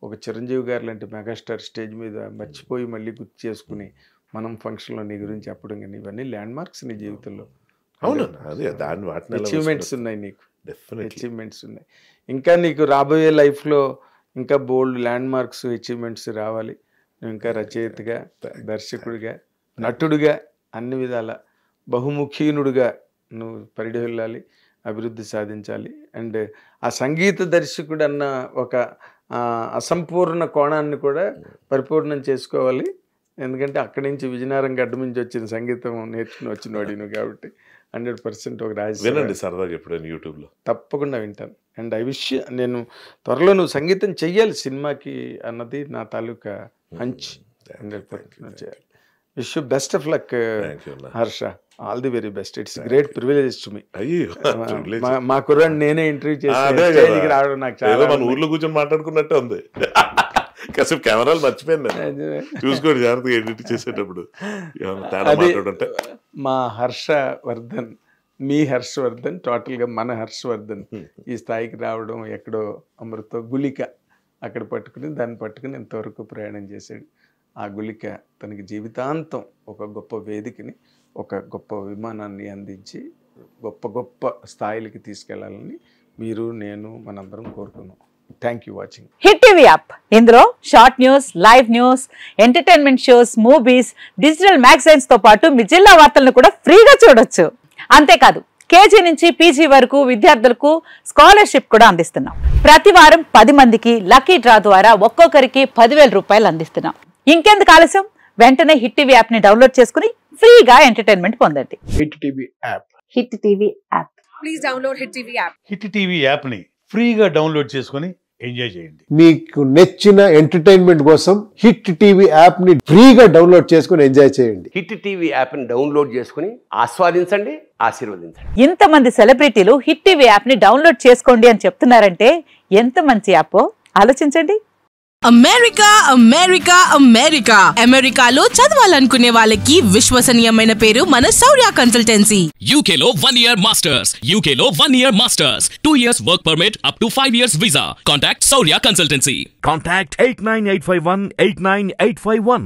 ఒక చిరంజీవి గారు లాంటి మెగాస్టార్ స్టేజ్ మీద మర్చిపోయి మళ్ళీ గుర్తు చేసుకుని మనం ఫంక్షన్లో నీ గురించి చెప్పడం కానీ, ఇవన్నీ ల్యాండ్ మార్క్స్ నీ జీవితంలో. అవును, అదే దాని వాటిని అచీవ్మెంట్స్ ఉన్నాయి నీకు, అచీవ్మెంట్స్ ఉన్నాయి. ఇంకా నీకు రాబోయే లైఫ్లో ఇంకా బోల్డ్ ల్యాండ్ మార్క్స్, అచీవ్మెంట్స్ రావాలి. నువ్వు ఇంకా రచయితగా, దర్శకుడిగా, నటుడిగా, అన్ని విధాల బహుముఖీనుడిగా నువ్వు పరిఢవిల్లాలి, అభివృద్ధి సాధించాలి. అండ్ ఆ సంగీత దర్శకుడు అన్న ఒక అసంపూర్ణ కోణాన్ని కూడా పరిపూర్ణం చేసుకోవాలి. ఎందుకంటే అక్కడి నుంచి విజయనగరం గడ్డ నుంచి వచ్చిన సంగీతం నేర్చుకుని వచ్చినవాడి నువ్వు కాబట్టి 100% ఒక వినండి సరదాగా ఎప్పుడైనా యూట్యూబ్లో. తప్పకుండా వింటాను. అండ్ ఐ విష్, నేను త్వరలో నువ్వు సంగీతం చెయ్యాలి సినిమాకి అన్నది నా తాలూకా హంచ్. 100% చేయాలి. Wish you best of luck Harsha, all the very best. It's great privilege to me. మా కుర్రాడు నేనే ఇంటర్వ్యూ చేసి రావడం నాకు చాలా, మన ఊర్లో కూర్చొని మాట్లాడుకున్నట్టే ఉంది. కాసేపు కెమెరాలు మర్చిపోయింది, చూసుకోండి జాగ్రత్తగా ఎడిట్ చేసేటప్పుడు. మా హర్షవర్ధన్, మీ హర్షవర్ధన్, టోటల్గా మన హర్షవర్ధన్ ఈ స్థాయికి రావడం ఎక్కడో అమృత గుళిక అక్కడ పట్టుకుని దాన్ని పట్టుకుని ఇంతవరకు ప్రయాణం చేశాడు. ఆ గుళిక తనకి జీవితాంతం ఒక గొప్ప వేదికని, ఒక గొప్ప విమానాన్ని అందించి గొప్ప గొప్ప స్థాయిలకి తీసుకెళ్లాలని మీరు, నేను, మనందరం కోరుకున్నాం. Thank you watching hit TV app. ఇందులో short news, live news, entertainment shows, movies, digital magazines తో పాటు మీ జిల్లా వార్తలను కూడా ఫ్రీగా చూడొచ్చు. అంతేకాదు కేజీ నుంచి పీజీ వరకు విద్యార్థులకు స్కాలర్షిప్ కూడా అందిస్తున్నాం. ప్రతి వారం 10 మందికి లక్కీ డ్రా ద్వారా ఒక్కొక్కరికి 10,000 రూపాయలు అందిస్తున్నాం. ఇంకెందుకు ఆలస్యం, వెంటనే హిట్ టీవీ యాప్ ని డౌన్లోడ్ చేసుకుని ఫ్రీగా ఎంటర్టైన్మెంట్ పొందండి. Hit TV app. Hit TV app. Please download hit TV app. Hit TV app ని ఫ్రీగా డౌన్లోడ్ చేసుకుని ఎంజాయ్ చేయండి. మీకు నచ్చిన ఎంటర్టైన్మెంట్ కోసం హిట్ టీవీ యాప్ ని ఫ్రీగా డౌన్లోడ్ చేసుకుని ఎంజాయ్ చేయండి. హిట్ టీవీ యాప్ ని డౌన్లోడ్ చేసుకుని ఆస్వాదించండి, ఆశీర్వదించండి. ఇంతమంది సెలబ్రిటీలు హిట్ టీవీ యాప్ ని డౌన్లోడ్ చేసుకోండి అని చెప్తున్నారంటే ఎంత మంచి యాప్ ఆలోచించండి. అమెరికా అమెరికా అమెరికా అమెరికాలో చదవాలనుకునే వాళ్ళకి విశ్వసనీయమైన పేరు మన శౌర్య కన్సల్టెన్సీ. UK లో 1 year masters, UK లో 1 year masters, 2 years work permit up to 5 years visa. Contact Saurya Consultancy. Contact 89851 89851.